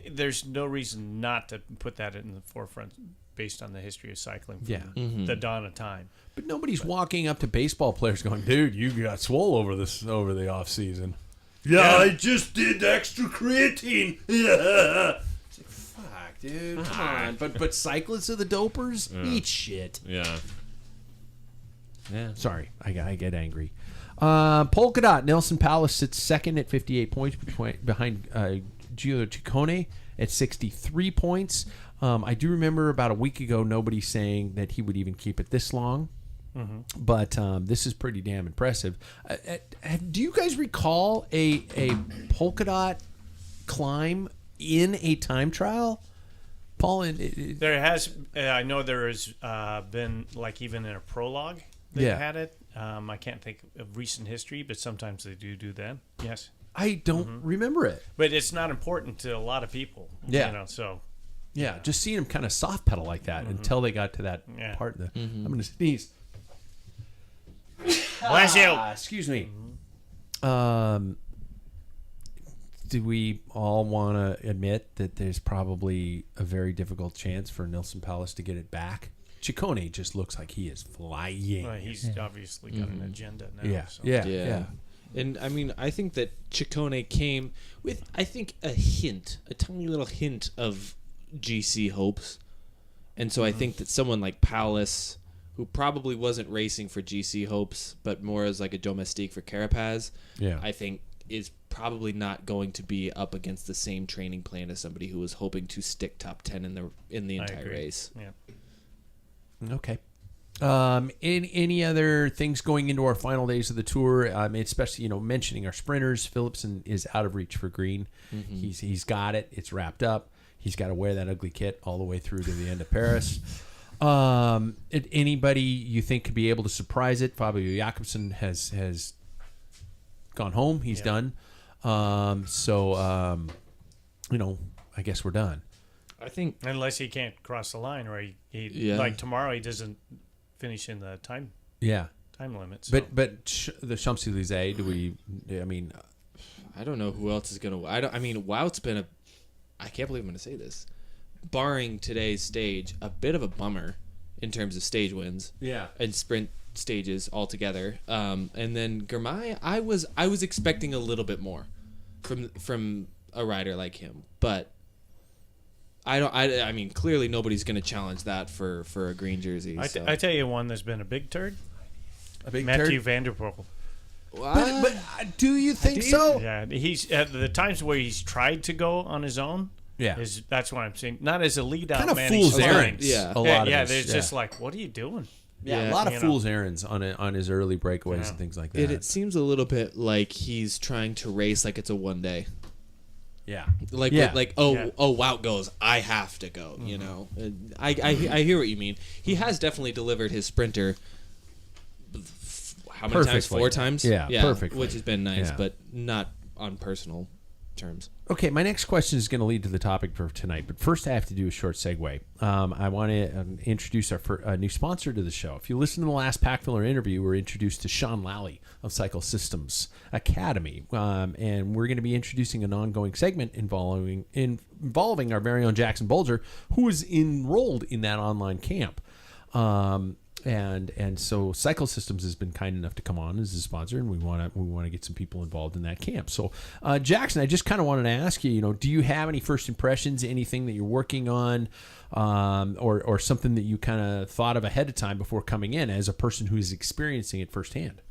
Speaker 2: There's no reason not to put that in the forefront based on the history of cycling from
Speaker 1: Yeah.
Speaker 2: the dawn of time.
Speaker 1: But nobody's walking up to baseball players going, dude, you got swole over the off season. Yeah, I just did extra creatine. Yeah. It's like, fuck, dude. Come on. But cyclists are the dopers? Eat shit.
Speaker 3: Yeah. Yeah.
Speaker 1: Sorry, I get angry. Polka Dot, Nelson Palace sits second at 58 points behind Gio Ciccone at 63 points. I do remember about a week ago nobody saying that he would even keep it this long. But this is pretty damn impressive. Do you guys recall a Polka Dot climb in a time trial? Paul,
Speaker 2: There has, I know there has been, like, even in a prologue, they've
Speaker 1: Yeah.
Speaker 2: had it. I can't think of recent history, but sometimes they do that. Yes.
Speaker 1: I don't remember it.
Speaker 2: But it's not important to a lot of people.
Speaker 1: Yeah.
Speaker 2: You know, so.
Speaker 1: Yeah, just seeing him kind of soft pedal like that until they got to that
Speaker 2: Yeah.
Speaker 1: part. I'm going to sneeze.
Speaker 2: Bless you.
Speaker 1: Excuse me. Do we all want to admit that there's probably a very difficult chance for Nelson Palace to get it back? Ciccone just looks like he is flying.
Speaker 2: Well, he's obviously got an agenda now.
Speaker 1: Yeah,
Speaker 2: So.
Speaker 1: yeah.
Speaker 5: And I mean, I think that Ciccone came with, I think, a tiny little hint of GC hopes. And so I think that someone like Palace, who probably wasn't racing for GC hopes, but more as like a domestique for Carapaz,
Speaker 1: Yeah.
Speaker 5: I think is probably not going to be up against the same training plan as somebody who was hoping to stick top 10 in the
Speaker 2: I
Speaker 5: entire
Speaker 2: agree.
Speaker 5: race.
Speaker 2: Yeah.
Speaker 1: Okay. Any other things going into our final days of the tour? Especially mentioning our sprinters. Philipsen is out of reach for green. He's got it. It's wrapped up. He's got to wear that ugly kit all the way through to the end of Paris. Anybody you think could be able to surprise it? Fabio Jakobsen has gone home. He's done. I guess we're done.
Speaker 5: I think
Speaker 2: Unless he can't cross the line, or he
Speaker 5: Yeah.
Speaker 2: like tomorrow, he doesn't finish in the time
Speaker 1: Yeah.
Speaker 2: limit. So.
Speaker 1: But the Champs-Élysées,
Speaker 5: I don't know who else is gonna. Wout's been I can't believe I'm gonna say this. Barring today's stage, a bit of a bummer in terms of stage wins.
Speaker 1: Yeah.
Speaker 5: And sprint stages altogether. And then Girmay, I was expecting a little bit more from a rider like him, but I mean, clearly nobody's gonna challenge that for a green jersey.
Speaker 2: I tell you one that's been a big turd.
Speaker 1: a big
Speaker 2: Matthew
Speaker 1: turd.
Speaker 2: Van Der Poel.
Speaker 1: But do you think so?
Speaker 2: Yeah, he's at the times where he's tried to go on his own.
Speaker 1: Yeah.
Speaker 2: That's what I'm saying. Not as a lead out
Speaker 1: Kind of
Speaker 2: man.
Speaker 1: fool's
Speaker 2: he's fine.
Speaker 1: errands.
Speaker 5: Yeah.
Speaker 1: A lot of
Speaker 2: yeah.
Speaker 1: this,
Speaker 2: There's just like, what are you doing?
Speaker 1: Yeah, a lot of
Speaker 2: You know.
Speaker 1: fool's errands on his early breakaways
Speaker 2: Yeah.
Speaker 1: and things like that.
Speaker 5: It seems a little bit like he's trying to race like it's a one day.
Speaker 1: yeah.
Speaker 5: Like
Speaker 1: Yeah.
Speaker 5: Wout goes, I have to go. You know, I hear what you mean. He has definitely delivered his sprinter. How many times?
Speaker 1: Perfectly.
Speaker 5: 4 times.
Speaker 1: Yeah, perfectly.
Speaker 5: Which has been nice,
Speaker 1: Yeah.
Speaker 5: but not on personal terms.
Speaker 1: Okay, my next question is going to lead to the topic for tonight, but first I have to do a short segue. I want to introduce our new sponsor to the show. If you listen to the last Packfiller interview, we're introduced to Sean Lally of Cycle Systems Academy, and we're going to be introducing an ongoing segment involving our very own Jackson Bolger, who is enrolled in that online camp. And so Cycle Systems has been kind enough to come on as a sponsor, and we want to get some people involved in that camp. So Jackson, I just kind of wanted to ask you, do you have any first impressions, anything that you're working on, or something that you kind of thought of ahead of time before coming in as a person who's experiencing it firsthand?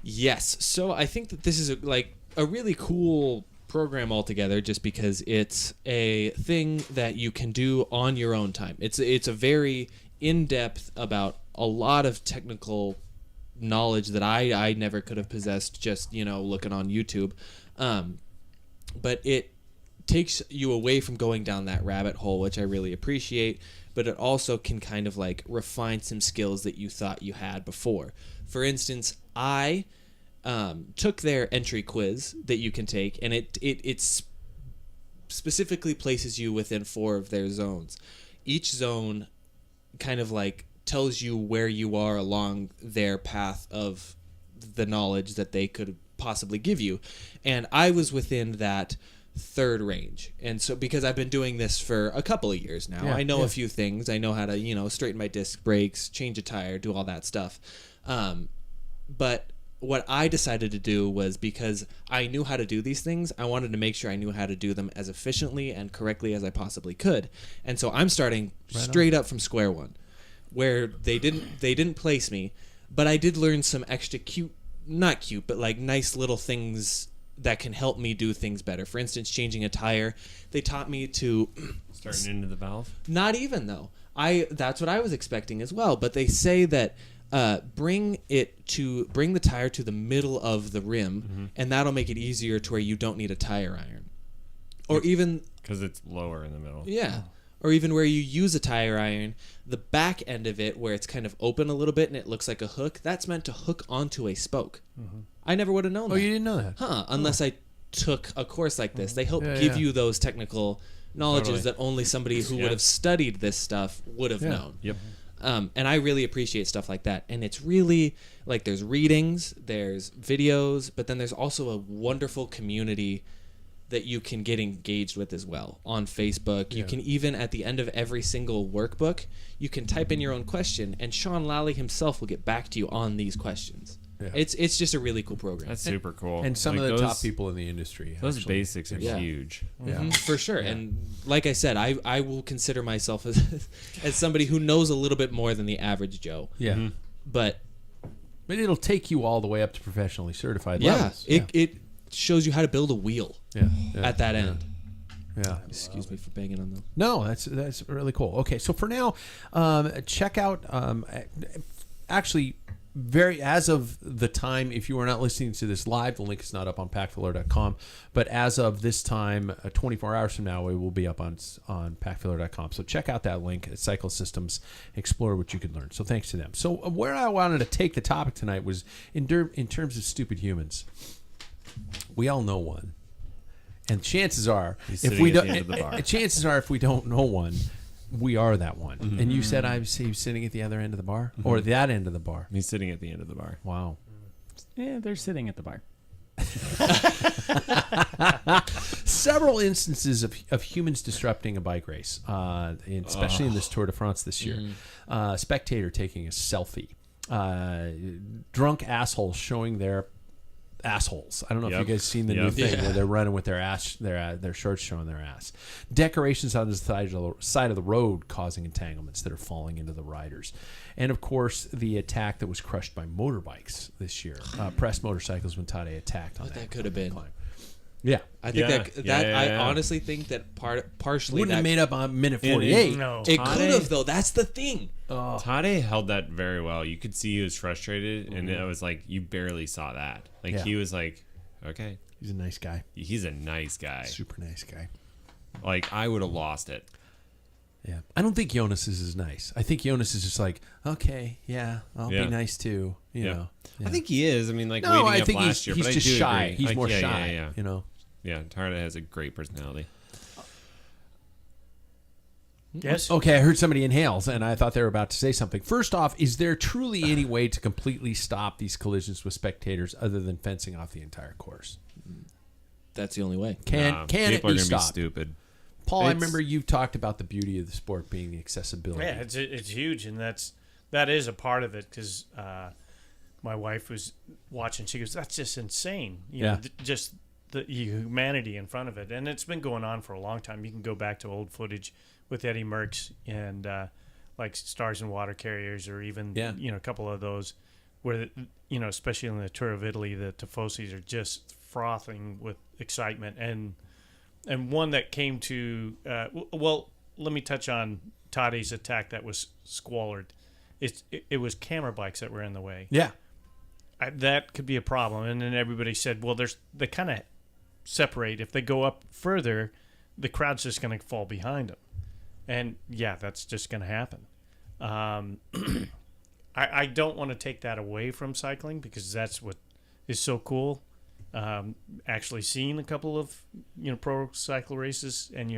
Speaker 5: Yes. So I think that this is a really cool program altogether, just because it's a thing that you can do on your own time. It's a very in-depth about a lot of technical knowledge that I never could have possessed just looking on YouTube, but it takes you away from going down that rabbit hole, which I really appreciate. But it also can kind of refine some skills that you thought you had before. For instance, I took their entry quiz that you can take, and it specifically places you within 4 of their zones. Each zone kind of tells you where you are along their path of the knowledge that they could possibly give you. And I was within that 3rd range. And so because I've been doing this for a couple of years now, I know a few things. I know how to, straighten my disc brakes, change a tire, do all that stuff. But what I decided to do was, because I knew how to do these things, I wanted to make sure I knew how to do them as efficiently and correctly as I possibly could. And so I'm starting straight up from square one, where they didn't place me, but I did learn some extra not cute, but nice little things that can help me do things better. For instance, changing a tire. They taught me to
Speaker 3: Starting into the valve?
Speaker 5: Not even, though. That's what I was expecting as well, but they say that bring the tire to the middle of the rim, and that'll make it easier to where you don't need a tire iron. Or even
Speaker 3: because it's lower in the middle.
Speaker 5: Yeah. Or even where you use a tire iron, the back end of it where it's kind of open a little bit and it looks like a hook, that's meant to hook onto a spoke. I never would have known that.
Speaker 1: Oh, you didn't know that?
Speaker 5: Unless I took a course like this. They help give you those technical knowledges that only somebody who would have studied this stuff would have known.
Speaker 3: Yep.
Speaker 5: And I really appreciate stuff like that. And it's really there's readings, there's videos, but then there's also a wonderful community that you can get engaged with as well on Facebook. You can even, at the end of every single workbook, you can type in your own question, and Sean Lally himself will get back to you on these questions. Yeah. It's just a really cool program.
Speaker 3: That's super cool.
Speaker 1: And some of the top people in the industry.
Speaker 3: Those basics are huge.
Speaker 5: Yeah. For sure. Yeah. And like I said, I will consider myself as somebody who knows a little bit more than the average Joe.
Speaker 1: Yeah.
Speaker 5: But
Speaker 1: it'll take you all the way up to professionally certified levels.
Speaker 5: It shows you how to build a wheel at that end.
Speaker 1: Yeah.
Speaker 5: Excuse me for banging on them.
Speaker 1: No, that's really cool. Okay, so for now, check out actually as of the time, if you are not listening to this live, the link is not up on packfiller.com, but as of this time, 24 hours from now, it will be up on packfiller.com. So check out that link at Cycle Systems, explore what you can learn. So thanks to them. So where I wanted to take the topic tonight was in terms of stupid humans. We all know one, and chances are, if we don't know one, we are that one. Mm-hmm. And you said I was sitting at the other end of the bar, or that end of the bar.
Speaker 3: He's sitting at the end of the bar.
Speaker 1: Wow.
Speaker 4: Yeah, they're sitting at the bar.
Speaker 1: Several instances of humans disrupting a bike race, especially in this Tour de France this year. Spectator taking a selfie. Drunk assholes showing their assholes. I don't know if you guys seen the new thing where they're running with their ass, their shorts showing their ass. Decorations on the side of the road causing entanglements that are falling into the riders. And of course, the attack that was crushed by motorbikes this year. Pressed motorcycles when Tade attacked on
Speaker 5: that could have been.
Speaker 1: Climb. Yeah,
Speaker 5: I think I honestly think that partially
Speaker 1: wouldn't have made up on minute 48.
Speaker 2: No,
Speaker 5: it could have though. That's the thing.
Speaker 3: Tade held that very well. You could see he was frustrated, and it was like you barely saw that. He was like, "Okay,
Speaker 1: he's a nice guy.
Speaker 3: He's a nice guy,
Speaker 1: super nice guy."
Speaker 3: I would have lost it.
Speaker 1: Yeah, I don't think Jonas is as nice. I think Jonas is just like, okay, I'll be nice too. You know. Yeah.
Speaker 3: I think he is. I mean,
Speaker 1: no, I think
Speaker 3: last year,
Speaker 1: he's
Speaker 3: but
Speaker 1: just
Speaker 3: I do
Speaker 1: shy.
Speaker 3: agree.
Speaker 1: He's more shy. You know.
Speaker 3: Yeah, Tade has a great personality.
Speaker 2: Yes.
Speaker 1: Okay, I heard somebody inhales, and I thought they were about to say something. First off, is there truly any way to completely stop these collisions with spectators other than fencing off the entire course?
Speaker 5: That's the only way.
Speaker 1: Can it
Speaker 3: people are
Speaker 1: be
Speaker 3: gonna
Speaker 1: stopped?
Speaker 3: be stupid.
Speaker 1: Paul, I remember you've talked about the beauty of the sport being the accessibility.
Speaker 2: Yeah, it's huge, and that's that is a part of it because my wife was watching. She goes, "That's just insane." You know, just the humanity in front of it, and it's been going on for a long time. You can go back to old footage with Eddie Merckx and like Stars and Water Carriers, or even a couple of those where especially in the Tour of Italy, the Tifosis are just frothing with excitement, and one that came to well, let me touch on Tade's attack that was squalid. It was camera bikes that were in the way.
Speaker 1: Yeah.
Speaker 2: That could be a problem. And then everybody said, well, they kind of separate. If they go up further, the crowd's just going to fall behind them. And, yeah, that's just going to happen. I don't want to take that away from cycling because that's what is so cool. Actually seeing a couple of, pro cycle races and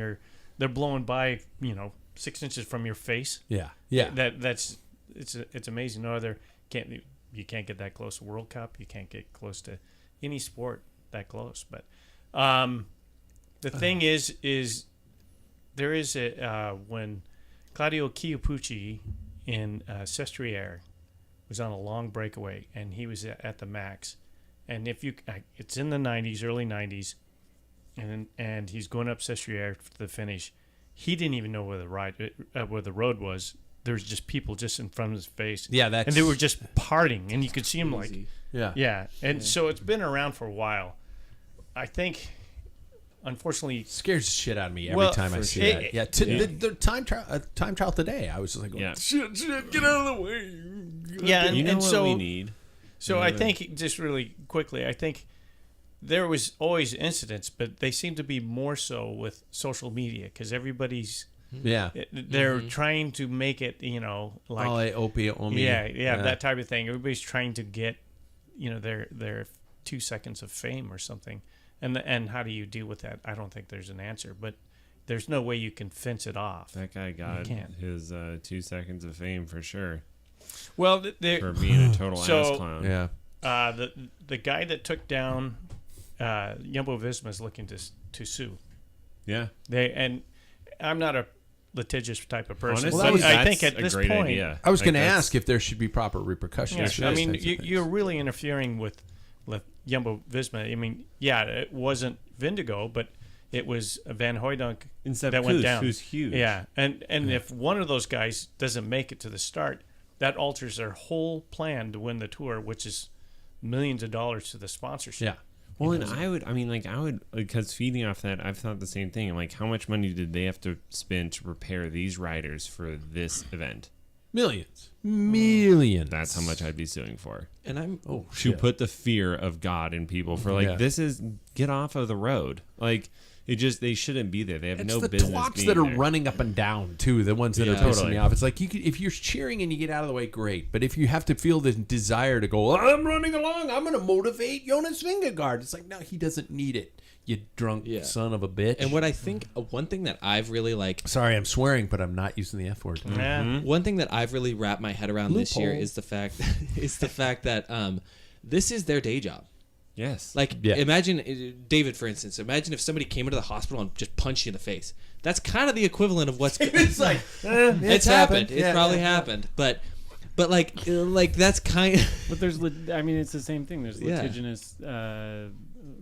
Speaker 2: they're blowing by, 6 inches from your face.
Speaker 1: Yeah. Yeah.
Speaker 2: It's amazing. No other you can't get that close to World Cup. You can't get close to any sport that close. But the thing is there is when Claudio Chiappucci in Sestriere was on a long breakaway and he was at the max, and it's in the 90s, early 90s, and he's going up Sestriere for the finish. He didn't even know where the road was. There was just people just in front of his face.
Speaker 1: Yeah,
Speaker 2: and they were just partying, and you could see him
Speaker 5: Easy.
Speaker 2: yeah. And so it's been around for a while. I think, unfortunately,
Speaker 1: scares the shit out of me every time I see that. Yeah, the time trial today, I was just like, shit, get out of the way.
Speaker 2: Yeah, and
Speaker 3: what
Speaker 2: so
Speaker 3: we need.
Speaker 2: So I think, just really quickly, I think there was always incidents, but they seem to be more so with social media because everybody's they're trying to make it, like
Speaker 1: opiate,
Speaker 2: that type of thing. Everybody's trying to get, their 2 seconds of fame or something, and how do you deal with that? I don't think there's an answer, but there's no way you can fence it off.
Speaker 3: That guy got his 2 seconds of fame for sure.
Speaker 2: Well,
Speaker 3: for being a total ass clown.
Speaker 1: Yeah.
Speaker 2: The guy that took down Jumbo Visma is looking to sue.
Speaker 3: Yeah.
Speaker 2: And I'm not a litigious type of person.
Speaker 3: Honestly,
Speaker 2: but I think at this point,
Speaker 3: idea.
Speaker 1: I was going to ask if there should be proper repercussions.
Speaker 2: Yeah, I mean, you're really interfering with Jumbo Visma. I mean, it wasn't Vindigo, but it was Van Hooydonk that went down.
Speaker 3: Who's huge.
Speaker 2: Yeah, and if one of those guys doesn't make it to the start, that alters their whole plan to win the Tour, which is millions of dollars to the sponsorship.
Speaker 1: Yeah.
Speaker 3: Well, and I would, because feeding off that, I've thought the same thing. I'm like, how much money did they have to spend to prepare these riders for this event?
Speaker 1: Millions.
Speaker 3: That's how much I'd be suing for.
Speaker 5: And I'm
Speaker 3: to put the fear of God in people for this is get off of the road. Like they shouldn't be there. They have no business being there.
Speaker 1: It's the twats that are running up and down too, the ones that are pissing me off. It's like if you're cheering and you get out of the way, great. But if you have to feel the desire to go, I'm running along, I'm going to motivate Jonas Vingegaard. It's like, no, he doesn't need it. You drunk son of a bitch.
Speaker 5: And what I think, one thing that I've really
Speaker 1: sorry, I'm swearing, but I'm not using the F word.
Speaker 2: Mm-hmm.
Speaker 5: One thing that I've really wrapped my head around this year is the fact that this is their day job.
Speaker 3: Yes.
Speaker 5: Imagine, David, for instance, imagine if somebody came into the hospital and just punched you in the face. That's kind of the equivalent of what's...
Speaker 1: It's like,
Speaker 5: it's happened. It's probably happened. But that's kind of...
Speaker 4: But there's, it's the same thing. There's litigious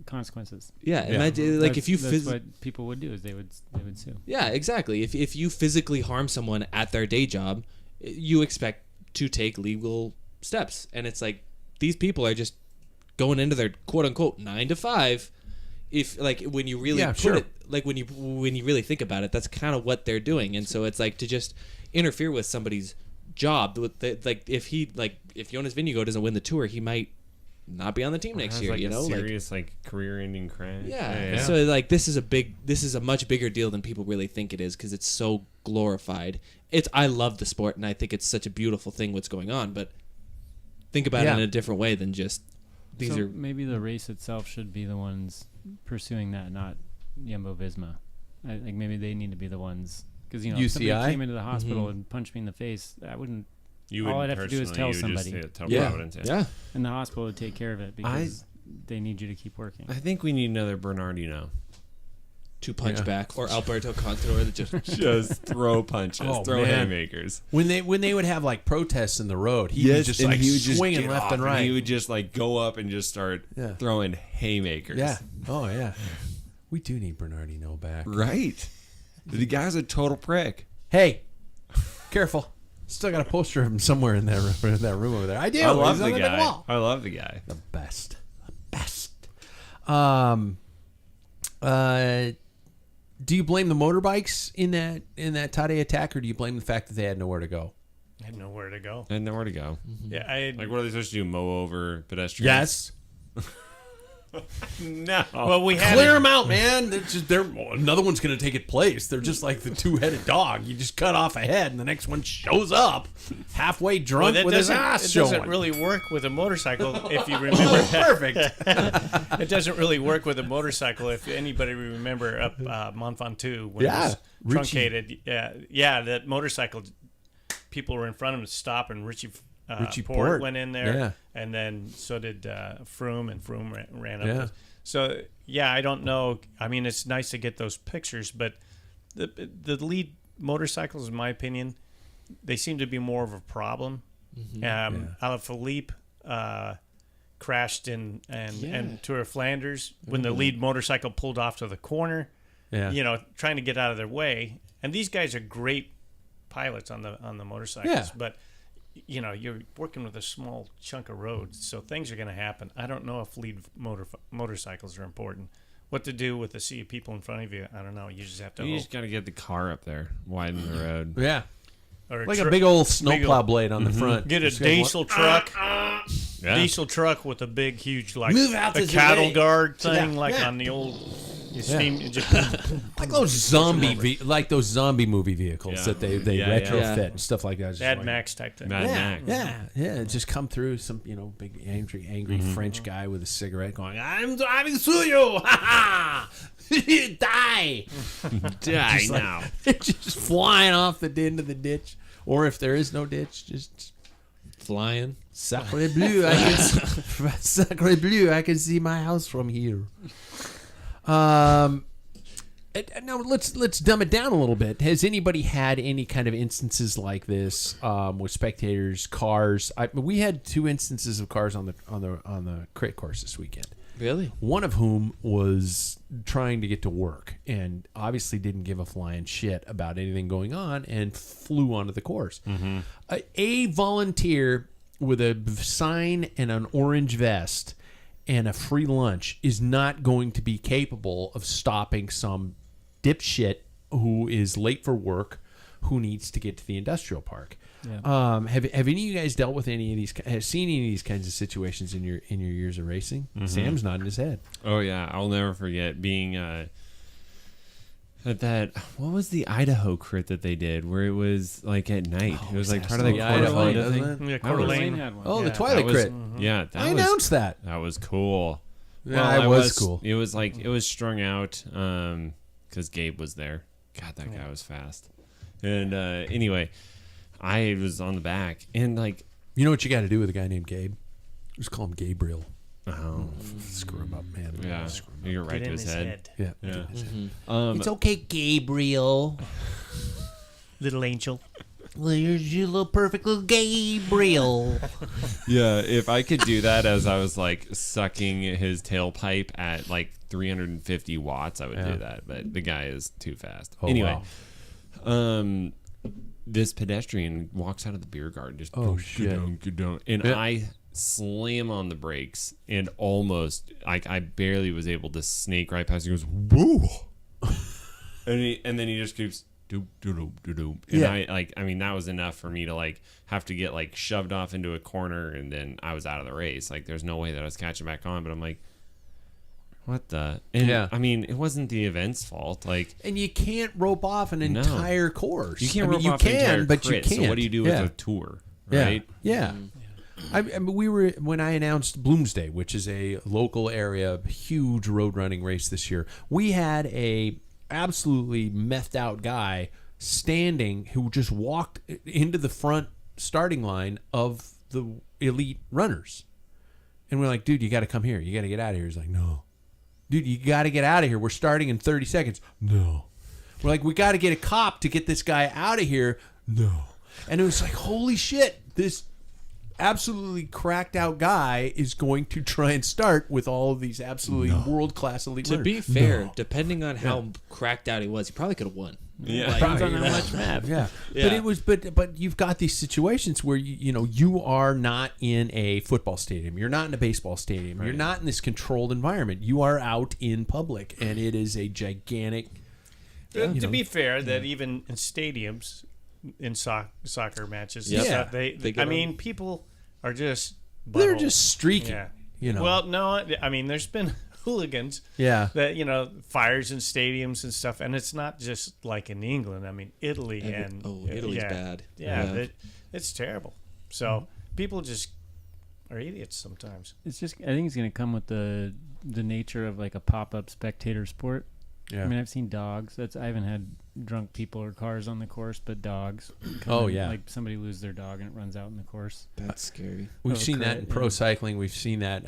Speaker 4: consequences.
Speaker 5: Yeah, imagine, if you...
Speaker 4: That's what people would do, is they would sue.
Speaker 5: Yeah, exactly. If you physically harm someone at their day job, you expect to take legal steps. And it's like, these people are just going into their quote unquote 9 to 5. If when you really when you really think about it, that's kind of what they're doing. And so it's like to just interfere with somebody's job with if Jonas Vingegaard doesn't win the Tour, he might not be on the team next year.
Speaker 3: A serious career-ending crash.
Speaker 5: Yeah. So this is a much bigger deal than people really think it is because it's so glorified. I love the sport and I think it's such a beautiful thing what's going on. But think about it in a different way than just.
Speaker 4: Maybe the race itself should be the ones pursuing that, not Jumbo Visma. Maybe they need to be the ones because if somebody came into the hospital and punched me in the face, I wouldn't. All I'd have to do is tell somebody.
Speaker 3: Providence,
Speaker 4: and the hospital would take care of it because they need you to keep working.
Speaker 3: I think we need another Bernardino.
Speaker 5: two punch back, or Alberto Contador that
Speaker 3: just throw punches,
Speaker 1: Oh,
Speaker 3: throw
Speaker 1: man.
Speaker 3: haymakers.
Speaker 1: When they would have like protests in the road, he would just
Speaker 3: and
Speaker 1: like
Speaker 3: he would just
Speaker 1: swinging
Speaker 3: get
Speaker 1: left
Speaker 3: off,
Speaker 1: and right.
Speaker 3: He would just like go up and just start
Speaker 1: Yeah.
Speaker 3: throwing haymakers.
Speaker 1: Yeah. Oh yeah. We do need Bernardino back.
Speaker 3: Right. The guy's a total prick.
Speaker 1: Hey, careful. Still got a poster of him somewhere in that room over there. I do.
Speaker 3: I love
Speaker 1: He's on
Speaker 3: the
Speaker 1: big
Speaker 3: guy.
Speaker 1: wall.
Speaker 3: I love the guy.
Speaker 1: The best. Do you blame the motorbikes in that Tade attack, or do you blame the fact that they had nowhere to go?
Speaker 2: I had nowhere to go.
Speaker 3: And nowhere to go.
Speaker 2: Yeah, I
Speaker 3: Like, what are they supposed to do? Mow over pedestrians?
Speaker 1: Yes.
Speaker 3: No.
Speaker 2: well, we had
Speaker 1: Clear them out, man. Another one's going to take its place. They're just like the two-headed dog. You just cut off a head, and the next one shows up halfway drunk with his ass
Speaker 2: it
Speaker 1: showing.
Speaker 2: doesn't really work with a motorcycle if you remember.
Speaker 1: Perfect.
Speaker 2: It doesn't really work with a motorcycle if anybody remember up Mont Ventoux when it was
Speaker 1: Richie.
Speaker 2: truncated. Yeah, that motorcycle. People were in front of him to stop, and Richie Port went in there,
Speaker 1: Yeah.
Speaker 2: and then so did Froome, and Froome ran up.
Speaker 1: Yeah.
Speaker 2: So yeah, I don't know. I mean, it's nice to get those pictures, but the lead motorcycles, in my opinion, they seem to be more of a problem. Alaphilippe crashed in Tour of Flanders when the lead motorcycle pulled off to the corner.
Speaker 1: Yeah.
Speaker 2: You know, trying to get out of their way. And these guys are great pilots on the motorcycles,
Speaker 1: Yeah.
Speaker 2: but you know, you're working with a small chunk of road, so things are going to happen. I don't know if lead motorcycles are important. What to do with the sea of people in front of you, I don't know. You just have to
Speaker 3: You
Speaker 2: hope.
Speaker 3: just got to get the car up there, widen the road.
Speaker 1: Yeah.
Speaker 2: Or
Speaker 1: Like a big old snowplow
Speaker 2: old-
Speaker 1: blade on the front.
Speaker 2: Get a
Speaker 1: Just gotta
Speaker 2: diesel truck.
Speaker 3: Yeah.
Speaker 2: Diesel truck with a big, huge, like
Speaker 1: Move out
Speaker 2: a
Speaker 1: this
Speaker 2: cattle
Speaker 1: way.
Speaker 2: guard thing,
Speaker 1: Yeah,
Speaker 2: like
Speaker 1: yeah.
Speaker 2: on the old. You steam, you just,
Speaker 1: Like those those zombie movie vehicles
Speaker 3: Yeah.
Speaker 1: that they
Speaker 3: Yeah,
Speaker 1: retrofit
Speaker 5: yeah.
Speaker 1: and stuff like that. It's just
Speaker 2: Mad
Speaker 1: like-
Speaker 2: Max type thing.
Speaker 3: Mad
Speaker 1: Yeah,
Speaker 3: Max.
Speaker 1: yeah. Just come through some, big angry French guy with a cigarette going, "I'm driving through you, ha ha! You die!"
Speaker 3: Die
Speaker 1: Just like-
Speaker 3: now.
Speaker 1: just flying off the end of the ditch, or if there is no ditch, just
Speaker 5: flying.
Speaker 1: sacre bleu. Sacre bleu. I can see my house from here. Now let's dumb it down a little bit. Has anybody had any kind of instances like this with spectators, cars? We had 2 instances of cars on the crit course this weekend.
Speaker 5: Really?
Speaker 1: One of whom was trying to get to work and obviously didn't give a flying shit about anything going on and flew onto the course. A volunteer with a sign and an orange vest and a free lunch is not going to be capable of stopping some dipshit who is late for work who needs to get to the industrial park.
Speaker 4: Yeah.
Speaker 1: Have any of you guys dealt with any of these? Have seen any of these kinds of situations in your years of racing? Sam's nodding his head.
Speaker 3: Oh yeah, I'll never forget being at that. What was the Idaho crit that they did where it was like at night? it was like part of the
Speaker 1: the
Speaker 3: Coeur
Speaker 1: Idaho,
Speaker 3: d'Alene
Speaker 1: doesn't
Speaker 3: thing.
Speaker 1: it?
Speaker 2: Yeah,
Speaker 3: That
Speaker 2: Coeur
Speaker 3: was-
Speaker 2: d'Alene.
Speaker 4: had one.
Speaker 1: Oh,
Speaker 4: yeah.
Speaker 1: the Twilight
Speaker 3: That was-
Speaker 1: crit.
Speaker 3: Yeah, that
Speaker 1: I
Speaker 3: was
Speaker 1: announced that.
Speaker 3: that was cool.
Speaker 1: Yeah, it was cool.
Speaker 3: It was like it was strung out because Gabe was there. God, that guy was fast. And anyway, I was on the back and like
Speaker 1: You know what you got to do with a guy named Gabe? Just call him Gabriel.
Speaker 3: oh
Speaker 1: Screw him up, man.
Speaker 3: yeah,
Speaker 1: Screw him
Speaker 3: you're right
Speaker 2: Get
Speaker 3: to
Speaker 2: in
Speaker 3: his head.
Speaker 1: up.
Speaker 3: Yeah.
Speaker 1: Yeah. It's okay, Gabriel.
Speaker 2: Little angel.
Speaker 1: Well, you're your little perfect little Gabriel.
Speaker 3: Yeah, if I could do that as I was like sucking his tailpipe at like 350 watts, I would do that. But the guy is too fast.
Speaker 1: Oh,
Speaker 3: anyway,
Speaker 1: wow.
Speaker 3: this pedestrian walks out of the beer garden, just
Speaker 1: shit.
Speaker 3: get down, and
Speaker 1: Yeah.
Speaker 3: I slam on the brakes and almost like I barely was able to snake right past. He goes woo, and then he just keeps. Doop, doop, doop, doop. And
Speaker 1: Yeah.
Speaker 3: I mean, that was enough for me to like have to get like shoved off into a corner, and then I was out of the race. Like, there's no way that I was catching back on. But I'm like, what the? And
Speaker 1: Yeah.
Speaker 3: I mean, it wasn't the event's fault. Like,
Speaker 1: And you can't rope off an
Speaker 3: No.
Speaker 1: entire course.
Speaker 3: you can't
Speaker 1: I mean,
Speaker 3: rope
Speaker 1: you
Speaker 3: off an
Speaker 1: can,
Speaker 3: entire
Speaker 1: but
Speaker 3: crit,
Speaker 1: you can't.
Speaker 3: So what do you do
Speaker 1: Yeah.
Speaker 3: with a tour, right?
Speaker 1: Yeah. I mean, we were when I announced Bloomsday, which is a local area huge road running race this year. We had a absolutely methed out guy standing who just walked into the front starting line of the elite runners, and we're like, "Dude, you got to come here. You got to get out of here." He's like, "No, dude, you got to get out of here. We're starting in 30 seconds. No. We're like, we got to get a cop to get this guy out of here. No. And it was like, holy shit, this absolutely cracked out guy is going to try and start with all of these absolutely world-class elite
Speaker 5: To
Speaker 1: runners.
Speaker 5: be fair, depending on how cracked out he was, he probably could have won.
Speaker 3: Yeah.
Speaker 4: Depends on how much map.
Speaker 1: Yeah.
Speaker 5: Yeah.
Speaker 1: But it was but you've got these situations where you are not in a football stadium. You're not in a baseball stadium. You're not in this controlled environment. You are out in public, and it is a gigantic
Speaker 2: To be fair, that even in stadiums, in soccer matches,
Speaker 5: Yep.
Speaker 2: and stuff,
Speaker 5: They
Speaker 2: I
Speaker 5: get
Speaker 2: mean, people are just
Speaker 1: they're
Speaker 2: butthole.
Speaker 1: just streaking.
Speaker 2: Yeah. Well, no, I mean, there's been hooligans
Speaker 1: Yeah.
Speaker 2: that fires in stadiums and stuff, and it's not just like in England. I mean, Italy and
Speaker 5: Italy's bad.
Speaker 2: Yeah, it's terrible. So people just are idiots sometimes.
Speaker 4: It's just, I think it's going to come with the nature of like a pop-up spectator sport.
Speaker 1: Yeah.
Speaker 4: I mean, I've seen dogs. I haven't had drunk people or cars on the course, but dogs.
Speaker 1: Oh,
Speaker 4: come in,
Speaker 1: yeah.
Speaker 4: like somebody lose their dog and it runs out in the course.
Speaker 5: That's scary.
Speaker 1: We've
Speaker 4: Oh,
Speaker 1: seen that in
Speaker 4: correct,
Speaker 1: pro
Speaker 4: yeah.
Speaker 1: cycling. We've seen that.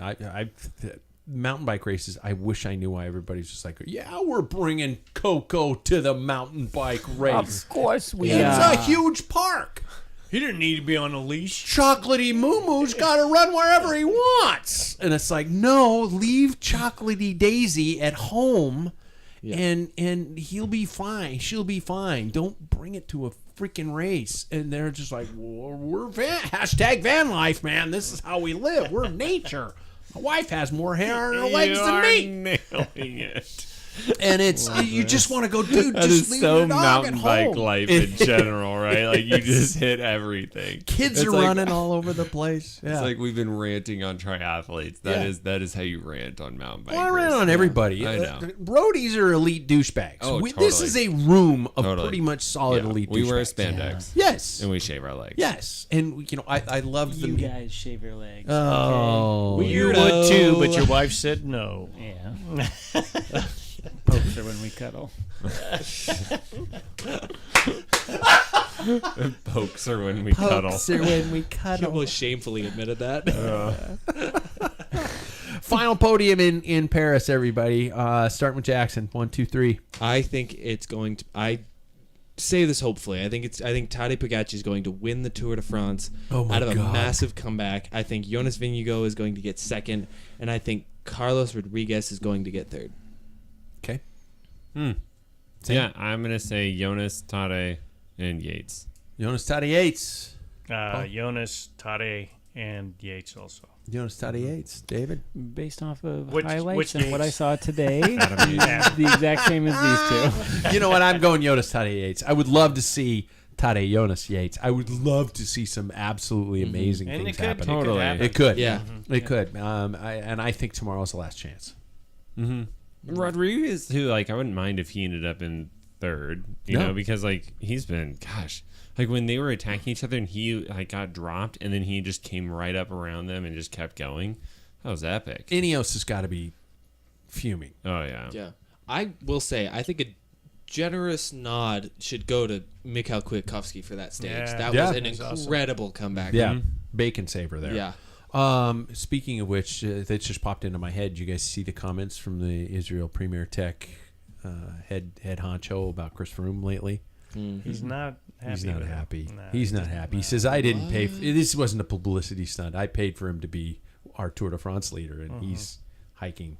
Speaker 1: Mountain bike races. I wish I knew why everybody's just like, yeah, we're bringing Coco to the mountain bike race.
Speaker 4: Of course we
Speaker 1: It's
Speaker 4: are.
Speaker 1: a huge park.
Speaker 2: He didn't need to be on a leash.
Speaker 1: Chocolatey Moo Moo's got to run wherever he wants. And it's like, no, leave Chocolatey Daisy at home, and he'll be fine. She'll be fine. Don't bring it to a freaking race. And they're just like, well, we're hashtag van life, man. This is how we live. We're nature. My wife has more hair on her legs than me.
Speaker 3: Nailing it.
Speaker 1: And it's you just want to go, dude.
Speaker 3: That
Speaker 1: Just
Speaker 3: is
Speaker 1: leave
Speaker 3: so
Speaker 1: your dog
Speaker 3: mountain
Speaker 1: at
Speaker 3: bike
Speaker 1: home.
Speaker 3: life in general, right? Like you just hit everything.
Speaker 1: Kids
Speaker 3: It's
Speaker 1: are
Speaker 3: like-
Speaker 1: running all over the place. Yeah.
Speaker 3: It's like we've been ranting on triathletes. That is how you rant on mountain bikers.
Speaker 1: Well, I ran on everybody.
Speaker 3: I know.
Speaker 1: Roadies are elite douchebags.
Speaker 3: Oh,
Speaker 1: This
Speaker 3: totally.
Speaker 1: is a room of
Speaker 3: Totally.
Speaker 1: pretty much solid
Speaker 3: Yeah.
Speaker 1: elite
Speaker 3: We wear
Speaker 1: douchebags.
Speaker 3: spandex
Speaker 1: Yes.
Speaker 3: and we shave our legs.
Speaker 1: Yes. And, I love the...
Speaker 4: You guys shave your legs.
Speaker 1: Oh.
Speaker 2: You would too, but your wife said no.
Speaker 4: Yeah. Pokes are when we cuddle.
Speaker 3: Pokes are when we cuddle.
Speaker 1: Pokes are when we
Speaker 5: He
Speaker 1: cuddle.
Speaker 5: almost shamefully admitted that.
Speaker 1: Final podium in Paris, everybody. Starting with Jackson. 1, 2, 3.
Speaker 5: I think it's going to. I say this hopefully. I think Tadej Pogacar is going to win the Tour de France
Speaker 1: Oh my
Speaker 5: out of a
Speaker 1: God.
Speaker 5: massive comeback. I think Jonas Vingegaard is going to get second, and I think Carlos Rodriguez is going to get third.
Speaker 1: Okay.
Speaker 3: Yeah, I'm gonna say Jonas, Tade, and Yates.
Speaker 1: Jonas Tadej Yates.
Speaker 2: Jonas, Tade, and Yates also.
Speaker 1: Jonas Tadej Yates. David?
Speaker 4: Based off of
Speaker 2: Which
Speaker 4: highlights and what I
Speaker 2: Yates?
Speaker 4: saw today,
Speaker 2: Yeah.
Speaker 4: the exact same as these two.
Speaker 1: You know what? I'm going Jonas Tadej Yates. I would love to see Tadej Jonas Yates. I would love to see some absolutely amazing
Speaker 2: And
Speaker 1: things
Speaker 2: it could,
Speaker 1: happen.
Speaker 3: Totally.
Speaker 2: happen.
Speaker 1: It could.
Speaker 5: Yeah.
Speaker 1: It could. I think tomorrow's the last chance.
Speaker 3: Rodriguez, who I wouldn't mind if he ended up in third, you
Speaker 1: No.
Speaker 3: know, because he's been, when they were attacking each other and he got dropped and then he just came right up around them and just kept going. That was epic.
Speaker 1: Ineos has got to be fuming.
Speaker 3: Oh yeah.
Speaker 5: Yeah. I will say, I think a generous nod should go to Mikhail Kwiatkowski for that stage.
Speaker 2: Yeah.
Speaker 5: That
Speaker 1: Yeah.
Speaker 5: was an
Speaker 2: That's awesome.
Speaker 5: incredible comeback.
Speaker 1: Yeah. Bacon saver there.
Speaker 5: Yeah.
Speaker 1: Speaking of which, that just popped into my head. You guys see the comments from the Israel Premier Tech head honcho about Chris Froome lately?
Speaker 2: He's not happy.
Speaker 1: He's not
Speaker 2: with it.
Speaker 1: happy.
Speaker 2: No,
Speaker 1: He's not happy. He says, I didn't pay. This wasn't a publicity stunt. I paid for him to be our Tour de France leader, and he's hiking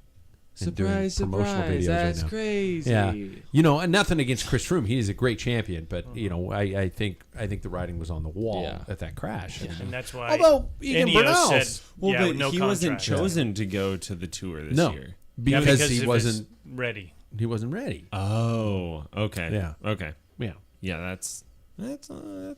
Speaker 1: and doing
Speaker 5: Surprise,
Speaker 1: promotional
Speaker 5: surprise.
Speaker 1: videos
Speaker 5: That's
Speaker 1: right now.
Speaker 5: crazy.
Speaker 1: Yeah, and nothing against Chris Froome. He is a great champion, but I think the writing was on the wall
Speaker 5: Yeah.
Speaker 1: at that crash.
Speaker 2: And that's why.
Speaker 1: Although Egan
Speaker 2: Ineos
Speaker 1: Bernal,
Speaker 2: said,
Speaker 3: Well,
Speaker 2: yeah,
Speaker 3: but
Speaker 2: no
Speaker 3: he wasn't
Speaker 2: contract.
Speaker 3: chosen to go to the tour this
Speaker 1: no,
Speaker 3: year.
Speaker 2: Yeah,
Speaker 1: because he
Speaker 2: it
Speaker 1: wasn't
Speaker 2: ready.
Speaker 1: ready.
Speaker 3: Oh, okay.
Speaker 1: Yeah.
Speaker 3: Okay.
Speaker 1: Yeah.
Speaker 3: Yeah, that's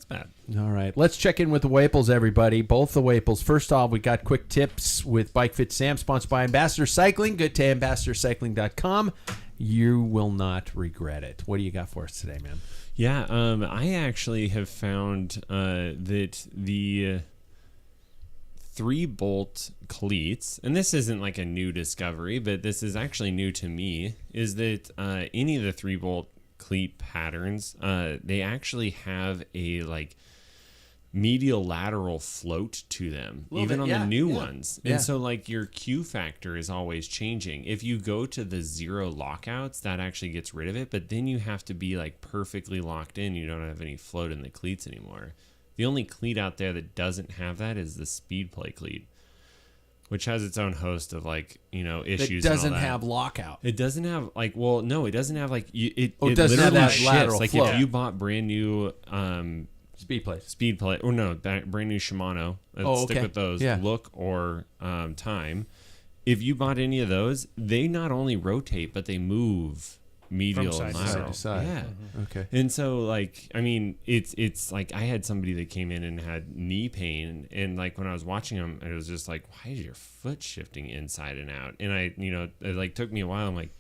Speaker 3: bad.
Speaker 1: All right, let's check in with the Waples, everybody. Both the Waples. First off, we got quick tips with Bike Fit Sam, sponsored by Ambassador Cycling. Go to ambassadorcycling.com. You will not regret it. What do you got for us today, man?
Speaker 3: Yeah, I actually have found that the 3-bolt cleats, and this isn't like a new discovery, but this is actually new to me, is that any of the 3-bolt cleat patterns, they actually have a medial lateral float to them, even on the new ones. And so like your Q factor is always changing. If you go to the 0 lockouts, that actually gets rid of it, but then you have to be like perfectly locked in. You don't have any float in the cleats anymore. The only cleat out there that doesn't have that is the speed play cleat, which has its own host of like, issues.
Speaker 1: It doesn't
Speaker 3: and all that.
Speaker 1: have lockout.
Speaker 3: It doesn't have like, well, no, it doesn't have like it
Speaker 1: doesn't have
Speaker 3: literally
Speaker 1: that
Speaker 3: shifts.
Speaker 1: lateral
Speaker 3: Like
Speaker 1: flow.
Speaker 3: if you bought brand new
Speaker 1: Speed play.
Speaker 3: or no, brand new Shimano. Stick with those.
Speaker 1: Yeah.
Speaker 3: Look or Time. If you bought any of those, they not only rotate but they move medial
Speaker 2: From
Speaker 3: and
Speaker 2: side to
Speaker 3: lateral.
Speaker 1: side.
Speaker 3: Yeah.
Speaker 1: Okay.
Speaker 3: And so like, I mean, it's like I had somebody that came in and had knee pain, and like when I was watching them, it was just like, why is your foot shifting inside and out? And it like took me a while. I'm like,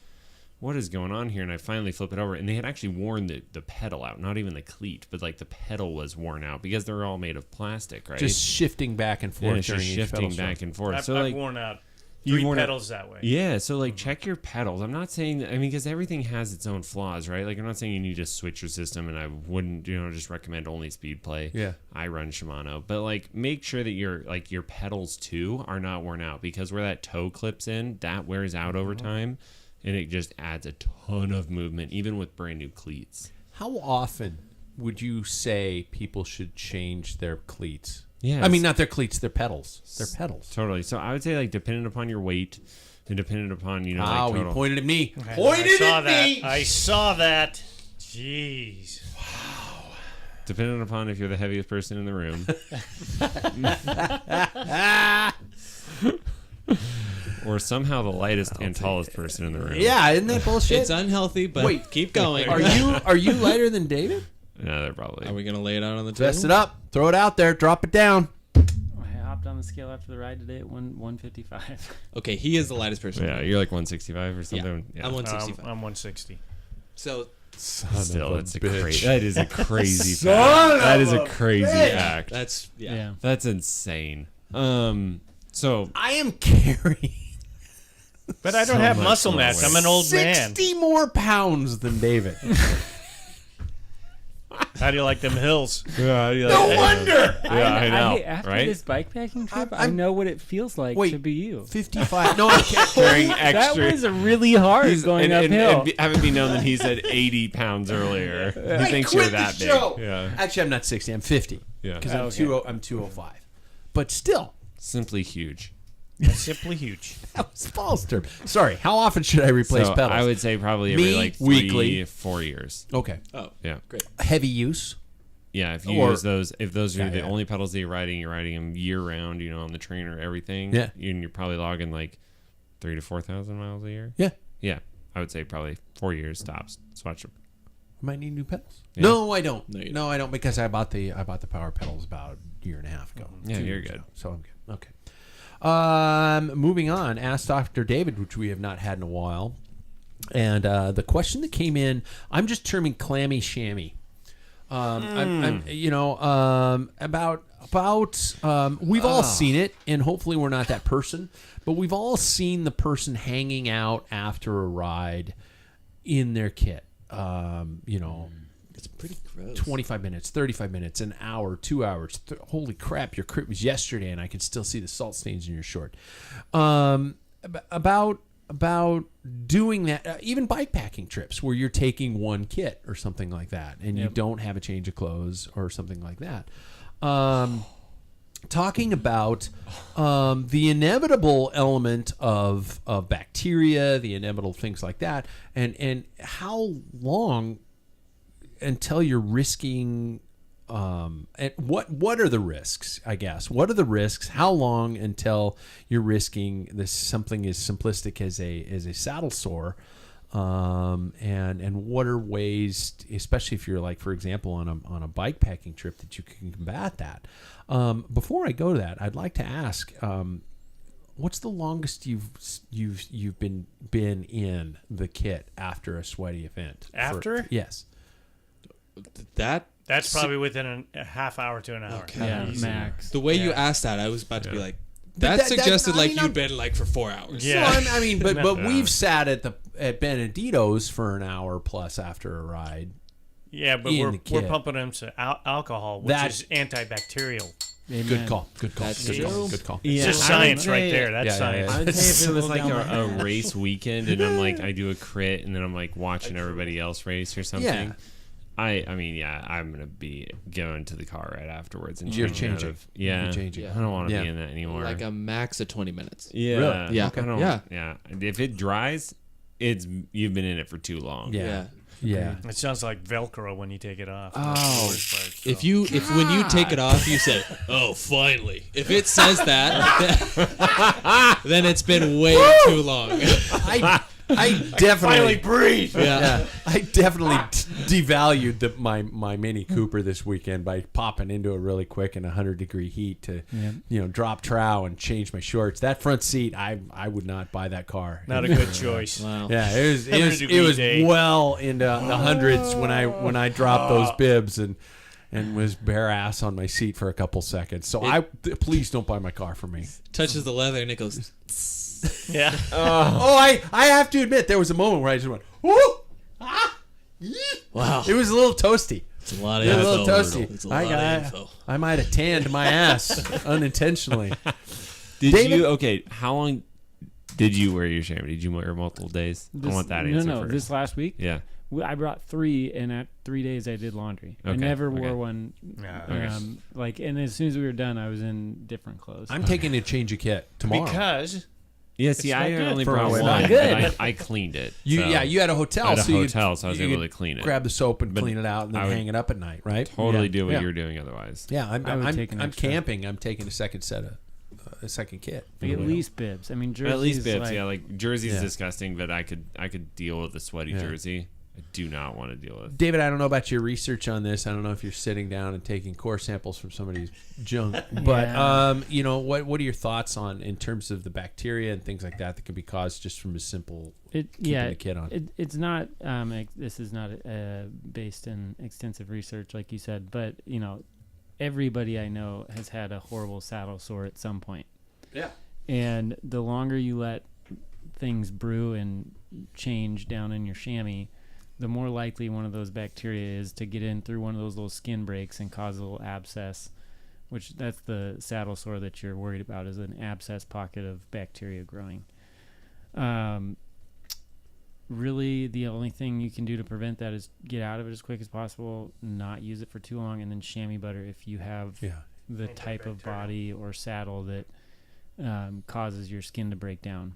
Speaker 3: what is going on here? And I finally flip it over, and they had actually worn the pedal out, not even the cleat, but like the pedal was worn out because they're all made of plastic, right?
Speaker 1: Just shifting back and forth.
Speaker 3: yeah, it's just
Speaker 1: during each
Speaker 3: shifting
Speaker 1: pedal
Speaker 3: back
Speaker 1: stroke.
Speaker 3: and forth.
Speaker 2: I've,
Speaker 3: So
Speaker 2: I've
Speaker 3: like,
Speaker 2: worn out
Speaker 3: you've
Speaker 2: 3
Speaker 3: worn out-
Speaker 2: pedals that way.
Speaker 3: yeah, so like check your pedals. I'm not saying, I mean, because everything has its own flaws, right? Like I'm not saying you need to switch your system, and I wouldn't, just recommend only speed play.
Speaker 1: Yeah.
Speaker 3: I run Shimano, but like make sure that your pedals too are not worn out, because where that toe clips in, that wears out over time, and it just adds a ton of movement, even with brand new cleats.
Speaker 1: How often would you say people should change their cleats?
Speaker 3: Yeah,
Speaker 1: I mean, not their cleats, their pedals. Their pedals.
Speaker 3: Totally. So I would say like dependent upon your weight and dependent upon like
Speaker 1: He
Speaker 3: total.
Speaker 1: pointed at me.
Speaker 2: I
Speaker 1: Pointed
Speaker 2: saw
Speaker 1: at
Speaker 2: that.
Speaker 1: me.
Speaker 2: I saw that. Jeez.
Speaker 3: Dependent upon if you're the heaviest person in the room. Or somehow the lightest and tallest person in the room.
Speaker 1: Yeah, isn't that bullshit?
Speaker 5: It's unhealthy, but
Speaker 1: Wait.
Speaker 5: keep going.
Speaker 1: Are you lighter than David?
Speaker 3: No, they're probably.
Speaker 5: Are we gonna lay it out on the table?
Speaker 1: Vest it up. Throw it out there. Drop it down.
Speaker 4: I hopped on the scale after the ride today at 155.
Speaker 5: Okay, he is the lightest person.
Speaker 3: Yeah, you're like 165 or something.
Speaker 5: I'm 165.
Speaker 2: I'm 160.
Speaker 5: So
Speaker 3: Still, that's a crazy. That is a crazy
Speaker 1: Son
Speaker 3: fact.
Speaker 1: of
Speaker 3: That is a
Speaker 1: a
Speaker 3: crazy
Speaker 1: bitch.
Speaker 3: fact.
Speaker 5: that's
Speaker 4: Yeah.
Speaker 3: That's insane. So
Speaker 1: I am carrying
Speaker 2: But I don't
Speaker 3: So
Speaker 2: have
Speaker 3: much
Speaker 2: muscle
Speaker 3: more
Speaker 2: mass.
Speaker 3: weight.
Speaker 2: I'm an old man.
Speaker 1: 60 more pounds than David.
Speaker 2: How do you like them hills?
Speaker 3: no
Speaker 1: wonder.
Speaker 3: Yeah, I know.
Speaker 4: After
Speaker 3: right?
Speaker 4: this bikepacking trip, I
Speaker 1: I'm-
Speaker 4: know what it feels like
Speaker 1: Wait.
Speaker 4: to be you.
Speaker 1: 55. No, I can't.
Speaker 3: Carrying
Speaker 4: That
Speaker 3: extra.
Speaker 4: was really hard going uphill.
Speaker 3: Having be known that he said 80 pounds earlier. He thinks you're that big.
Speaker 1: Yeah. Actually, I'm not 60. I'm 50.
Speaker 3: Yeah.
Speaker 1: Because
Speaker 4: Okay.
Speaker 1: I'm 205. But still,
Speaker 3: Simply huge.
Speaker 2: Simply huge.
Speaker 1: that was false term. Sorry. How often should I replace
Speaker 3: So
Speaker 1: pedals?
Speaker 3: I would say probably every
Speaker 1: Me,
Speaker 3: like
Speaker 1: weekly.
Speaker 3: 4 years.
Speaker 1: Okay.
Speaker 5: oh
Speaker 3: Yeah.
Speaker 5: great.
Speaker 1: Heavy use.
Speaker 3: Yeah, if you
Speaker 1: Or-
Speaker 3: use those, if those are
Speaker 1: Yeah,
Speaker 3: the
Speaker 1: yeah.
Speaker 3: only pedals that you're riding them year round, on the trainer, everything.
Speaker 1: Yeah.
Speaker 3: And you're probably logging like 3,000 to 4,000 miles a year.
Speaker 1: Yeah.
Speaker 3: Yeah. I would say probably 4 years tops. Swatch them.
Speaker 1: I might need new pedals.
Speaker 3: Yeah.
Speaker 1: No, I don't.
Speaker 5: No, you
Speaker 1: No, I don't, because I bought the power pedals about a year and a half ago.
Speaker 3: Yeah,
Speaker 1: 2
Speaker 3: you're
Speaker 1: years
Speaker 3: good.
Speaker 1: ago. So I'm good. Okay. Moving on. Ask Dr. David, which we have not had in a while. And the question that came in, I'm just terming clammy chamois. We've all seen it, and hopefully we're not that person, but we've all seen the person hanging out after a ride in their kit.
Speaker 5: It's pretty gross.
Speaker 1: 25 minutes, 35 minutes, an hour, 2 hours. Holy crap, your crit was yesterday, and I can still see the salt stains in your short. About doing that, even bikepacking trips where you're taking one kit or something like that, and you don't have a change of clothes or something like that. Talking about the inevitable element of bacteria, the inevitable things like that, and how long until you're risking. And what are the risks? I guess what are the risks? How long until you're risking this something as simplistic as a saddle sore? And what are ways, especially if you're like, for example, on a bikepacking trip, that you can combat that? Before I go to that, I'd like to ask, what's the longest you've been in the kit after a sweaty event?
Speaker 2: After?
Speaker 1: Yes.
Speaker 2: That's probably within a half hour to an hour.
Speaker 5: Okay.
Speaker 4: Yeah,
Speaker 2: Easy.
Speaker 4: max.
Speaker 5: The way you
Speaker 2: Yeah.
Speaker 5: asked that, I was about to be like,
Speaker 1: That-
Speaker 5: that suggested
Speaker 1: I
Speaker 5: like
Speaker 1: mean,
Speaker 5: you'd
Speaker 1: I'm-
Speaker 5: been like for 4 hours.
Speaker 2: Yeah.
Speaker 1: So I mean, but
Speaker 2: No.
Speaker 1: we've sat at Benedito's for an hour plus after a ride.
Speaker 2: Yeah, but
Speaker 1: in
Speaker 2: we're
Speaker 1: the kit.
Speaker 2: pumping them to alcohol, which
Speaker 1: That-
Speaker 2: is antibacterial.
Speaker 1: Good
Speaker 4: Amen.
Speaker 1: call. Good call.
Speaker 5: That's
Speaker 1: Good
Speaker 5: true.
Speaker 1: call. Good call.
Speaker 3: Yeah,
Speaker 2: It's just
Speaker 3: I would
Speaker 2: science right
Speaker 3: say-
Speaker 2: there. That's
Speaker 1: Yeah, yeah,
Speaker 2: science.
Speaker 1: yeah.
Speaker 3: I would say if it was like
Speaker 4: Down my
Speaker 3: a race weekend and I'm like I do a crit and then I'm like watching everybody else race or something.
Speaker 1: Yeah.
Speaker 3: I mean, yeah, I'm gonna be going to the car right afterwards and
Speaker 1: You're
Speaker 3: changing out
Speaker 1: changing.
Speaker 3: of- yeah,
Speaker 1: You're changing.
Speaker 3: I don't want to
Speaker 1: Yeah.
Speaker 3: be in that anymore.
Speaker 5: Like a max of 20 minutes.
Speaker 3: yeah,
Speaker 1: Really?
Speaker 5: Yeah.
Speaker 3: I don't,
Speaker 5: Yeah.
Speaker 3: yeah. If it dries, you've been in it for too long.
Speaker 1: Yeah. Yeah.
Speaker 2: It sounds like Velcro when you take it off.
Speaker 3: Oh.
Speaker 2: That's the worst part, so.
Speaker 5: If when you take it off, you say, "Oh, finally." If it says that, then it's been way too long.
Speaker 1: I definitely
Speaker 2: finally breathe.
Speaker 1: Yeah, I definitely devalued my Mini Cooper this weekend by popping into it really quick in 100-degree heat to drop trow and change my shorts. That front seat, I would not buy that car.
Speaker 2: Not a good choice.
Speaker 5: Wow.
Speaker 1: Yeah, it was
Speaker 2: 100-degree day.
Speaker 1: well into the hundreds when I dropped those bibs and was bare ass on my seat for a couple seconds. So please don't buy my car for me.
Speaker 5: Touches the leather and it goes.
Speaker 2: Yeah.
Speaker 1: I have to admit there was a moment where I just went, whoo,
Speaker 5: Wow.
Speaker 1: it was a little toasty.
Speaker 5: It's a lot of
Speaker 1: It was
Speaker 5: info.
Speaker 1: a little toasty.
Speaker 5: It's a lot of info.
Speaker 1: I might have tanned my ass unintentionally.
Speaker 3: Did
Speaker 1: David?
Speaker 3: you? Okay, how long did you wear your chamois? Did you wear multiple days? I want that answer
Speaker 4: No,
Speaker 3: first.
Speaker 4: this last week,
Speaker 3: Yeah.
Speaker 4: I brought 3, and at 3 days I did laundry. I
Speaker 3: Okay,
Speaker 4: never
Speaker 3: okay.
Speaker 4: wore one.
Speaker 2: Okay.
Speaker 4: And as soon as we were done, I was in different clothes.
Speaker 1: I'm taking a change of kit tomorrow.
Speaker 2: Because
Speaker 3: Yeah, see,
Speaker 2: not
Speaker 3: I
Speaker 2: good
Speaker 3: only
Speaker 1: for
Speaker 3: brought
Speaker 1: a
Speaker 3: one,
Speaker 1: while.
Speaker 3: but
Speaker 4: Good.
Speaker 3: I cleaned it.
Speaker 1: you
Speaker 3: so
Speaker 1: you had a hotel,
Speaker 3: I had a
Speaker 1: so you
Speaker 3: hotel, so I was
Speaker 1: you
Speaker 3: able
Speaker 1: could
Speaker 3: to clean it.
Speaker 1: grab the soap and
Speaker 3: But
Speaker 1: clean it out and then
Speaker 3: I would
Speaker 1: hang it up at night, right?
Speaker 3: Totally do what
Speaker 1: Yeah.
Speaker 3: you're doing otherwise.
Speaker 1: Yeah,
Speaker 4: I would take an
Speaker 1: I'm
Speaker 4: extra.
Speaker 1: camping. I'm taking a second set of a second kit.
Speaker 4: Like at least bibs. I mean, jerseys.
Speaker 3: At least bibs,
Speaker 4: like,
Speaker 3: yeah. Like jersey's
Speaker 1: Yeah.
Speaker 3: disgusting, but I could deal with a sweaty
Speaker 1: Yeah.
Speaker 3: jersey. I do not want to deal with.
Speaker 1: David, I don't know about your research on this. I don't know if you're sitting down and taking core samples from somebody's junk, but
Speaker 4: Yeah.
Speaker 1: what are your thoughts on in terms of the bacteria and things like that can be caused just from a simple keeping the kit on?
Speaker 4: It's not. This is not based in extensive research, like you said. But everybody I know has had a horrible saddle sore at some point.
Speaker 1: Yeah.
Speaker 4: And the longer you let things brew and change down in your chamois, the more likely one of those bacteria is to get in through one of those little skin breaks and cause a little abscess, which that's the saddle sore that you're worried about, is an abscess pocket of bacteria growing. Really, the only thing you can do to prevent that is get out of it as quick as possible, not use it for too long, and then chamois butter if you have the type of body or saddle that causes your skin to break down.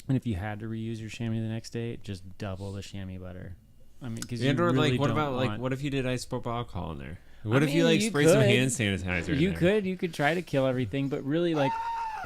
Speaker 4: And if you had to reuse your chamois the next day, just double the chamois butter. I mean, because
Speaker 3: And or
Speaker 4: really
Speaker 3: like, what
Speaker 4: don't
Speaker 3: about like,
Speaker 4: want-
Speaker 3: what if you did isopropyl alcohol in there? What if
Speaker 4: mean,
Speaker 3: you like
Speaker 4: you
Speaker 3: spray some
Speaker 4: could.
Speaker 3: hand sanitizer? in
Speaker 4: you
Speaker 3: there?
Speaker 4: could try to kill everything, but really, like,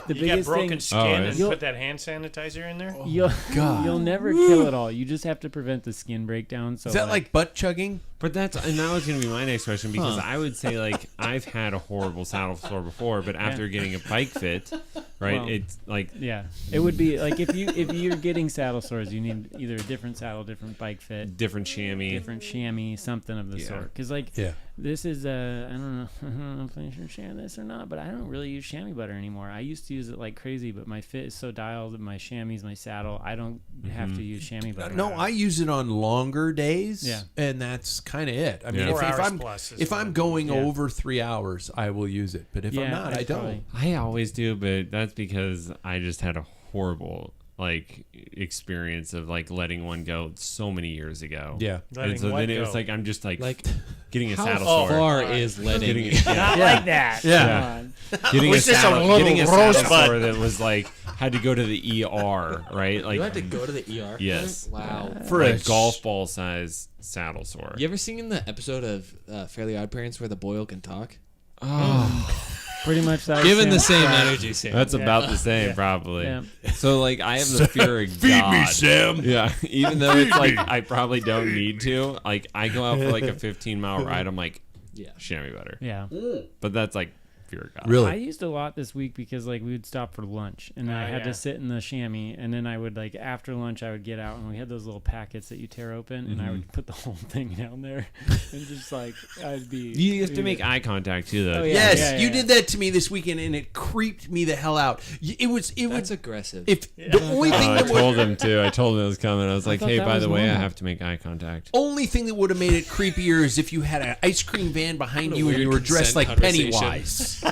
Speaker 4: the
Speaker 2: you got
Speaker 4: biggest
Speaker 2: broken
Speaker 4: thing,
Speaker 2: skin and
Speaker 4: You'll-
Speaker 2: put that hand sanitizer in there.
Speaker 4: you'll never kill it all. You just have to prevent the skin breakdown. So
Speaker 1: Is that like butt chugging?
Speaker 3: But that was going to be my next question because I would say like I've had a horrible saddle sore before, but after getting a bike fit, right?
Speaker 4: Well,
Speaker 3: it's like
Speaker 4: yeah, it would be like if you're getting saddle sores, you need either a different saddle, different bike fit,
Speaker 3: different chamois.
Speaker 4: something of the
Speaker 3: Yeah.
Speaker 4: sort. Because like
Speaker 1: Yeah.
Speaker 4: this is I don't know if I should share this or not, but I don't really use chamois butter anymore. I used to use it like crazy, but my fit is so dialed, my chamois, my saddle, I don't have to use chamois butter.
Speaker 1: No, I use it on longer days.
Speaker 4: Yeah.
Speaker 1: And that's kind of it. I mean,
Speaker 3: Yeah.
Speaker 2: 4
Speaker 1: if
Speaker 2: hours
Speaker 1: I'm
Speaker 2: plus is
Speaker 1: if
Speaker 2: what
Speaker 1: I'm
Speaker 2: I'm
Speaker 1: going
Speaker 4: doing. Yeah.
Speaker 1: over 3 hours, I will use it. But if I'm not, I don't.
Speaker 4: probably-
Speaker 3: I always do, but that's because I just had a horrible like experience of like letting one go so many years ago.
Speaker 1: Yeah.
Speaker 2: Letting
Speaker 3: And so
Speaker 2: what
Speaker 3: then it was
Speaker 2: go?
Speaker 3: like I'm just like
Speaker 5: Like,
Speaker 3: getting a
Speaker 5: how
Speaker 3: saddle sore.
Speaker 5: far is letting?
Speaker 3: Getting,
Speaker 2: Not
Speaker 1: Yeah.
Speaker 2: like that.
Speaker 1: Yeah.
Speaker 3: getting a
Speaker 2: Was this a
Speaker 3: saddle,
Speaker 2: little
Speaker 3: getting a saddle
Speaker 2: rosebud?
Speaker 3: sore that was like had to go to the ER, right? Like
Speaker 5: You had to go to the ER.
Speaker 3: Yes.
Speaker 5: Wow.
Speaker 1: For a
Speaker 3: like golf ball size saddle sore.
Speaker 5: You ever seen the episode of Fairly Odd Parents where the boil can talk?
Speaker 4: Pretty much that.
Speaker 5: Given the same energy, Sam.
Speaker 3: That's about the same, probably.
Speaker 4: Yeah.
Speaker 3: So, like, I have the fear of God.
Speaker 1: Sam.
Speaker 3: Yeah, even though it's like I probably don't need to. Like, I go out for like a 15-mile ride. I'm like,
Speaker 5: Yeah.
Speaker 3: chamois butter.
Speaker 4: Yeah.
Speaker 3: But that's like you're a guy.
Speaker 1: Really?
Speaker 4: I used a lot this week because like we would stop for lunch and I had
Speaker 2: yeah.
Speaker 4: to sit in the chamois, and then I would like after lunch I would get out and we had those little packets that you tear open and I would put the whole thing down there and just like I'd be.
Speaker 3: You have to make eye contact too, though.
Speaker 4: Oh, yeah.
Speaker 1: Yes, you did that to me this weekend, and it creeped me the hell out. It was
Speaker 5: aggressive.
Speaker 1: If the only thing
Speaker 3: I
Speaker 1: that would
Speaker 3: told him to. I told him it was coming. I was like,
Speaker 4: thought
Speaker 3: hey,
Speaker 4: that
Speaker 3: by
Speaker 4: was
Speaker 3: the way, I
Speaker 4: normal.
Speaker 3: have to make eye contact.
Speaker 1: only thing that would have made it creepier is if you had an ice cream van behind
Speaker 5: What a
Speaker 1: you and you
Speaker 5: weird
Speaker 1: were dressed like
Speaker 5: consent
Speaker 1: Pennywise.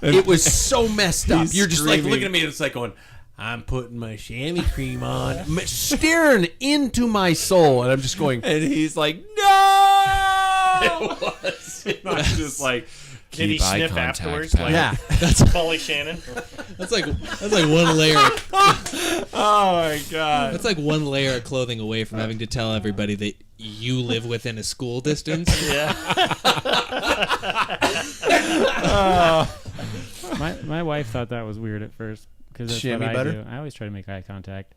Speaker 1: It was so messed up.
Speaker 3: He's
Speaker 1: You're just like
Speaker 3: screaming.
Speaker 1: looking at me and it's like going, I'm putting my chamois cream on, staring into my soul, and I'm just going,
Speaker 3: And he's like, no!
Speaker 1: it was.
Speaker 3: I was just like,
Speaker 2: Did he
Speaker 3: keep eye
Speaker 2: sniff
Speaker 3: contact,
Speaker 2: afterwards?
Speaker 3: pal.
Speaker 2: Like,
Speaker 1: Yeah.
Speaker 2: Polly Shannon.
Speaker 5: That's like one layer.
Speaker 3: Oh my god.
Speaker 5: That's like one layer of clothing away from having to tell everybody that you live within a school distance.
Speaker 4: My wife thought that was weird at first because that's
Speaker 1: Chamois
Speaker 4: what I
Speaker 1: butter?
Speaker 4: do. I always try to make eye contact.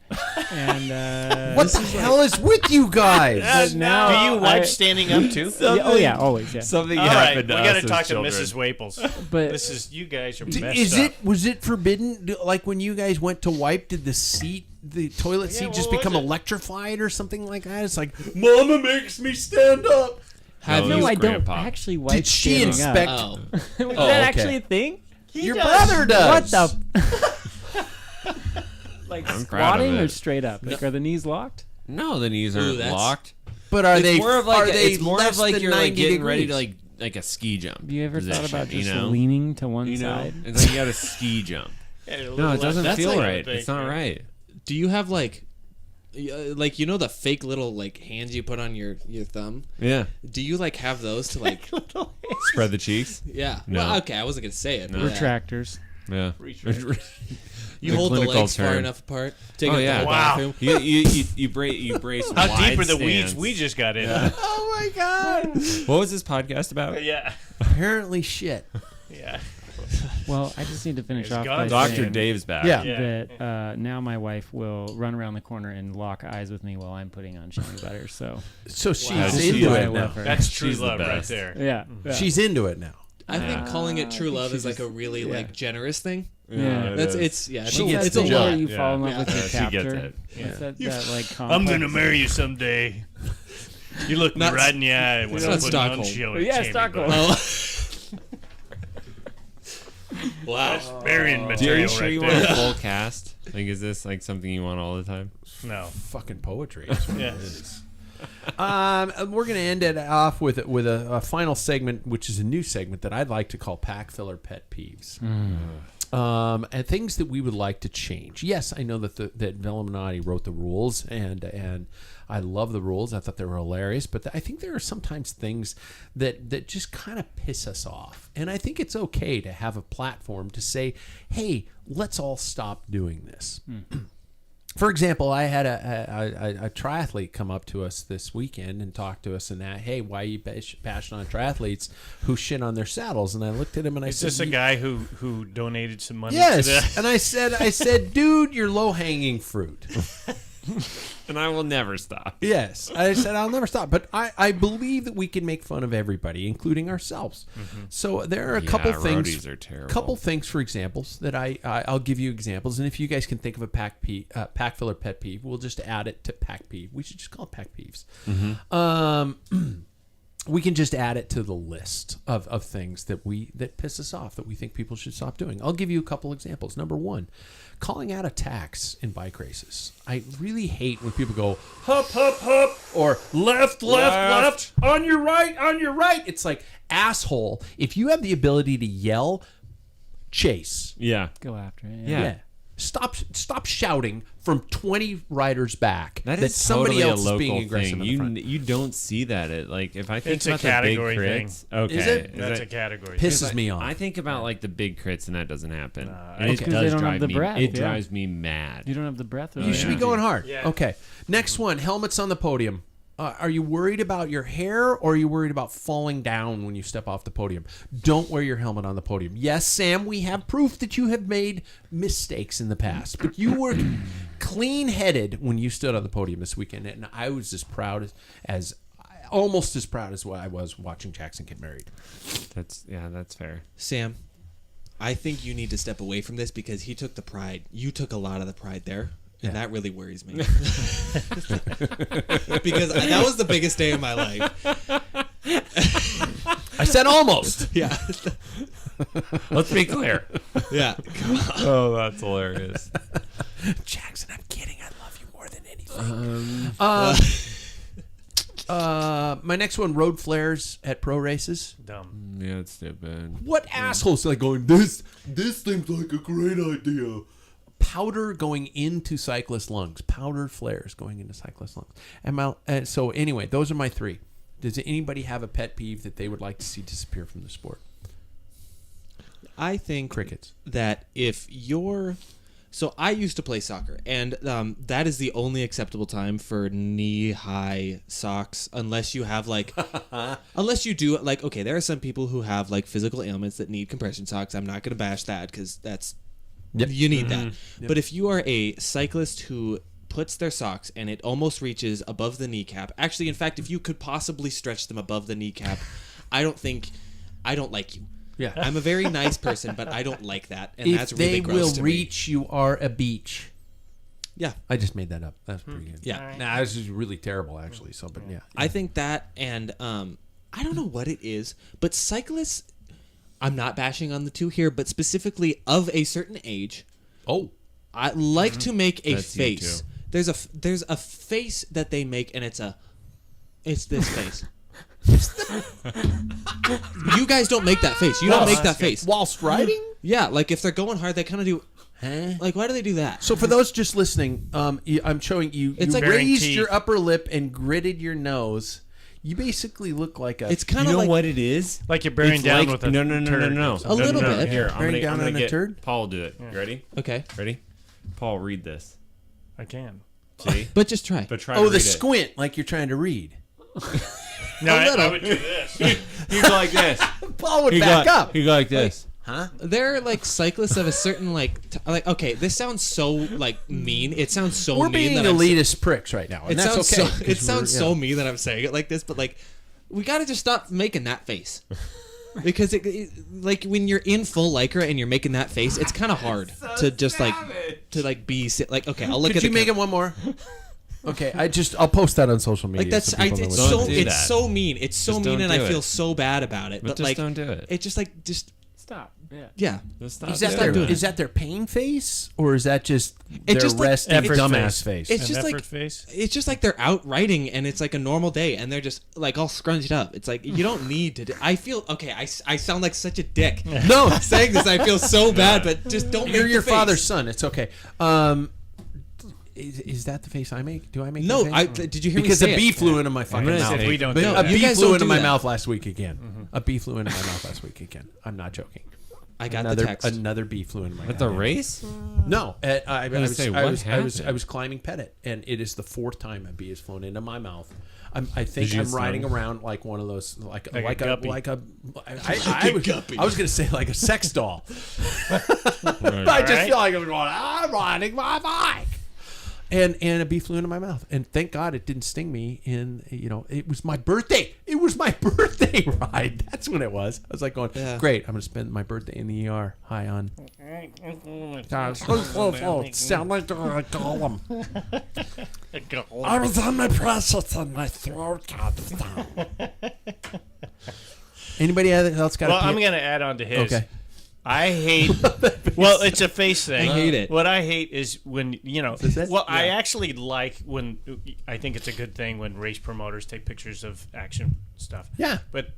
Speaker 4: And
Speaker 1: What the hell is with you guys?
Speaker 4: But now
Speaker 2: Do you wipe
Speaker 4: I-
Speaker 2: standing up too?
Speaker 4: Yeah, oh yeah, always yeah.
Speaker 3: Something
Speaker 2: All right, we
Speaker 3: happened to
Speaker 2: got
Speaker 3: us
Speaker 2: to
Speaker 3: as
Speaker 2: talk to
Speaker 3: children.
Speaker 2: Mrs. Waples.
Speaker 4: But
Speaker 2: This is you guys are
Speaker 1: D-
Speaker 2: messed
Speaker 1: is
Speaker 2: up.
Speaker 1: it was it forbidden? Like when you guys went to wipe, did the toilet seat
Speaker 2: what
Speaker 1: just
Speaker 2: was
Speaker 1: become
Speaker 2: it?
Speaker 1: electrified or something like that? It's like, Mama makes me stand up.
Speaker 5: Have
Speaker 3: No,
Speaker 4: no,
Speaker 3: it was
Speaker 4: I
Speaker 3: Grandpa.
Speaker 4: don't actually wipe.
Speaker 1: Did she
Speaker 4: standing
Speaker 1: inspect?
Speaker 4: up.
Speaker 5: Oh,
Speaker 4: Was
Speaker 1: Oh,
Speaker 4: that
Speaker 1: okay.
Speaker 4: actually a thing?
Speaker 1: Your brother does.
Speaker 4: What the? Like
Speaker 3: I'm proud of
Speaker 4: squatting or
Speaker 3: it.
Speaker 4: straight up? Like are the knees locked?
Speaker 3: No, the knees
Speaker 5: Ooh,
Speaker 3: aren't
Speaker 5: that's-
Speaker 3: locked.
Speaker 1: But are
Speaker 3: It's
Speaker 1: they?
Speaker 3: more of like
Speaker 1: are they
Speaker 3: it's more
Speaker 1: less
Speaker 3: of like
Speaker 1: than
Speaker 3: you're like
Speaker 1: 90
Speaker 3: getting ready to
Speaker 1: degrees?
Speaker 3: like a ski jump.
Speaker 4: Have you ever thought
Speaker 3: position,
Speaker 4: about just
Speaker 3: you know?
Speaker 4: leaning to one
Speaker 3: You know,
Speaker 4: side?
Speaker 3: it's like you got a ski jump. No, it doesn't
Speaker 5: That's
Speaker 3: feel
Speaker 5: like-
Speaker 3: right. It's not right.
Speaker 5: do you have like the fake little like hands you put on your thumb?
Speaker 3: Yeah,
Speaker 5: Do you like have those to like?
Speaker 3: spread the cheeks.
Speaker 5: Yeah.
Speaker 3: No.
Speaker 5: Well, okay, I wasn't gonna say it.
Speaker 3: No.
Speaker 5: But yeah.
Speaker 4: Retractors.
Speaker 3: Yeah.
Speaker 5: You
Speaker 3: The
Speaker 5: hold the
Speaker 3: clinical
Speaker 5: legs far
Speaker 3: term.
Speaker 5: enough apart. Take
Speaker 3: Oh,
Speaker 5: up
Speaker 3: yeah.
Speaker 5: the whole
Speaker 2: Wow.
Speaker 5: bathroom.
Speaker 3: You brace.
Speaker 2: How
Speaker 3: wide
Speaker 2: deep are the
Speaker 3: stance.
Speaker 2: weeds we just got in?
Speaker 1: Oh my god!
Speaker 3: What was this podcast about?
Speaker 2: Yeah.
Speaker 1: Apparently, shit.
Speaker 2: Yeah.
Speaker 4: Well, I just need to finish
Speaker 2: It's
Speaker 4: off
Speaker 2: gone.
Speaker 4: by
Speaker 3: Dr.
Speaker 4: saying
Speaker 3: Dave's back.
Speaker 1: Yeah.
Speaker 2: Yeah.
Speaker 4: that now my wife will run around the corner and lock eyes with me while I'm putting on chamois butter. So
Speaker 1: So she's
Speaker 3: Wow.
Speaker 4: this is
Speaker 1: into
Speaker 4: why I
Speaker 1: it now.
Speaker 4: love her.
Speaker 2: That's true
Speaker 3: She's the
Speaker 2: love right
Speaker 3: best.
Speaker 2: there.
Speaker 4: yeah.
Speaker 1: She's into it now.
Speaker 5: I think calling it true
Speaker 4: I think
Speaker 5: love
Speaker 4: she
Speaker 5: is like a
Speaker 4: just-
Speaker 5: really like generous thing.
Speaker 4: Yeah.
Speaker 5: That's
Speaker 3: it is.
Speaker 5: it's
Speaker 1: She
Speaker 5: it's,
Speaker 1: gets
Speaker 5: it's
Speaker 1: the
Speaker 5: a
Speaker 1: job.
Speaker 5: lot.
Speaker 4: You fall in love
Speaker 3: Yeah.
Speaker 4: with your
Speaker 3: She gets
Speaker 4: captor.
Speaker 3: it.
Speaker 4: What's that like
Speaker 2: I'm
Speaker 4: complex?
Speaker 2: gonna marry you someday. You look me
Speaker 5: Not-
Speaker 2: right in the eye when
Speaker 5: it's
Speaker 2: I'm
Speaker 5: not
Speaker 2: putting on
Speaker 5: Stockholm.
Speaker 2: chili.
Speaker 4: Yeah,
Speaker 2: chamois
Speaker 4: Stockholm.
Speaker 2: butter.
Speaker 5: Oh. Wow.
Speaker 2: Burying
Speaker 3: Are
Speaker 2: material
Speaker 3: you sure
Speaker 2: right
Speaker 3: you
Speaker 2: there.
Speaker 3: want a full cast? Like, is this like something you want all the time?
Speaker 2: No.
Speaker 1: Fucking poetry. That's what
Speaker 2: Yeah.
Speaker 1: it is. We're going to end it off with a final segment, which is a new segment that I'd like to call Packfiller Pet Peeves. And things that we would like to change. Yes, I know that that Velluminati wrote the rules, and I love the rules. I thought they were hilarious, but I think there are sometimes things that just kind of piss us off. And I think it's okay to have a platform to say, hey, let's all stop doing this. For example, I had a triathlete come up to us this weekend and talk to us and that, hey, why are you bashing on triathletes who shit on their saddles? And I looked at him and I
Speaker 2: Is
Speaker 1: said,
Speaker 2: this a guy who donated some money to
Speaker 1: yes.
Speaker 2: the...
Speaker 1: And I said, dude, you're low hanging fruit.
Speaker 3: And I will never stop.
Speaker 1: Yes. I said, I'll never stop. But I believe that we can make fun of everybody, including ourselves. So there are a couple things.
Speaker 3: Roadies are terrible.
Speaker 1: Couple things for examples that I'll give you examples, and if you guys can think of a Packfiller pet peeve, we'll just add it to pack peeve. We should just call it pack peeves. We can just add it to the list of things that piss us off that we think people should stop doing. I'll give you a couple examples. Number one, calling out attacks in bike races. I really hate when people go hup hup hup or left on your right. It's like, asshole, if you have the ability to yell, chase.
Speaker 3: Yeah.
Speaker 4: Go after it.
Speaker 3: Yeah.
Speaker 1: Stop shouting from 20 riders back
Speaker 3: That is
Speaker 1: somebody
Speaker 3: totally
Speaker 1: else
Speaker 3: a
Speaker 1: is
Speaker 3: local
Speaker 1: being aggressive
Speaker 3: thing.
Speaker 1: in the front.
Speaker 3: You don't see that at like if I think
Speaker 2: It's a
Speaker 3: about the big
Speaker 2: category
Speaker 3: crits.
Speaker 2: thing.
Speaker 3: Okay,
Speaker 1: Is it?
Speaker 2: That's
Speaker 3: that-
Speaker 2: a category.
Speaker 1: Pisses me off.
Speaker 3: I think about like the big crits and that doesn't happen.
Speaker 2: Okay.
Speaker 3: It
Speaker 4: 'Cause they
Speaker 3: does
Speaker 4: don't have
Speaker 3: drive
Speaker 4: the
Speaker 3: me.
Speaker 4: breath,
Speaker 3: It
Speaker 4: yeah.
Speaker 3: drives me mad.
Speaker 4: You don't have the breath. Or
Speaker 1: You should be going hard.
Speaker 2: Yeah.
Speaker 1: Okay. Next one, helmets on the podium. Are you worried about your hair or are you worried about falling down when you step off the podium? Don't wear your helmet on the podium. Yes, Sam, we have proof that you have made mistakes in the past, but you were clean-headed when you stood on the podium this weekend, and I was as proud as almost as proud as what I was watching Jackson get married.
Speaker 3: That's fair.
Speaker 5: Sam, I think you need to step away from this because he took the pride. You took a lot of the pride there. And that really worries me. Because that was the biggest day of my life.
Speaker 1: I said almost.
Speaker 5: Yeah.
Speaker 3: Let's be clear.
Speaker 5: Yeah.
Speaker 3: Oh, that's hilarious.
Speaker 1: Jackson, I'm kidding. I love you more than anything. My next one, road flares at pro races.
Speaker 2: Dumb.
Speaker 3: Yeah, it's stupid.
Speaker 1: What assholes like going, this seems like a great idea. Powder going into cyclist lungs. Powder flares going into cyclist lungs. So anyway, those are my three. Does anybody have a pet peeve that they would like to see disappear from the sport?
Speaker 5: I think
Speaker 1: Crickets.
Speaker 5: that if you're... So I used to play soccer, and that is the only acceptable time for knee-high socks, unless you have, like... unless you do, like, okay, there are some people who have, like, physical ailments that need compression socks. I'm not going to bash that, because that's...
Speaker 1: Yep.
Speaker 5: You need that.
Speaker 1: Yep.
Speaker 5: But if you are a cyclist who puts their socks and it almost reaches above the kneecap, actually, in fact, if you could possibly stretch them above the kneecap, I don't like you.
Speaker 1: Yeah.
Speaker 5: I'm a very nice person, but I don't like that, and
Speaker 1: If
Speaker 5: that's really
Speaker 1: they
Speaker 5: gross
Speaker 1: will
Speaker 5: to
Speaker 1: reach, you are a beach.
Speaker 5: me. Yeah,
Speaker 1: I just made that up. That's pretty good.
Speaker 5: yeah.
Speaker 1: Nah, this is really terrible, actually. So, but yeah.
Speaker 5: I think that, and I don't know what it is, but cyclists. I'm not bashing on the two here, but specifically of a certain age,
Speaker 1: Oh.
Speaker 5: I like to make a
Speaker 3: That's you
Speaker 5: face.
Speaker 3: too.
Speaker 5: There's a face that they make, and it's this face. You guys don't make that face. You don't make that face.
Speaker 1: Whilst riding?
Speaker 5: Yeah, like if they're going hard, they kind of do.
Speaker 1: Huh?
Speaker 5: Like, why do they do that?
Speaker 1: So for those just listening, I'm showing you.
Speaker 5: It's
Speaker 1: You
Speaker 5: like
Speaker 1: raised
Speaker 2: teeth.
Speaker 1: your upper lip and gritted your nose. You basically look like a.
Speaker 5: It's kind
Speaker 3: You
Speaker 5: of
Speaker 3: know
Speaker 5: like
Speaker 3: what it is?
Speaker 2: Like you're bearing
Speaker 3: It's
Speaker 2: down
Speaker 3: like,
Speaker 2: with a
Speaker 3: no.
Speaker 2: turd.
Speaker 5: A little bit.
Speaker 3: Here,
Speaker 1: Bearing down
Speaker 3: I'm gonna
Speaker 1: on a
Speaker 3: get
Speaker 1: turd?
Speaker 3: Paul do it. You ready?
Speaker 5: okay,
Speaker 3: Ready? Paul, read this.
Speaker 2: I can.
Speaker 3: See?
Speaker 5: but just try.
Speaker 3: But try to
Speaker 1: Oh,
Speaker 3: read
Speaker 1: the
Speaker 3: it.
Speaker 1: squint, like you're trying to read.
Speaker 2: No, I
Speaker 5: little.
Speaker 2: would do this.
Speaker 3: You go like this.
Speaker 1: Paul would back up.
Speaker 3: You go like this.
Speaker 1: Huh?
Speaker 5: They're like cyclists of a certain like okay. This sounds so like mean. It sounds so
Speaker 1: We're
Speaker 5: mean
Speaker 1: being
Speaker 5: that I'm
Speaker 1: elitist pricks right now, and
Speaker 5: It
Speaker 1: that's
Speaker 5: sounds
Speaker 1: okay.
Speaker 5: so.
Speaker 1: 'cause
Speaker 5: It sounds
Speaker 1: we're-
Speaker 5: so
Speaker 1: yeah.
Speaker 5: mean that I'm saying it like this, but like, we gotta just stop making that face, because like when you're in full lycra and you're making that face, it's kind of hard to just like be like. Okay, I'll look
Speaker 1: Could
Speaker 5: at
Speaker 1: you make it one more? Okay, I'll post that on social media.
Speaker 5: like that's.
Speaker 1: so people know
Speaker 5: It's
Speaker 1: what
Speaker 3: Don't
Speaker 5: so.
Speaker 3: do
Speaker 5: It's
Speaker 3: that.
Speaker 5: so mean. It's so
Speaker 3: Just
Speaker 5: mean,
Speaker 3: don't
Speaker 5: and
Speaker 3: do
Speaker 5: I feel
Speaker 3: it.
Speaker 5: so bad about it.
Speaker 3: But just
Speaker 5: like,
Speaker 3: don't do it.
Speaker 5: It just like
Speaker 4: Stop. Yeah.
Speaker 5: yeah.
Speaker 3: Just stop
Speaker 1: Is that
Speaker 3: doing
Speaker 1: their
Speaker 3: it.
Speaker 1: is that their pain face or is that just
Speaker 5: It
Speaker 1: their
Speaker 5: just, like,
Speaker 1: resting
Speaker 2: effort
Speaker 1: dumbass face?
Speaker 5: It's
Speaker 2: An
Speaker 5: just
Speaker 2: effort
Speaker 5: like
Speaker 2: face.
Speaker 5: it's just like they're out riding and it's like a normal day and they're just like all scrunched up. It's like you don't need to. I feel okay. I sound like such a dick.
Speaker 1: No,
Speaker 5: Saying this, I feel so bad, but just don't.
Speaker 1: you're
Speaker 5: make
Speaker 1: your
Speaker 5: the face.
Speaker 1: father's son. It's okay. Is that the face I make? Do I make
Speaker 5: No,
Speaker 1: that face?
Speaker 5: did you hear me
Speaker 1: Because
Speaker 5: say
Speaker 1: a bee
Speaker 5: it?
Speaker 1: flew into my fucking
Speaker 3: gonna
Speaker 1: mouth.
Speaker 3: say-
Speaker 2: If we don't
Speaker 1: But
Speaker 2: do
Speaker 5: No,
Speaker 1: a
Speaker 2: that.
Speaker 5: you
Speaker 1: bee
Speaker 5: guys
Speaker 1: flew
Speaker 5: don't
Speaker 1: into
Speaker 5: do
Speaker 1: my
Speaker 5: that.
Speaker 1: mouth last week again. A bee flew into my mouth last week again. I'm not joking.
Speaker 5: I got
Speaker 1: Another
Speaker 5: the text.
Speaker 1: another bee flew into my
Speaker 3: At the
Speaker 1: goddamn-
Speaker 3: race?
Speaker 1: No, I
Speaker 3: gonna
Speaker 1: was
Speaker 3: say,
Speaker 1: I
Speaker 3: what
Speaker 1: was
Speaker 3: happened?
Speaker 1: climbing Pettit, and it is the fourth time a bee has flown into my mouth. I think
Speaker 3: Did you
Speaker 1: I'm riding
Speaker 3: stung?
Speaker 1: around like one of those like
Speaker 2: a guppy.
Speaker 1: I was gonna say like a sex doll. I just
Speaker 2: Alright.
Speaker 1: feel like I'm going. I'm riding my bike. And a bee flew into my mouth, and thank God it didn't sting me. It was my birthday. It was my birthday ride. That's when it was. I was like going,
Speaker 5: Yeah.
Speaker 1: great. I'm gonna spend my birthday in the ER. High on. Sound like a golem. I was on my process and my throat got down. Anybody else got?
Speaker 2: Well, I'm gonna add on to his.
Speaker 1: Okay.
Speaker 2: I hate. Well, it's a face thing.
Speaker 5: I hate it.
Speaker 2: What I hate is when
Speaker 1: Is it?
Speaker 2: Well, I
Speaker 1: Yeah.
Speaker 2: actually like when. I think it's a good thing when race promoters take pictures of action stuff.
Speaker 1: Yeah.
Speaker 2: But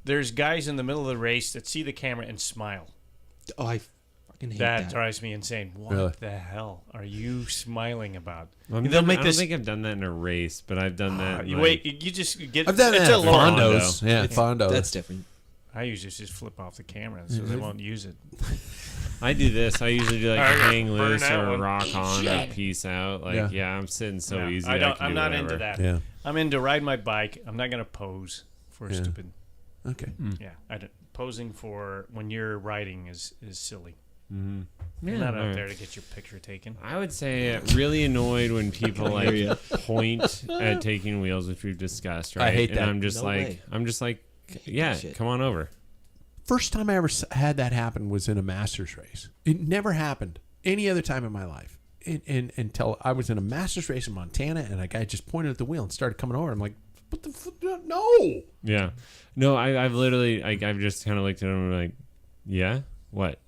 Speaker 2: there's guys in the middle of the race that see the camera and smile.
Speaker 5: Oh, I fucking hate
Speaker 2: That
Speaker 5: that.
Speaker 2: drives me insane. What
Speaker 1: Really?
Speaker 2: the hell are you smiling about?
Speaker 3: I
Speaker 2: They'll make
Speaker 3: don't
Speaker 2: this.
Speaker 3: think I've done that in a race, but I've done that.
Speaker 2: You
Speaker 3: like-
Speaker 2: wait. You just get.
Speaker 1: I've done
Speaker 2: it's
Speaker 1: that.
Speaker 2: a
Speaker 1: At
Speaker 2: low-
Speaker 1: Fondos. Yeah, Fondos.
Speaker 5: That's different.
Speaker 2: I usually just flip off the camera so they won't use it.
Speaker 3: I do this. I usually do like
Speaker 2: Alright,
Speaker 3: hang
Speaker 2: burn
Speaker 3: loose
Speaker 2: that
Speaker 3: or
Speaker 2: one.
Speaker 3: rock on or peace out. Like,
Speaker 1: Yeah.
Speaker 3: I'm sitting so
Speaker 2: No,
Speaker 3: easy.
Speaker 2: I don't.
Speaker 3: can
Speaker 2: I'm
Speaker 3: do
Speaker 2: not
Speaker 3: whatever.
Speaker 2: into that.
Speaker 1: Yeah.
Speaker 2: I'm into ride my bike. I'm not gonna pose for
Speaker 1: Yeah.
Speaker 2: stupid.
Speaker 1: Okay.
Speaker 2: Yeah, I don't, posing for when you're riding is silly.
Speaker 3: Mm-hmm.
Speaker 2: You're not out
Speaker 3: alright.
Speaker 2: there to get your picture taken.
Speaker 3: I would say really annoyed when people
Speaker 5: I hear
Speaker 3: like point at taking wheels, which we've discussed.
Speaker 1: I
Speaker 3: Right?
Speaker 1: hate
Speaker 3: and
Speaker 1: that.
Speaker 3: I'm just
Speaker 5: No
Speaker 3: like,
Speaker 5: way.
Speaker 3: yeah,
Speaker 5: Shit.
Speaker 3: come on over.
Speaker 1: first time I ever had that happen was in a Masters race. It never happened any other time in my life. Until I was in a Masters race in Montana, and a guy just pointed at the wheel and started coming over. I'm like, what the fuck? No.
Speaker 3: Yeah. No, I've literally, I've just kind of looked at him and like, yeah? What?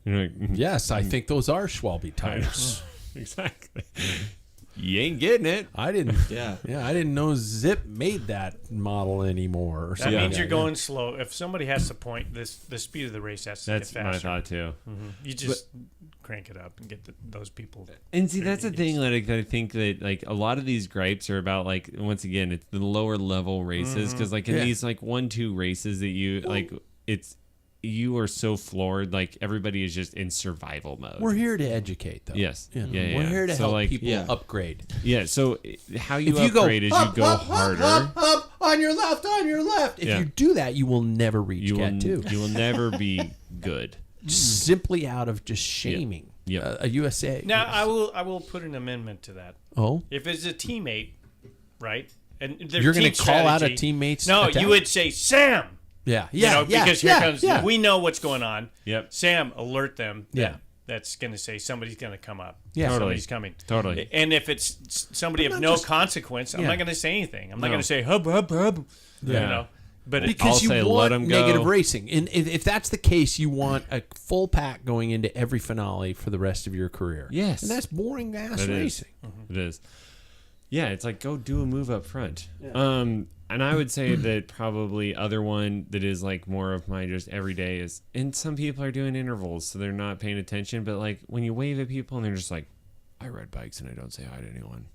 Speaker 3: Like,
Speaker 1: Yes, I think those are Schwalbe tires.
Speaker 3: exactly. You ain't getting it.
Speaker 1: I didn't.
Speaker 5: Yeah.
Speaker 1: Yeah, I didn't know Zip made that model anymore. Or
Speaker 2: That
Speaker 1: something
Speaker 2: means
Speaker 1: like
Speaker 2: you're
Speaker 1: that.
Speaker 2: going slow. If somebody has to point, the speed of the race has to
Speaker 3: That's
Speaker 2: get
Speaker 3: my
Speaker 2: faster.
Speaker 3: thought too.
Speaker 2: You just crank it up and get those people.
Speaker 3: And see, that's the thing.
Speaker 2: idiots.
Speaker 3: Like, I think that like a lot of these gripes are about like once again, it's the lower level races because like in
Speaker 1: Yeah.
Speaker 3: these like 1-2 races that you like, it's you are so floored. Like everybody is just in survival mode.
Speaker 1: We're here to educate, though.
Speaker 3: Yes.
Speaker 1: You know,
Speaker 3: Yeah,
Speaker 1: we're
Speaker 3: yeah.
Speaker 1: here to
Speaker 3: So,
Speaker 1: help
Speaker 3: like-
Speaker 1: people
Speaker 5: Yeah.
Speaker 1: upgrade.
Speaker 3: Yeah. So how you
Speaker 1: If you go
Speaker 3: upgrade is you go harder.
Speaker 1: up, on your left, on your left. If
Speaker 3: Yeah.
Speaker 1: you do that, you will never reach
Speaker 3: You will
Speaker 1: Cat 2.
Speaker 3: you will never be good.
Speaker 1: Simply out of just shaming
Speaker 3: Yep.
Speaker 1: a USA.
Speaker 2: Now I will put an amendment to that.
Speaker 1: Oh,
Speaker 2: If it's a teammate, right, and their
Speaker 1: you're
Speaker 2: going
Speaker 1: to call out a teammate's
Speaker 2: No,
Speaker 1: attack?
Speaker 2: you would say Sam.
Speaker 1: Yeah,
Speaker 2: You
Speaker 1: yeah,
Speaker 2: know,
Speaker 1: yeah,
Speaker 2: because
Speaker 1: yeah,
Speaker 2: here comes.
Speaker 1: yeah.
Speaker 2: We know what's going on.
Speaker 3: Yep.
Speaker 2: Sam, alert them.
Speaker 1: Yeah.
Speaker 2: That's going to say somebody's going to come up.
Speaker 1: Yeah.
Speaker 3: Totally.
Speaker 2: Somebody's coming.
Speaker 3: Totally.
Speaker 2: And if it's somebody
Speaker 1: But
Speaker 2: of
Speaker 1: not
Speaker 2: no
Speaker 1: just-
Speaker 2: consequence, I'm
Speaker 1: Yeah.
Speaker 2: not going to say anything. I'm not
Speaker 3: No.
Speaker 2: going to say hub hub hub.
Speaker 3: Yeah.
Speaker 2: You know. But
Speaker 1: Because
Speaker 3: I'll
Speaker 1: you
Speaker 3: say, let
Speaker 1: want
Speaker 3: 'em go.
Speaker 1: negative racing. And if that's the case, you want a full pack going into every finale for the rest of your career.
Speaker 3: Yes.
Speaker 1: And that's boring ass
Speaker 3: It is.
Speaker 1: racing.
Speaker 3: It is. Yeah, it's like go do a move up front. And I would say that probably other one that is like more of my just everyday is, and some people are doing intervals, so they're not paying attention. But like when you wave at people and they're just like, I ride bikes and I don't say hi to anyone.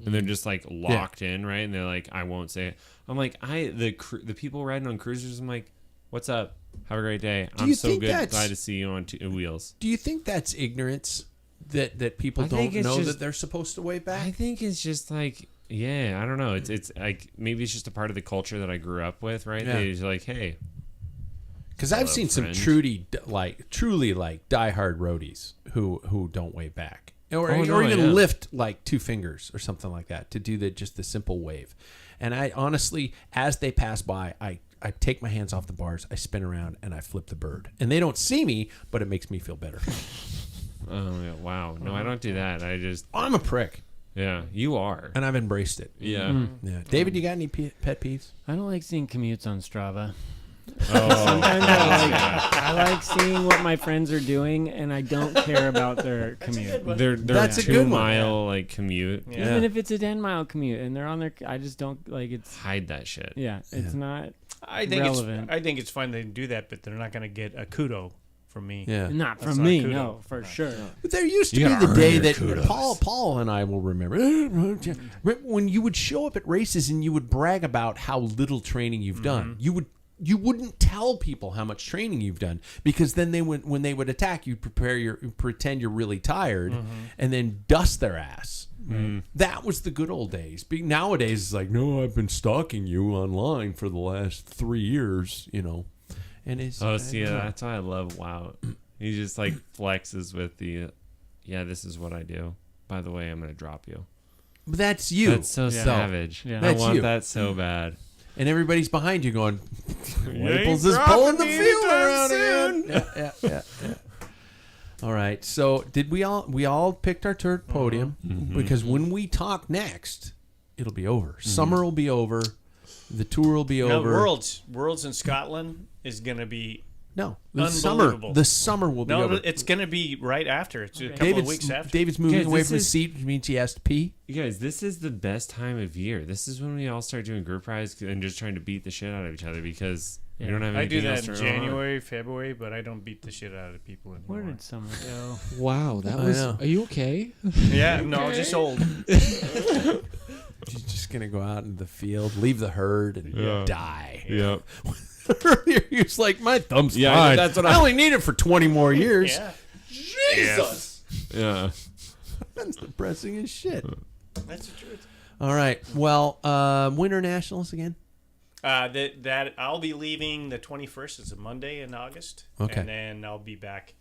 Speaker 3: And they're just like locked in, right? And they're like, I won't say it. I'm like, the people riding on cruisers. I'm like, what's up? Have a great day.
Speaker 1: Do
Speaker 3: I'm
Speaker 1: you
Speaker 3: so
Speaker 1: think
Speaker 3: good.
Speaker 1: that's-
Speaker 3: Glad to see you on wheels.
Speaker 1: Do you think that's ignorance that people
Speaker 3: I
Speaker 1: don't
Speaker 3: think it's
Speaker 1: know
Speaker 3: just-
Speaker 1: that they're supposed to wave back?
Speaker 3: I think it's just like, yeah, I don't know. It's like maybe it's just a part of the culture that I grew up with, right?
Speaker 1: Yeah.
Speaker 3: They're like, hey,
Speaker 1: Because I've
Speaker 3: Hello,
Speaker 1: seen some
Speaker 3: friend.
Speaker 1: truly diehard roadies who don't wave back, or
Speaker 3: Oh, no,
Speaker 1: even
Speaker 3: yeah.
Speaker 1: lift like two fingers or something like that to do just the simple wave. And I honestly, as they pass by, I take my hands off the bars, I spin around, and I flip the bird. And they don't see me, but it makes me feel better.
Speaker 3: oh yeah, wow, no, I don't do that. I just,
Speaker 1: I'm a prick,
Speaker 3: yeah, you are,
Speaker 1: and I've embraced it.
Speaker 3: yeah.
Speaker 1: Yeah, David, you got any pet peeves?
Speaker 4: I don't like seeing commutes on Strava.
Speaker 3: Oh,
Speaker 4: Sometimes I like seeing what my friends are doing, and I don't care about their commute.
Speaker 3: they're
Speaker 1: That's a
Speaker 3: a
Speaker 1: good one.
Speaker 3: 2-mile like commute.
Speaker 2: Yeah.
Speaker 4: Even if it's a 10-mile commute, and they're on their, I just don't like it's.
Speaker 3: Hide that shit.
Speaker 4: Yeah, it's not
Speaker 2: I think
Speaker 4: relevant.
Speaker 2: I think it's fine they do that, but they're not going to get a kudo from me.
Speaker 1: Yeah.
Speaker 4: Not
Speaker 2: That's
Speaker 4: from
Speaker 2: not
Speaker 4: me,
Speaker 2: kudo.
Speaker 4: no, for sure.
Speaker 1: But there used to
Speaker 3: You
Speaker 1: be
Speaker 3: gotta
Speaker 1: the
Speaker 3: earn
Speaker 1: day
Speaker 3: your
Speaker 1: that
Speaker 3: kudos.
Speaker 1: Paul and I will remember when you would show up at races and you would brag about how little training you've done. You wouldn't tell people how much training you've done, because then when they would attack, you'd pretend you're really tired and then dust their ass. That was the good old days. Nowadays it's like, no, I've been stalking you online for the last 3 years, you know. And it's
Speaker 3: Oh, see, that's why I love WoW. He just like flexes with the, yeah, this is what I do. By the way, I'm gonna drop you.
Speaker 1: But that's you.
Speaker 3: That's so savage.
Speaker 4: Yeah.
Speaker 3: I
Speaker 1: That's
Speaker 3: want
Speaker 1: you.
Speaker 3: that so bad.
Speaker 1: And everybody's behind you going,
Speaker 2: ain't
Speaker 1: Waples is
Speaker 2: dropping
Speaker 1: pulling the
Speaker 2: me
Speaker 1: field
Speaker 2: anytime
Speaker 1: around
Speaker 2: soon.
Speaker 1: again. Yeah. All right. So did we all picked our third podium? Because when we talk next, it'll be over. Summer will be over. The tour will be
Speaker 2: No,
Speaker 1: over.
Speaker 2: Worlds in Scotland is going to be
Speaker 1: No,
Speaker 2: Unbelievable.
Speaker 1: The summer will be over.
Speaker 2: it's going to be right after. It's a couple of weeks after.
Speaker 1: David's moving
Speaker 3: Guys,
Speaker 1: away
Speaker 3: this
Speaker 1: from the
Speaker 3: is-
Speaker 1: seat, which means he has to pee.
Speaker 3: You guys, this is the best time of year. This is when we all start doing group rides and just trying to beat the shit out of each other because we don't have
Speaker 2: I do
Speaker 3: anything
Speaker 2: that
Speaker 3: else
Speaker 2: in
Speaker 3: to go on.
Speaker 2: January, February, but I don't beat the shit out of people
Speaker 4: Where
Speaker 2: anymore.
Speaker 4: did summer go?
Speaker 5: Wow, that
Speaker 1: I
Speaker 5: was.
Speaker 1: know.
Speaker 5: Are you okay?
Speaker 2: Yeah, no, just old.
Speaker 1: She's just gonna go out into the field, leave the herd, and die.
Speaker 3: Yep.
Speaker 1: Earlier, he was like, "My thumb's
Speaker 3: Yeah,
Speaker 1: fine.
Speaker 3: that's what
Speaker 1: I
Speaker 3: I-
Speaker 1: only need it for 20 more years."
Speaker 2: Yeah,
Speaker 1: Jesus,
Speaker 3: Yeah.
Speaker 1: that's depressing as shit.
Speaker 2: that's the truth.
Speaker 1: All right, well, Winter Nationals again.
Speaker 2: That I'll be leaving the 21st. It's a Monday in August.
Speaker 1: Okay.
Speaker 2: And then I'll be back.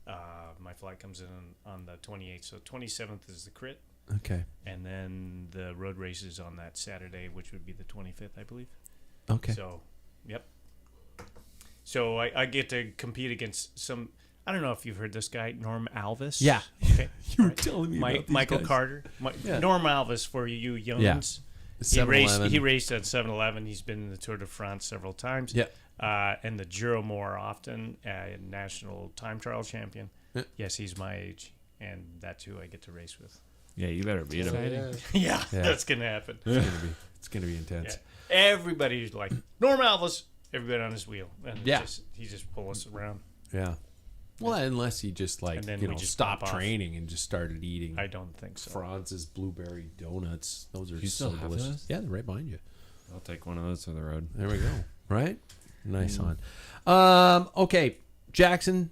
Speaker 2: My flight comes in on the 28th. So 27th is the crit.
Speaker 1: Okay,
Speaker 2: And then the road race is on that Saturday, which would be the 25th, I believe.
Speaker 1: okay.
Speaker 2: So, yep. So I get to compete against some. I don't know if you've heard this guy, Norm Alvis.
Speaker 1: Yeah.
Speaker 2: Okay.
Speaker 1: You were telling me about these
Speaker 2: Michael
Speaker 1: guys.
Speaker 2: Carter. Norm Alvis for you youngins.
Speaker 1: Yeah.
Speaker 2: He raced at 7-Eleven. He's been in the Tour de France several times.
Speaker 1: Yeah.
Speaker 2: And the Giro more often. National time trial champion.
Speaker 1: Yeah.
Speaker 2: Yes, he's my age, and that's who I get to race with.
Speaker 3: Yeah, you better beat him.
Speaker 4: Exciting.
Speaker 2: Yeah,
Speaker 1: Yeah.
Speaker 2: that's gonna happen.
Speaker 1: It's gonna be intense.
Speaker 2: Yeah. Everybody's like Norm Alvis. Everybody on his wheel, and
Speaker 1: Yeah.
Speaker 2: he just pull us around.
Speaker 1: Yeah. Well, unless he just
Speaker 2: And then we just
Speaker 1: stopped
Speaker 2: pop off.
Speaker 1: training and just started eating
Speaker 2: I don't think so.
Speaker 1: Franz's blueberry donuts. Those are
Speaker 3: You
Speaker 1: so
Speaker 3: still have
Speaker 1: delicious.
Speaker 3: those?
Speaker 1: Yeah, they're right behind you.
Speaker 3: I'll take one of those to the road.
Speaker 1: There we go. Right? Nice on. Okay, Jackson,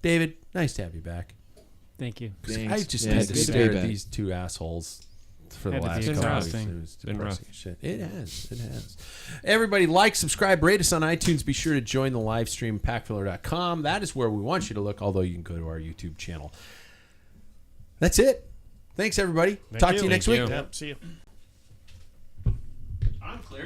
Speaker 1: David, nice to have you back.
Speaker 4: Thank you.
Speaker 1: 'Cause
Speaker 5: Thanks.
Speaker 1: I just
Speaker 5: Yeah,
Speaker 1: had
Speaker 5: it's
Speaker 1: to
Speaker 5: good to be
Speaker 1: stare at
Speaker 5: back.
Speaker 1: these two assholes for the
Speaker 4: Had to
Speaker 1: last
Speaker 4: be
Speaker 1: couple weeks.
Speaker 4: exhausting.
Speaker 1: It was
Speaker 3: Been
Speaker 1: depressing
Speaker 3: rough.
Speaker 1: as shit. It has. It has. Everybody, like, subscribe, rate us on iTunes. Be sure to join the live stream, packfiller.com. That is where we want you to look, although you can go to our YouTube channel. That's it. Thanks, everybody. Talk to you next
Speaker 3: Thank
Speaker 1: week.
Speaker 3: you.
Speaker 2: Yep, see you.